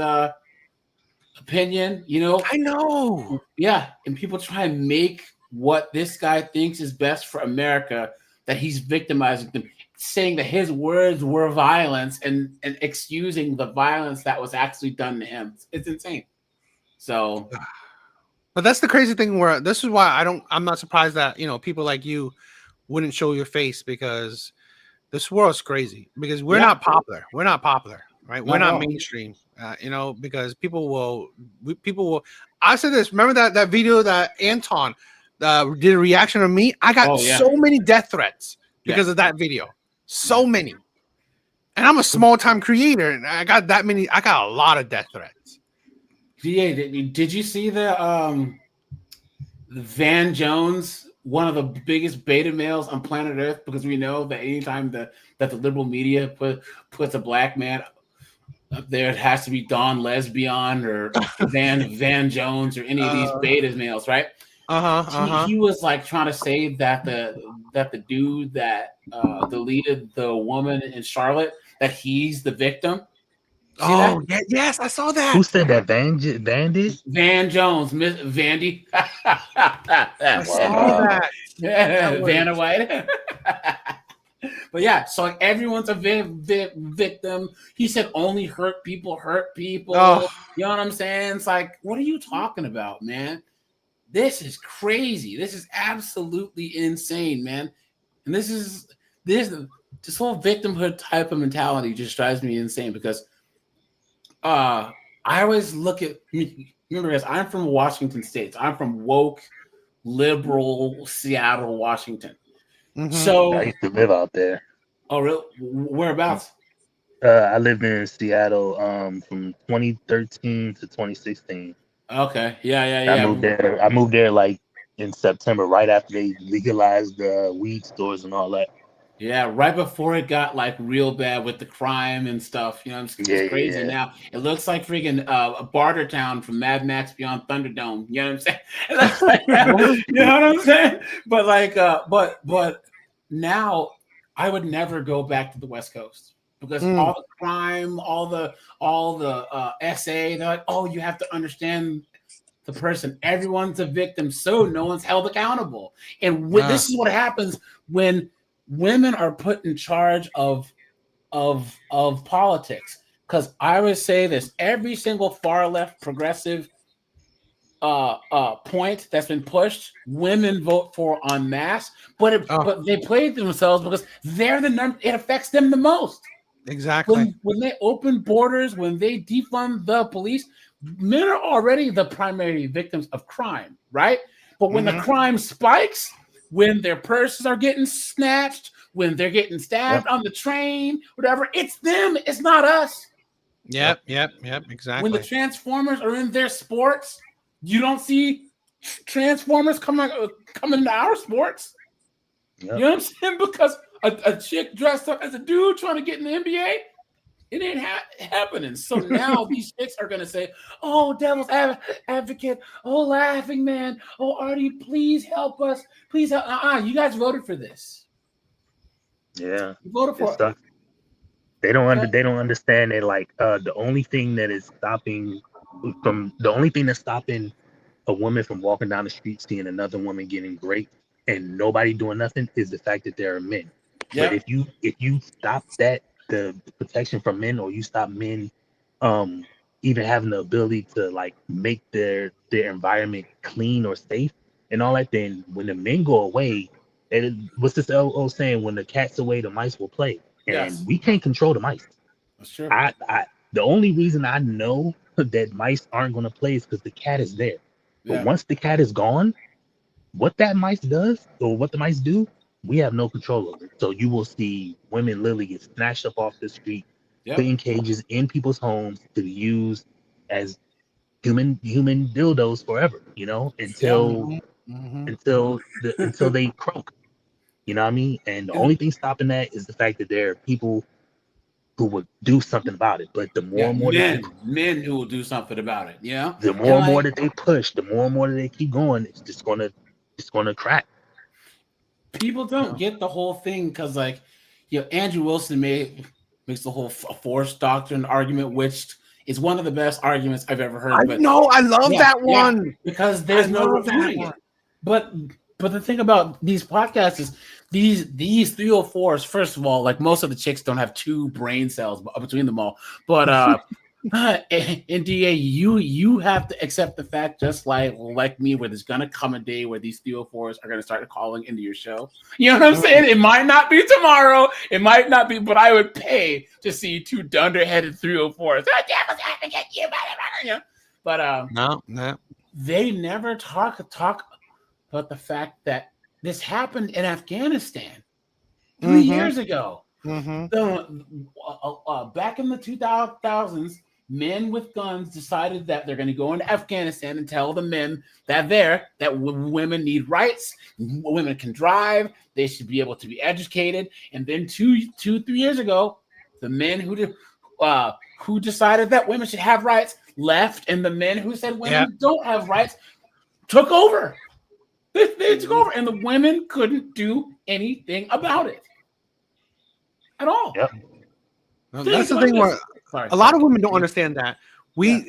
opinion, you know. I know. Yeah, and people try and make what this guy thinks is best for America, that he's victimizing them. saying that his words were violence and excusing the violence that was actually done to him. It's insane. So, but that's the crazy thing. Where this is why I'm not surprised that people like you wouldn't show your face, because this world's crazy. Because we're not popular. We're not popular, right? We're not mainstream. Because people will. I said this. Remember that video that Anton did a reaction of me? I got so many death threats because of that video. So many. And I'm a small time creator, and I got that many. I got a lot of death threats. DA, did you see the Van Jones, one of the biggest beta males on planet Earth? Because we know that anytime that the liberal media puts a black man up there, it has to be Don Lesbian or Van Jones or any of these beta males, right? He was like trying to say that the dude that deleted the woman in Charlotte, that he's the victim. See that? Yes, I saw that. Who said that? Van did? Van Jones, Miss Vandy. I saw that. Vanna White. But yeah, so like everyone's a victim. He said only hurt people hurt people. Oh. You know what I'm saying? It's like, what are you talking about, man? This is crazy. This is absolutely insane, man. And this whole victimhood type of mentality just drives me insane, because I always look at, remember guys, I'm from Washington State. I'm from woke, liberal Seattle, Washington. Mm-hmm. So I used to live out there. Oh, really? Whereabouts? I lived in Seattle from 2013 to 2016. Okay. Yeah. I moved there like in September, right after they legalized weed stores and all that. Yeah, right before it got like real bad with the crime and stuff. It's crazy now. It looks like freaking a Bartertown from Mad Max Beyond Thunderdome. You know what I'm saying? You know what I'm saying? But like, but now I would never go back to the West Coast, because all the crime, all the SA, they're like, oh, you have to understand the person. Everyone's a victim, so no one's held accountable. And this is what happens when women are put in charge of politics. Because I would say this: every single far left progressive point that's been pushed, women vote for en masse. But they played themselves because they're the number. It affects them the most. Exactly. When they open borders, when they defund the police, men are already the primary victims of crime, right? But when the crime spikes, when their purses are getting snatched, when they're getting stabbed on the train, whatever, it's them. It's not us. Yep, exactly. When the Transformers are in their sports, you don't see Transformers coming to our sports. Yep. You know what I'm saying? Because a chick dressed up as a dude trying to get in the NBA, it ain't happening. So now these chicks are going to say, oh, devil's advocate, oh, laughing man, oh, Artie, please help us. Please help. You guys voted for this. Yeah. You voted for it. They don't understand that, like, the only thing that's stopping a woman from walking down the street seeing another woman getting raped and nobody doing nothing is the fact that there are men. Yep. But if you stop that, the protection from men, or you stop men even having the ability to like make their environment clean or safe and all that, then when the men go away, what's this old saying, when the cat's away the mice will play. And we can't control the mice. That's true. The only reason I know that mice aren't going to play is because the cat is there. But once the cat is gone, what that mice does, or what the mice do, we have no control over. So you will see women literally get snatched up off the street, put in cages in people's homes to be used as human dildos forever, until they croak. You know what I mean? And the only thing stopping that is the fact that there are people who would do something about it. But the more and more men who will do something about it, the more and more that they push, the more and more that they keep going, it's just gonna crack. People don't get the whole thing because, like, Andrew Wilson makes the whole force doctrine argument, which is one of the best arguments I've ever heard. I love that one because there's no refuting it. But the thing about these podcasts is these 304s, first of all, like most of the chicks don't have 2 brain cells between them all. But in DA, you have to accept the fact, just like me, where there's gonna come a day where these 304s are gonna start calling into your show. You know what I'm saying? It might not be tomorrow, it might not be, but I would pay to see 2 dunderheaded 304s. But no, they never talk about the fact that this happened in Afghanistan 3 years ago. So, back in the 2000s, men with guns decided that they're going to go into Afghanistan and tell the men that women need rights, women can drive, they should be able to be educated. And then 3 years ago, the men who decided that women should have rights left, and the men who said women don't have rights took over. They took over, and the women couldn't do anything about it at all. Yep. No, that's the thing where a lot of women don't understand that we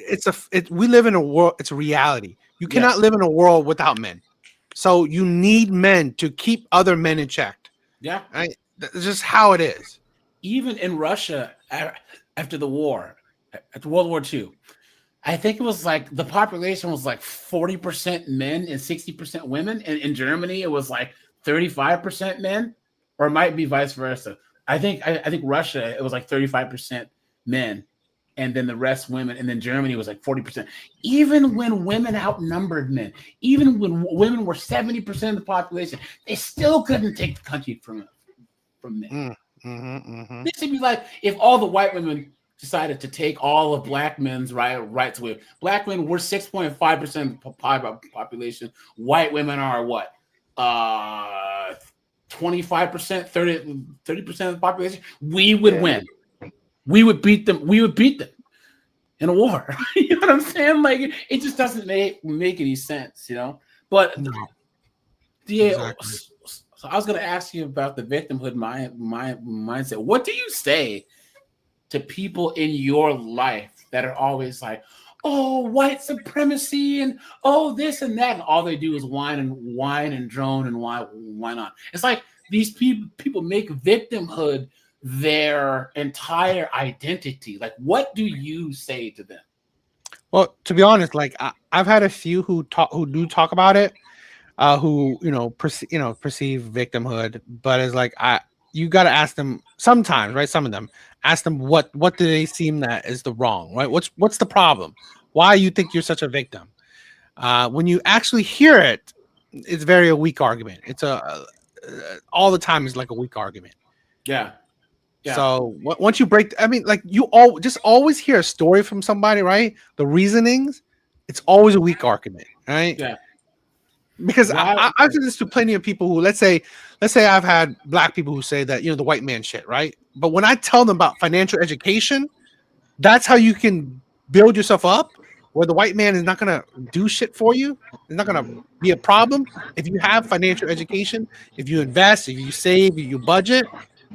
live in a world. It's a reality. You cannot live in a world without men. So you need men to keep other men in check. Yeah, right. That's just how it is. Even in Russia, after the war, after World War II, I think it was like the population was like 40% men and 60% women. And in Germany, it was like 35% men, or it might be vice versa. I think Russia, it was like 35% men, and then the rest women. And then Germany was like 40%. Even when women outnumbered men, even when women were 70% of the population, they still couldn't take the country from men. This would be like if all the white women decided to take all of black men's rights away. Black men were 6.5% of the population. White women are what? 25%, 30% of the population. We would win. We would beat them. We would beat them in a war. You know what I'm saying? Like it just doesn't make any sense, you know? But exactly. So I was going to ask you about the victimhood mindset. What do you say to people in your life that are always like, oh, white supremacy and oh, this and that, and all they do is whine and drone and why not? It's like these people make victimhood their entire identity. Like, what do you say to them? Well, to be honest, like I've had a few who do talk about it, who perceive victimhood, but it's like you got to ask them sometimes, right? Some of them ask them what do they seem that is the wrong, right? What's the problem? Why you think you're such a victim? When you actually hear it, it's very a weak argument. It's all the time is like a weak argument. Yeah. So once you break, I mean, like you always hear a story from somebody, right? The reasonings, it's always a weak argument, right? Yeah. Because I've done this to plenty of people who, let's say I've had black people who say that, the white man shit, right? But when I tell them about financial education, that's how you can build yourself up, where the white man is not going to do shit for you. It's not going to be a problem. If you have financial education, if you invest, if you save, if you budget,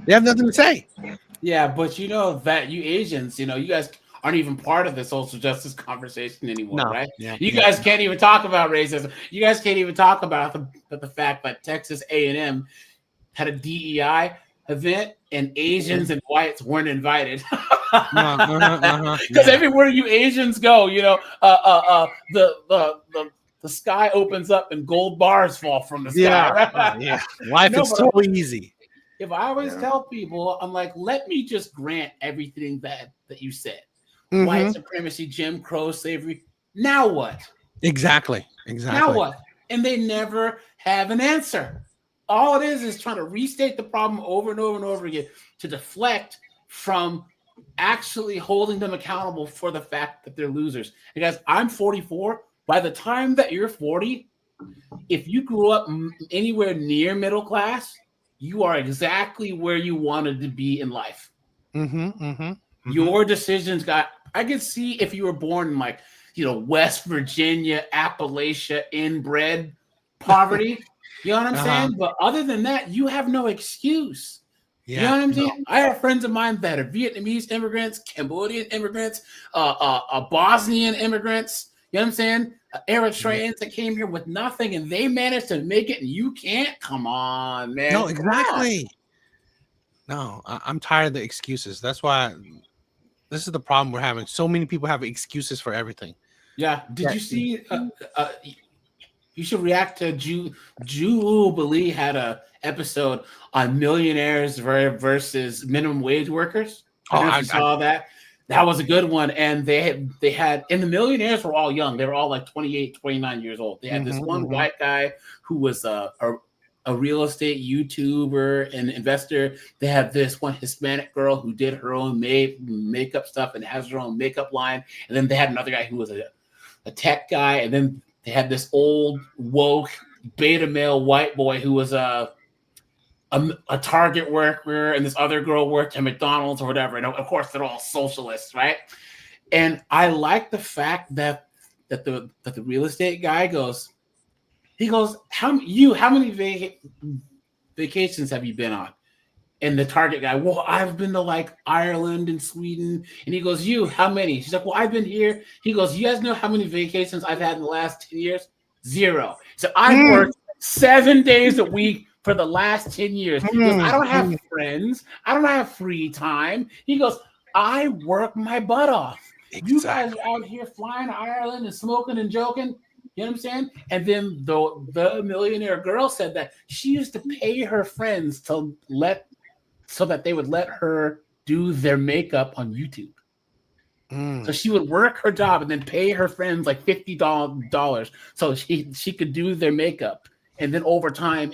they have nothing to say. Yeah, but you know that you Asians, you guys aren't even part of the social justice conversation anymore, right? Yeah, you guys can't even talk about racism. You guys can't even talk about the fact that Texas A&M had a DEI event and Asians and whites weren't invited. Because everywhere you Asians go, the sky opens up and gold bars fall from the sky. Yeah. Life is so easy. If I always tell people, I'm like, let me just grant everything that you said. White supremacy, Jim Crow, slavery. Now what? Exactly. Now what? And they never have an answer. All it is trying to restate the problem over and over and over again to deflect from actually holding them accountable for the fact that they're losers. Because I'm 44. By the time that you're 40, if you grew up anywhere near middle class, you are exactly where you wanted to be in life. Your decisions I could see if you were born in like, West Virginia, Appalachia, inbred poverty. You know what I'm saying? But other than that, you have no excuse. You know what I'm saying? I have friends of mine that are Vietnamese immigrants, Cambodian immigrants, Bosnian immigrants. You know what I'm saying? Eritreans that came here with nothing and they managed to make it and you can't? Come on, man. No, Come exactly. No, I'm tired of the excuses. That's why this is the problem we're having. So many people have excuses for everything. Yeah. Did you see? You should react to Jubilee had a episode on millionaires versus minimum wage workers. I don't know if you saw that. That was a good one. And they had, and the millionaires were all young. They were all like 28, 29 years old. They had this one white guy who was a real estate YouTuber and investor. They had this one Hispanic girl who did her own makeup stuff and has her own makeup line. And then they had another guy who was a tech guy. And then they had this old woke beta male white boy who was a Target worker, and this other girl worked at McDonald's or whatever. And of course, they're all socialists, right? And I like the fact that the real estate guy goes, how many vacations have you been on? And the Target guy, well, I've been to like Ireland and Sweden. And he goes, you, how many? She's like, well, I've been here. He goes, you guys know how many vacations I've had in the last 10 years? 0. So I've worked 7 days a week for the last 10 years. He goes, I don't have friends. I don't have free time. He goes, I work my butt off. Exactly. You guys are out here flying to Ireland and smoking and joking. You know what I'm saying? And then the millionaire girl said that she used to pay her friends so that they would let her do their makeup on YouTube. So she would work her job and then pay her friends like $50 so she could do their makeup. And then over time,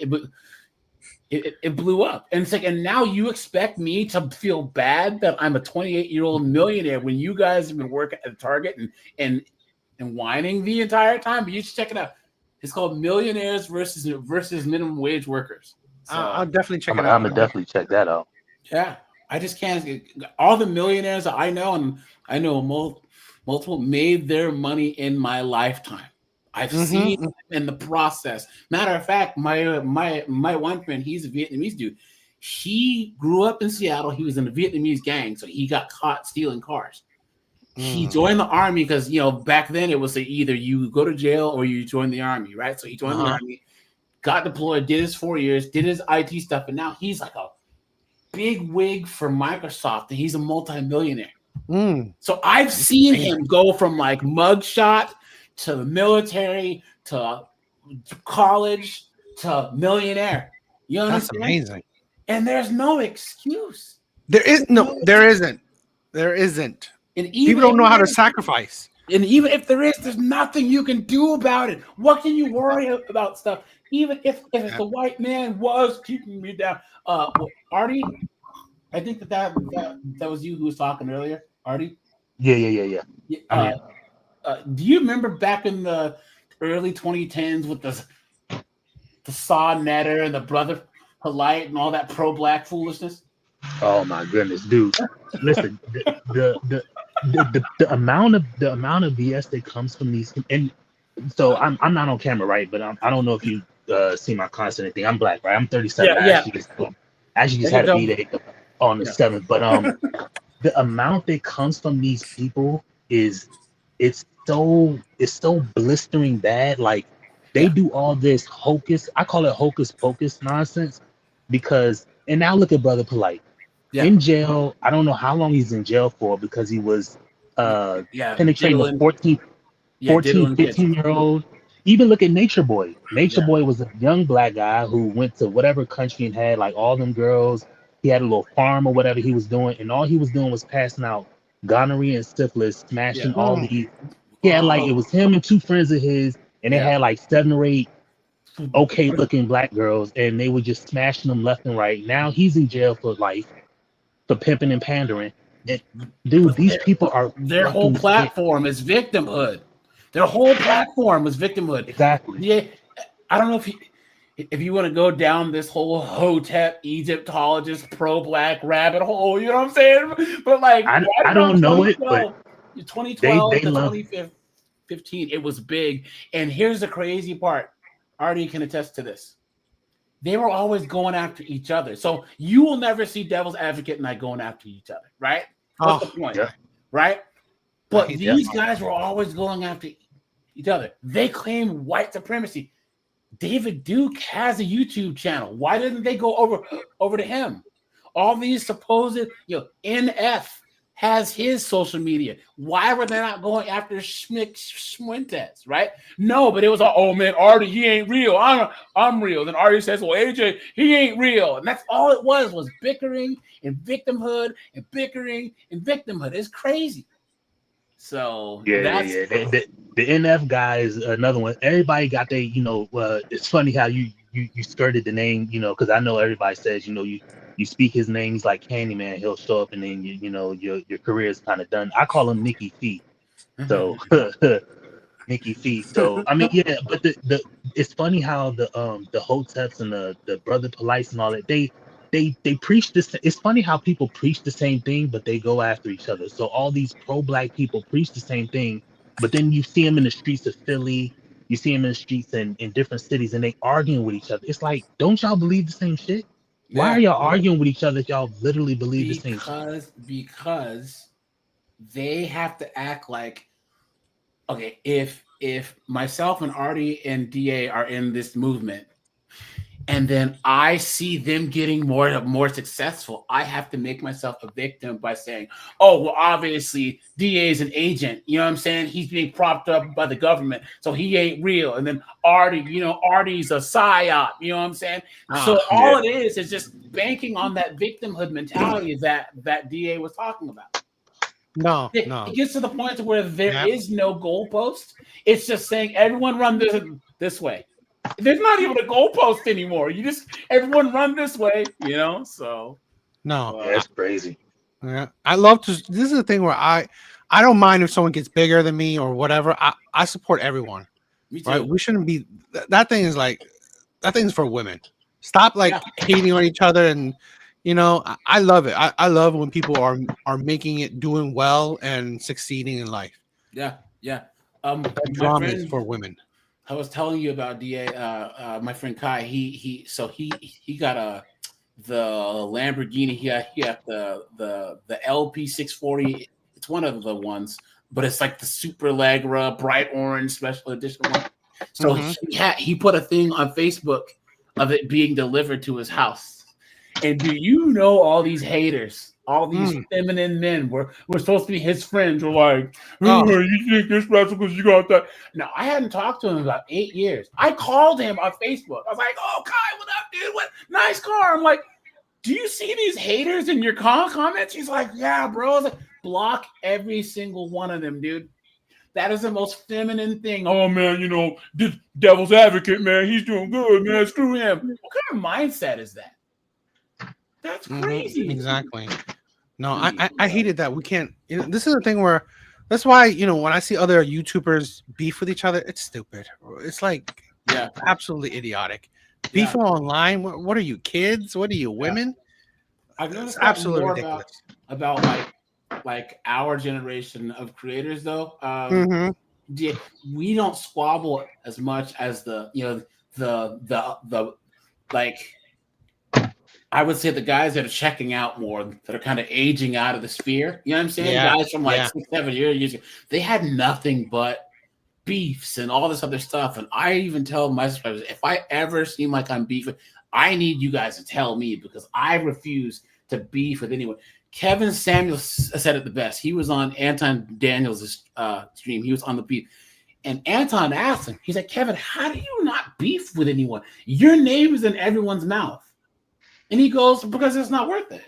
it blew up. And it's like, and now you expect me to feel bad that I'm a 28-year-old millionaire when you guys have been working at Target and whining the entire time? But you should check it out. It's called Millionaires versus Minimum Wage Workers. So, I'll definitely check it out. I'm gonna definitely check that out. Yeah, I just can't. All the millionaires that I know, and I know multiple, made their money in my lifetime. I've seen in the process. Matter of fact, my one friend, he's a Vietnamese dude. He grew up in Seattle. He was in a Vietnamese gang, so he got caught stealing cars. He joined the army because, back then it was either you go to jail or you join the army, right? So he joined the army, got deployed, did his 4 years, did his IT stuff, and now he's like a big wig for Microsoft, and he's a multimillionaire. So I've seen him go from like mugshot to the military to college to millionaire. You know what I'm saying? That's amazing. And there's no excuse. There isn't. And people don't know how to sacrifice. And even if there is, there's nothing you can do about it. What can you worry about stuff? Even if the white man was keeping me down. Artie, I think that was you who was talking earlier. Artie? Yeah. Do you remember back in the early 2010s with the Saw Netter and the Brother Polite and all that pro-black foolishness? Oh my goodness, dude! Listen, the amount of BS that comes from these, and so I'm not on camera, right? But I don't know if you see my content thing. I'm black, right? I'm 37. Yeah. I actually just had a B-Day on the 7th, but the amount that comes from these people is it's so blistering bad. Like they do all this hocus, I call it hocus pocus nonsense, because, and now look at Brother Polite. In jail, I don't know how long he's in jail for, because he was penetrating a 14, 15-year-old. Even look at Nature Boy. Nature Boy was a young black guy who went to whatever country and had like all them girls. He had a little farm or whatever he was doing, and all he was doing was passing out gonorrhea and syphilis, smashing all these. He had like, it was him and 2 friends of his, and they had like 7 or 8 okay looking black girls, and they were just smashing them left and right. Now he's in jail for life for pimping and pandering. And, dude, these people are their whole platform is victimhood. Their whole platform was victimhood. Exactly. Yeah, I don't know if you want to go down this whole Hotep Egyptologist pro-black rabbit hole, you know what I'm saying? But like, I don't know it, but 2012 they to love 2015, it was big. And here's the crazy part. Artie can attest to this. They were always going after each other. So you will never see Devil's Advocate and I going after each other, right? What's the point? Right? But these guys were always going after each other. They claim white supremacy. David Duke has a YouTube channel. Why didn't they go over to him? All these supposed, NF has his social media. Why were they not going after Schwintez, right? No, but it was oh man, Artie, he ain't real. I'm real. Then Artie says, well, AJ, he ain't real. And that's all it was bickering and victimhood and bickering and victimhood. It's crazy. So that's The NF guy is another one. Everybody got their, it's funny how you skirted the name, because I know everybody says, you speak his name, he's like Candyman, he'll show up and then your career is kind of done. I call him Nikki Feet. So Nikki Feet. So I mean, yeah, but the it's funny how the Hoteps and the Brother Police and all that, they preach this. It's funny how people preach the same thing, but they go after each other. So all these pro-black people preach the same thing, but then you see them in the streets of Philly, you see them in the streets in different cities, and they arguing with each other. It's like, don't y'all believe the same shit? Why are y'all arguing with each other if y'all literally believe the same shit? Because they have to act like, okay, if myself and Artie and DA are in this movement, and then I see them getting more successful, I have to make myself a victim by saying, oh, well, obviously DA is an agent. You know what I'm saying? He's being propped up by the government, so he ain't real. And then Artie, Artie's a psyop. You know what I'm saying? So all it is just banking on that victimhood mentality that DA was talking about. No. It gets to the point where there is no goalpost. It's just saying everyone run this way. There's not even a goalpost anymore. Everyone run this way, So no, that's crazy. Yeah, I love to. This is the thing where I don't mind if someone gets bigger than me or whatever. I support everyone. Me too. Right? We shouldn't be. That thing is for women. Stop hating on each other, and I love it. I love when people are making it, doing well, and succeeding in life. Yeah. Drama is for women. I was telling you about DA. My friend Kai. He got the Lamborghini. He got the LP 640. It's one of the ones, but it's like the Super Allegra bright orange special edition one. So he put a thing on Facebook of it being delivered to his house. And do you know all these haters, all these feminine men were supposed to be his friends, were like, you think you're special because you got that? No, I hadn't talked to him in about 8 years. I called him on Facebook. I was like, oh, Kai, what up, dude? What nice car. I'm like, do you see these haters in your comments? He's like, yeah, bro. I was like, block every single one of them, dude. That is the most feminine thing. Oh, man, this devil's advocate, man. He's doing good, man. Screw him. What kind of mindset is that? That's crazy. Exactly. No, I hated that. We can't. This is the thing where that's why when I see other YouTubers beef with each other, it's stupid. It's like absolutely idiotic. Beef online. What are you, kids? What are you, women? I've noticed absolutely more ridiculous. about like our generation of creators, though. We don't squabble as much as the I would say the guys that are checking out more, that are kind of aging out of the sphere. You know what I'm saying? Yeah, Guys from 6-7 years ago, they had nothing but beefs and all this other stuff. And I even tell my subscribers, if I ever seem like I'm beefing, I need you guys to tell me, because I refuse to beef with anyone. Kevin Samuels said it the best. He was on Anton Daniels' stream. He was on the beef. And Anton asked him, he's like, Kevin, how do you not beef with anyone? Your name is in everyone's mouth. And he goes, because it's not worth it.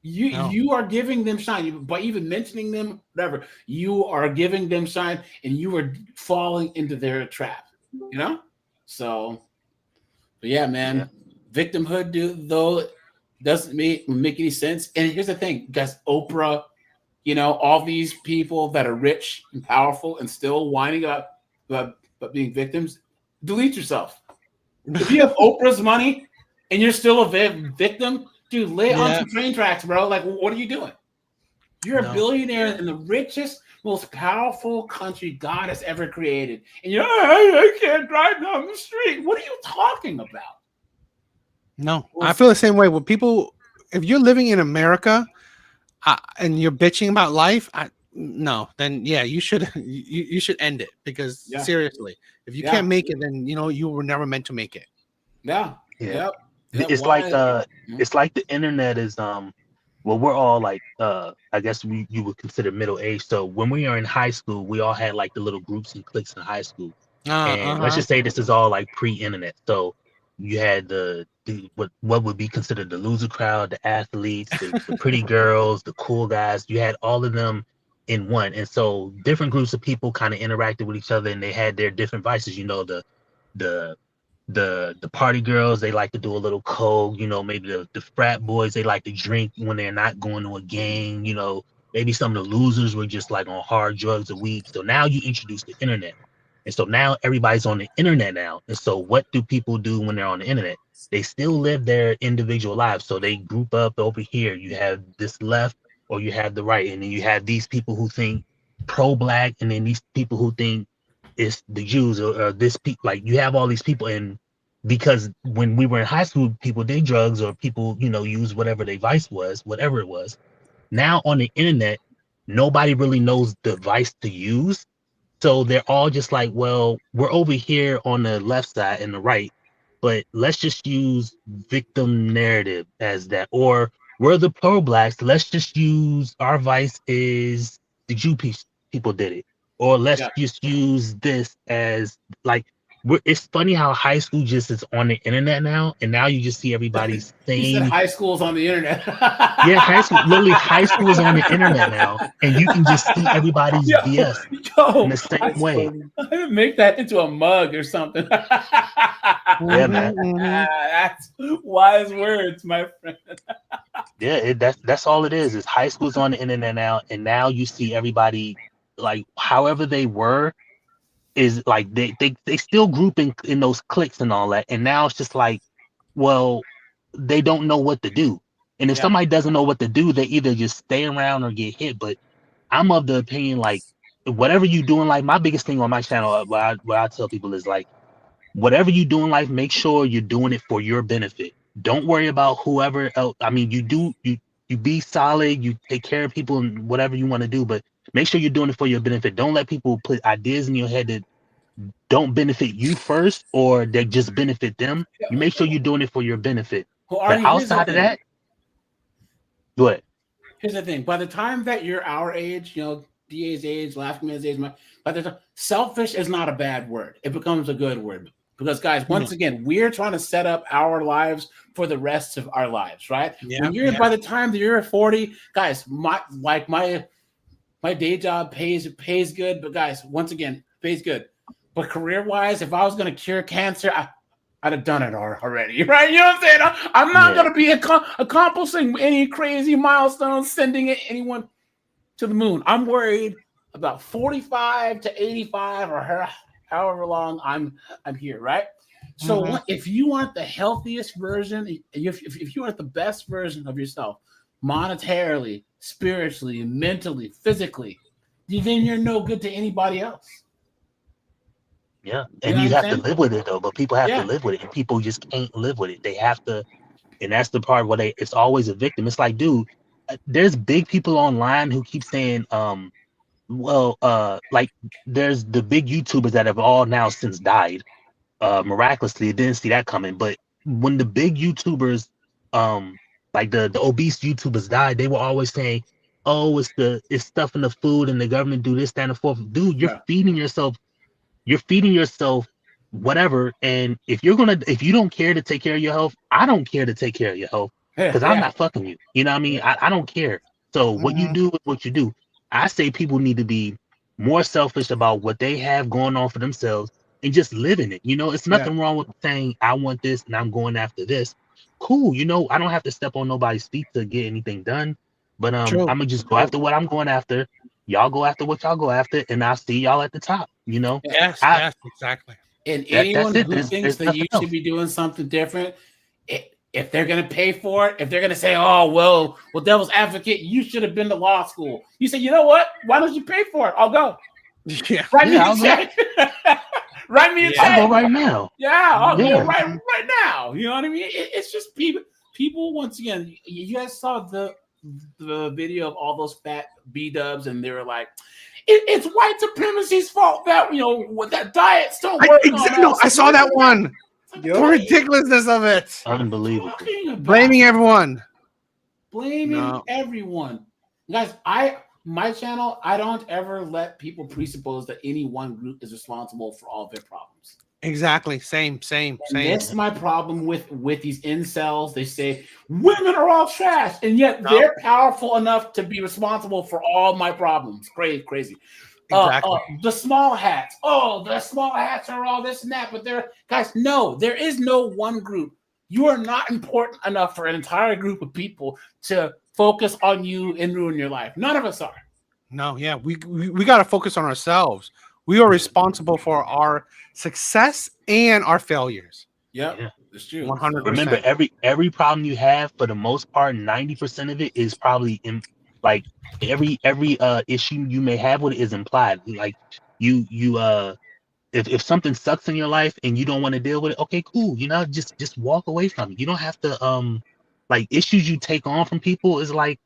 You are giving them shine. By even mentioning them, whatever, you are giving them shine, and you are falling into their trap. So, but yeah, man, victimhood, though, doesn't make any sense. And here's the thing, guys, Oprah, all these people that are rich and powerful and still whining about being victims, delete yourself. If you have Oprah's money and you're still a victim, dude, lay on some train tracks, bro. Like, what are you doing? You're a billionaire in the richest, most powerful country God has ever created. And you're, I can't drive down the street. What are you talking about? No, I feel the same way. With people, if you're living in America and you're bitching about life, no, then yeah, you should you should end it because Yeah. seriously, if you Yeah. can't make it, then you were never meant to make it. Yeah. Yeah. Yep. It's Why? like it's like the internet is well, we're all like I guess you would consider middle age. So when we were in high school, we all had like the little groups and cliques in high school. And let's just say this is all like pre-internet. So you had the what would be considered the loser crowd, the athletes, the pretty girls, the cool guys. You had all of them in one. And so different groups of people kind of interacted with each other and they had their different vices. You know, the the party girls, they like to do a little coke, maybe the frat boys, they like to drink when they're not going to a gang, maybe some of the losers were just like on hard drugs or weed. So now you introduce the internet. And so now everybody's on the internet now. And so what do people do when they're on the internet? They still live their individual lives. So they group up over here. You have this left or you have the right. And then you have these people who think pro-black and then these people who think it's the Jews or this people. Like you have all these people. And because when we were in high school, people did drugs or people, use whatever their vice was, whatever it was. Now on the internet, nobody really knows the vice to use. So they're all just like, well, we're over here on the left side and the right, but let's just use victim narrative as that. Or we're the pro-blacks. Let's just use our vice is the people did it. Or let's just use this as like, it's funny how high school just is on the internet now. And now you just see everybody's You said saying, high school's on the internet. yeah, literally high school is on the internet now. And you can just see everybody's BS in the same way. I didn't make that into a mug or something. Yeah, man. That's wise words, my friend. Yeah, that's all it is high school's on the internet now. And now you see everybody like however they were is like they still group in those cliques and all that. And now it's just like, well, they don't know what to do. And if somebody doesn't know what to do, they either just stay around or get hit. But I'm of the opinion, like, whatever you do in life, my biggest thing on my channel, what I tell people is like, whatever you do in life, make sure you're doing it for your benefit. Don't worry about whoever else. I mean, you be solid, you take care of people and whatever you want to do, but make sure you're doing it for your benefit. Don't let people put ideas in your head that don't benefit you first or that just benefit them. You make sure you're doing it for your benefit. But outside of that, go ahead. Here's the thing. By the time that you're our age, DA's age, Laughing Man's age, by the time, selfish is not a bad word. It becomes a good word. Because, guys, once again, we're trying to set up our lives for the rest of our lives, right? When by the time that you're 40, guys, my day job pays good, but guys, once again, pays good. But career-wise, if I was going to cure cancer, I'd have done it already, right? You know what I'm saying? I'm not going to be accomplishing any crazy milestones, sending anyone to the moon. I'm worried about 45 to 85 or however long I'm here, right? So if you want the healthiest version, if you want the best version of yourself, monetarily, spiritually, mentally, physically, then you're no good to anybody else. Yeah, and you have to live with it though. But people have to live with it, and people just can't live with it. They have to, and that's the part where it's always a victim. It's like, dude, there's big people online who keep saying, like there's the big YouTubers that have all now since died, miraculously. Didn't see that coming. But when the big YouTubers, like the obese YouTubers died, they were always saying, "Oh, it's stuff in the food, and the government do this, that, and the fourth." Dude, you're feeding yourself. You're feeding yourself whatever. And if you don't care to take care of your health, I don't care to take care of your health because I'm not fucking you. You know what I mean? I don't care. So what you do is what you do. I say people need to be more selfish about what they have going on for themselves and just live in it. It's nothing wrong with saying, I want this and I'm going after this. Cool. I don't have to step on nobody's feet to get anything done. But I'm gonna just go after what I'm going after. Y'all go after what y'all go after, and I'll see y'all at the top. Yes, exactly. And anyone who thinks that you should be doing something different, if they're going to pay for it, if they're going to say, "Oh, well, devil's advocate, you should have been to law school," you say, "You know what? Why don't you pay for it? I'll go." Yeah, write me a check. Write me a check. I'll go right now. Yeah, I'll go right now. You know what I mean? It's just people. Once again, you guys saw the video of all those fat B-dubs, and they were like, it's white supremacy's fault that that diets don't work on us. I saw that one. Yep. The ridiculousness of it. Unbelievable. Blaming everyone. Blaming everyone. Guys, my channel, I don't ever let people presuppose that any one group is responsible for all their problems. Exactly. Same. And that's my problem with these incels. They say women are all trash, and yet they're powerful enough to be responsible for all my problems. Crazy. Exactly. The small hats. Oh, the small hats are all this and that. But guys, no, there is no one group. You are not important enough for an entire group of people to focus on you and ruin your life. None of us are. No, yeah, we got to focus on ourselves. We are responsible for our success and our failures. Yep, it's true. 100%. Remember, every problem you have, for the most part, 90% of it is probably in, like, every issue you may have with it is implied. Like if something sucks in your life and you don't want to deal with it, okay, cool. Just walk away from it. You don't have to like, issues you take on from people is like,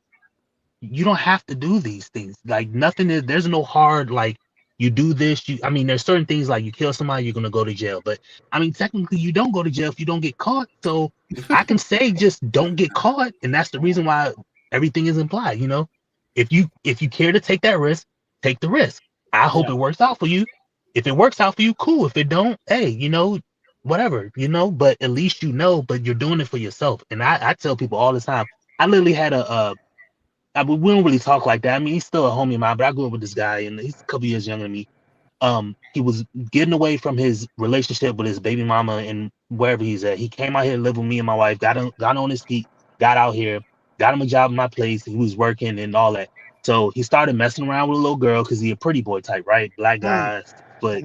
you don't have to do these things. Like, there's no hard, like, you do this, there's certain things like you kill somebody, you're gonna go to jail. But technically you don't go to jail if you don't get caught. So I can say just don't get caught, and that's the reason why everything is implied. If you care to take that risk, take the risk. I hope it works out for you. If it works out for you, cool. If it don't, hey, whatever, but at least but you're doing it for yourself. And I tell people all the time, I literally had we don't really talk like that. He's still a homie of mine, but I grew up with this guy, and he's a couple years younger than me. He was getting away from his relationship with his baby mama and wherever he's at. He came out here, lived with me and my wife, got on his feet, got out here, got him a job in my place. He was working and all that. So he started messing around with a little girl because he a pretty boy type, right? Black guy, but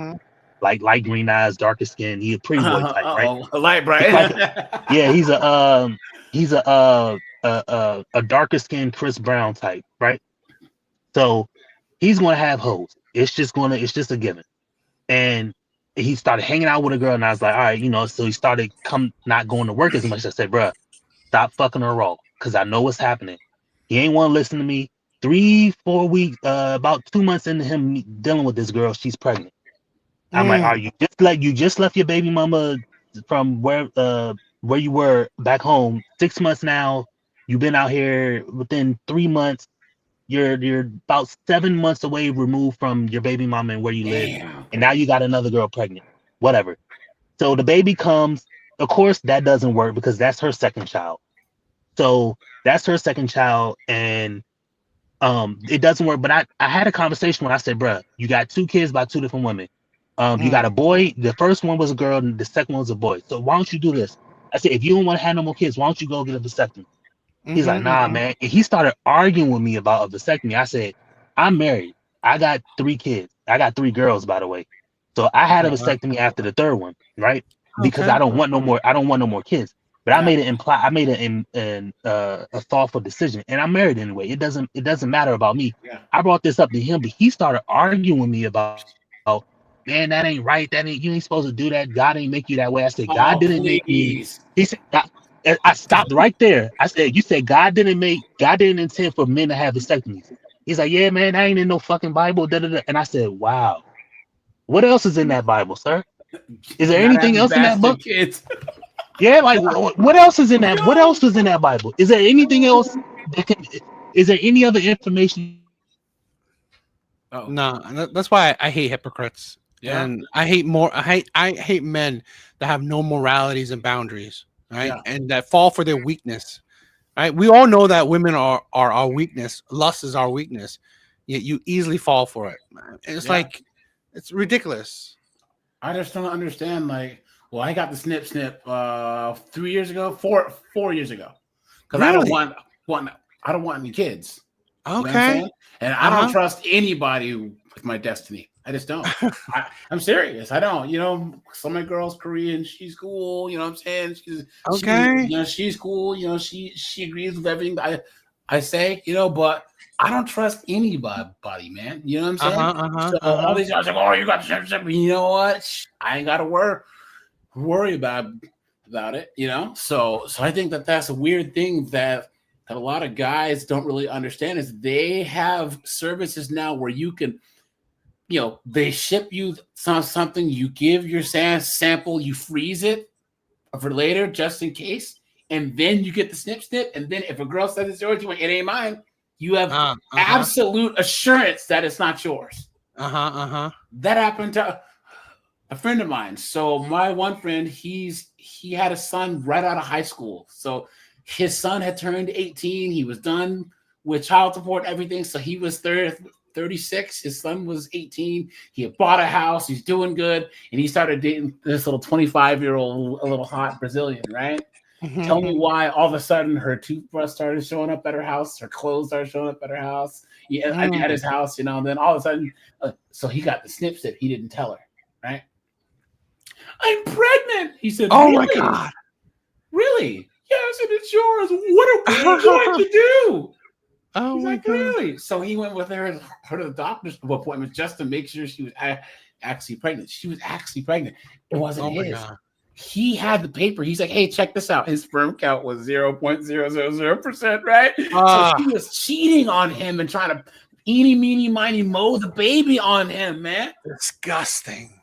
like light green eyes, darker skin. He a pretty boy type, right? Light bright. He's a darker skinned Chris Brown type, right? So he's gonna have hoes. It's just a given. And he started hanging out with a girl, and I was like, all right, so he started not going to work as much. I said, bruh, stop fucking her raw, because I know what's happening. He ain't want to listen to me. 3-4 weeks, about 2 months into him dealing with this girl, she's pregnant. I'm like, are you just left your baby mama from where you were back home 6 months now? You've been out here within 3 months. You're about 7 months away removed from your baby mama and where you live, and now you got another girl pregnant. Whatever. So the baby comes. Of course, that doesn't work because that's her second child. So that's her second child, and it doesn't work. But I had a conversation when I said, bruh, you got 2 kids by 2 different women. You got a boy. The first one was a girl, and the second one was a boy. So why don't you do this? I said, if you don't want to have no more kids, why don't you go get a vasectomy? He's like, nah, man. And he started arguing with me about a vasectomy. I said, I'm married. I got 3 kids. I got 3 girls, by the way. So I had a vasectomy after the 3rd one, right? Because I don't want no more kids. But I made a thoughtful decision, and I'm married anyway. It doesn't matter about me. I brought this up to him, but he started arguing with me about, man, that ain't right. You ain't supposed to do that. God ain't make you that way. I said, God didn't make me. He said, I stopped right there. I said, you said God didn't intend for men to have vasectomies. He's like, yeah, man, that ain't in no fucking Bible. Da, da, da. And I said, wow. What else is in that Bible, sir? Is there anything else in that book? Kids. Yeah, like what else is in that? What else was in that Bible? Is there anything else is there any other information? No, that's why I hate hypocrites. Yeah. And I hate men that have no moralities and boundaries, right? Yeah. And that fall for their weakness. Right? We all know that women are our weakness. Lust is our weakness. Yet you easily fall for it. And it's like, it's ridiculous. I just don't understand. Like, well, I got the snip 3 years ago, 4 years ago, because I don't want any kids. Okay. You know what I'm saying? And I don't trust anybody with my destiny. I just don't. I'm serious. I don't. Some of my girl's Korean. She's cool. You know what I'm saying? She's cool. She agrees with everything that I say. But I don't trust anybody, man. You know what I'm saying? All these guys are like, oh, you got to. You know what? I ain't got to worry about it. So I think that's a weird thing that that a lot of guys don't really understand is they have services now where you can, they ship you something, you give your sample, you freeze it for later just in case, and then you get the snip, and then if a girl says it's yours, you went, it ain't mine. You have absolute assurance that it's not yours. That happened to a friend of mine. So my one friend, he had a son right out of high school. So his son had turned 18. He was done with child support and everything. So he was 36. His son was 18. He had bought a house. He's doing good. And he started dating this little 25-year-old, a little hot Brazilian, right? Tell me why all of a sudden her toothbrush started showing up at her house. Her clothes started showing up at her house. At his house, and then all of a sudden, so he got the snip. He didn't tell her, right? I'm pregnant. He said, "Oh really? My God, really? Yes, and it's yours. What are we going to do?" Oh He's my like, God. really? So he went with her to the doctor's appointment just to make sure she was actually pregnant. She was actually pregnant. It wasn't his. God. He had the paper. He's like, hey, check this out. His sperm count was 0.000%, right? So she was cheating on him and trying to eeny, meeny, miny, mow the baby on him, man. Disgusting.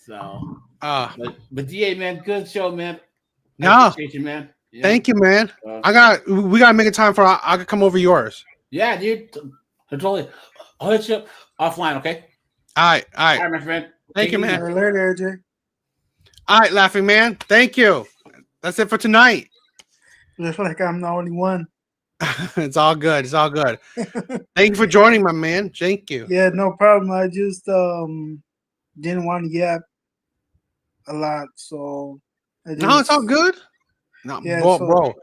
So, but DA, man, good show, man. No, appreciate you, man. Yeah. Thank you, man. We gotta make a time for I could come over yours. Yeah, dude. Totally. I'll hit you up offline, okay? All right, my friend. Thank you, man. Later, AJ. All right, Laughing Man. Thank you. That's it for tonight. Looks like I'm the only one. It's all good. It's all good. Thank you for joining, my man. Thank you. Yeah, no problem. I just didn't want to yap a lot, so No, it's all good. No, Yeah, bro.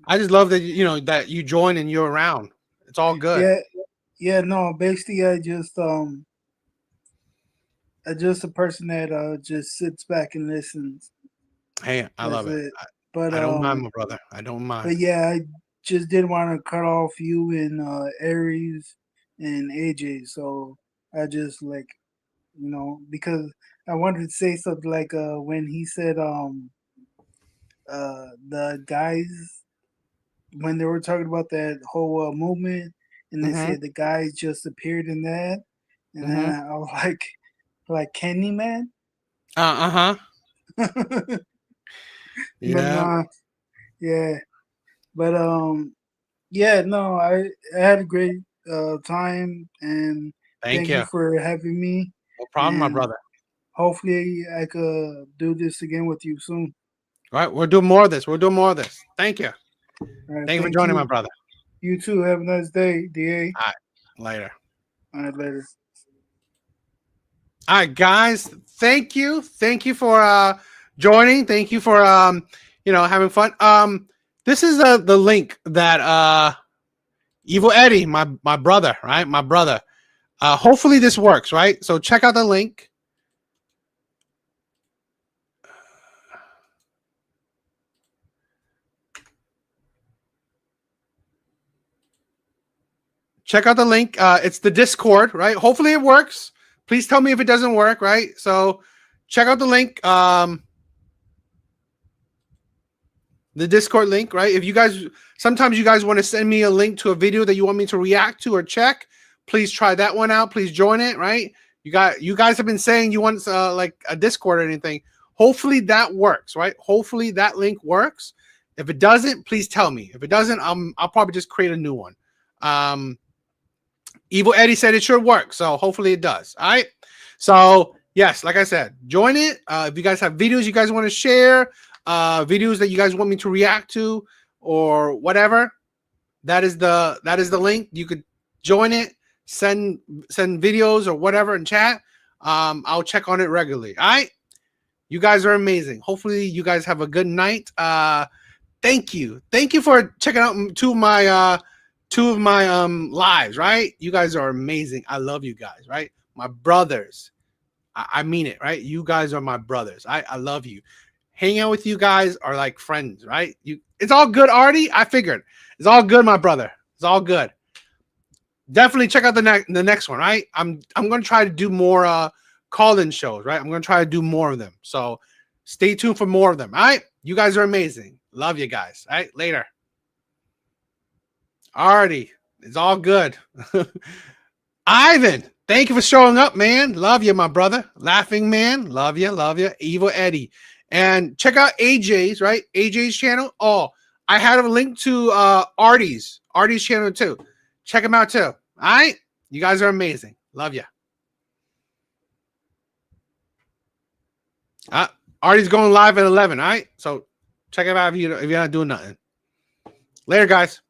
I just love that that you join and you're around. It's all good. Yeah. No, basically, I just a person that just sits back and listens. Hey, I love it. But I don't mind, my brother. I don't mind. But yeah, I just didn't want to cut off you and Aries and AJ. So I just because I wanted to say something like when he said the guys when they were talking about that whole movement and they said the guys just appeared in that and then I was like Kenny man. Yeah. Yeah. But yeah, no, I had a great time and thank you for having me. No problem, my brother. Hopefully I could do this again with you soon. All right, we'll do more of this. Thank you. Right, thank you for joining, my brother. You too. Have a nice day, DA. All right, later. All right, later. All right, guys. Thank you for joining. Thank you for having fun. This is the link that Evil Eddie, my brother, right? My brother. Hopefully this works, right? So check out the link. Check out the link. It's the Discord, right? Hopefully it works. Please tell me if it doesn't work, right? So check out the link. The Discord link, right? If you guys, sometimes you guys want to send me a link to a video that you want me to react to or check, please try that one out. Please join it, right? You guys have been saying you want like a Discord or anything. Hopefully that works, right? Hopefully that link works. If it doesn't, please tell me. If it doesn't, I'll probably just create a new one. Evil Eddie said it should work, so hopefully it does. All right. So yes, like I said, join it. If you guys have videos you guys want to share, videos that you guys want me to react to, or whatever, that is the link. You could join it, send videos or whatever in chat. I'll check on it regularly. All right. You guys are amazing. Hopefully you guys have a good night. Thank you for checking out two of my lives, right? You guys are amazing. I love you guys, right? My brothers. I mean it, right? You guys are my brothers. I love you. Hanging out with you guys are like friends, right? It's all good, Artie. I figured. It's all good, my brother. It's all good. Definitely check out the next one, right? I'm gonna try to do more call-in shows, right? I'm gonna try to do more of them. So stay tuned for more of them. All right. You guys are amazing. Love you guys. All right. Later. Alrighty. It's all good. Ivan, thank you for showing up, man. Love you, my brother. Laughing man. Love you. Love you. Evil Eddie. And check out AJ's, right? AJ's channel. Oh, I had a link to Artie's channel too. Check him out too. All right. You guys are amazing. Love you. Artie's going live at 11. All right. So check him out if you're not doing nothing. Later, guys.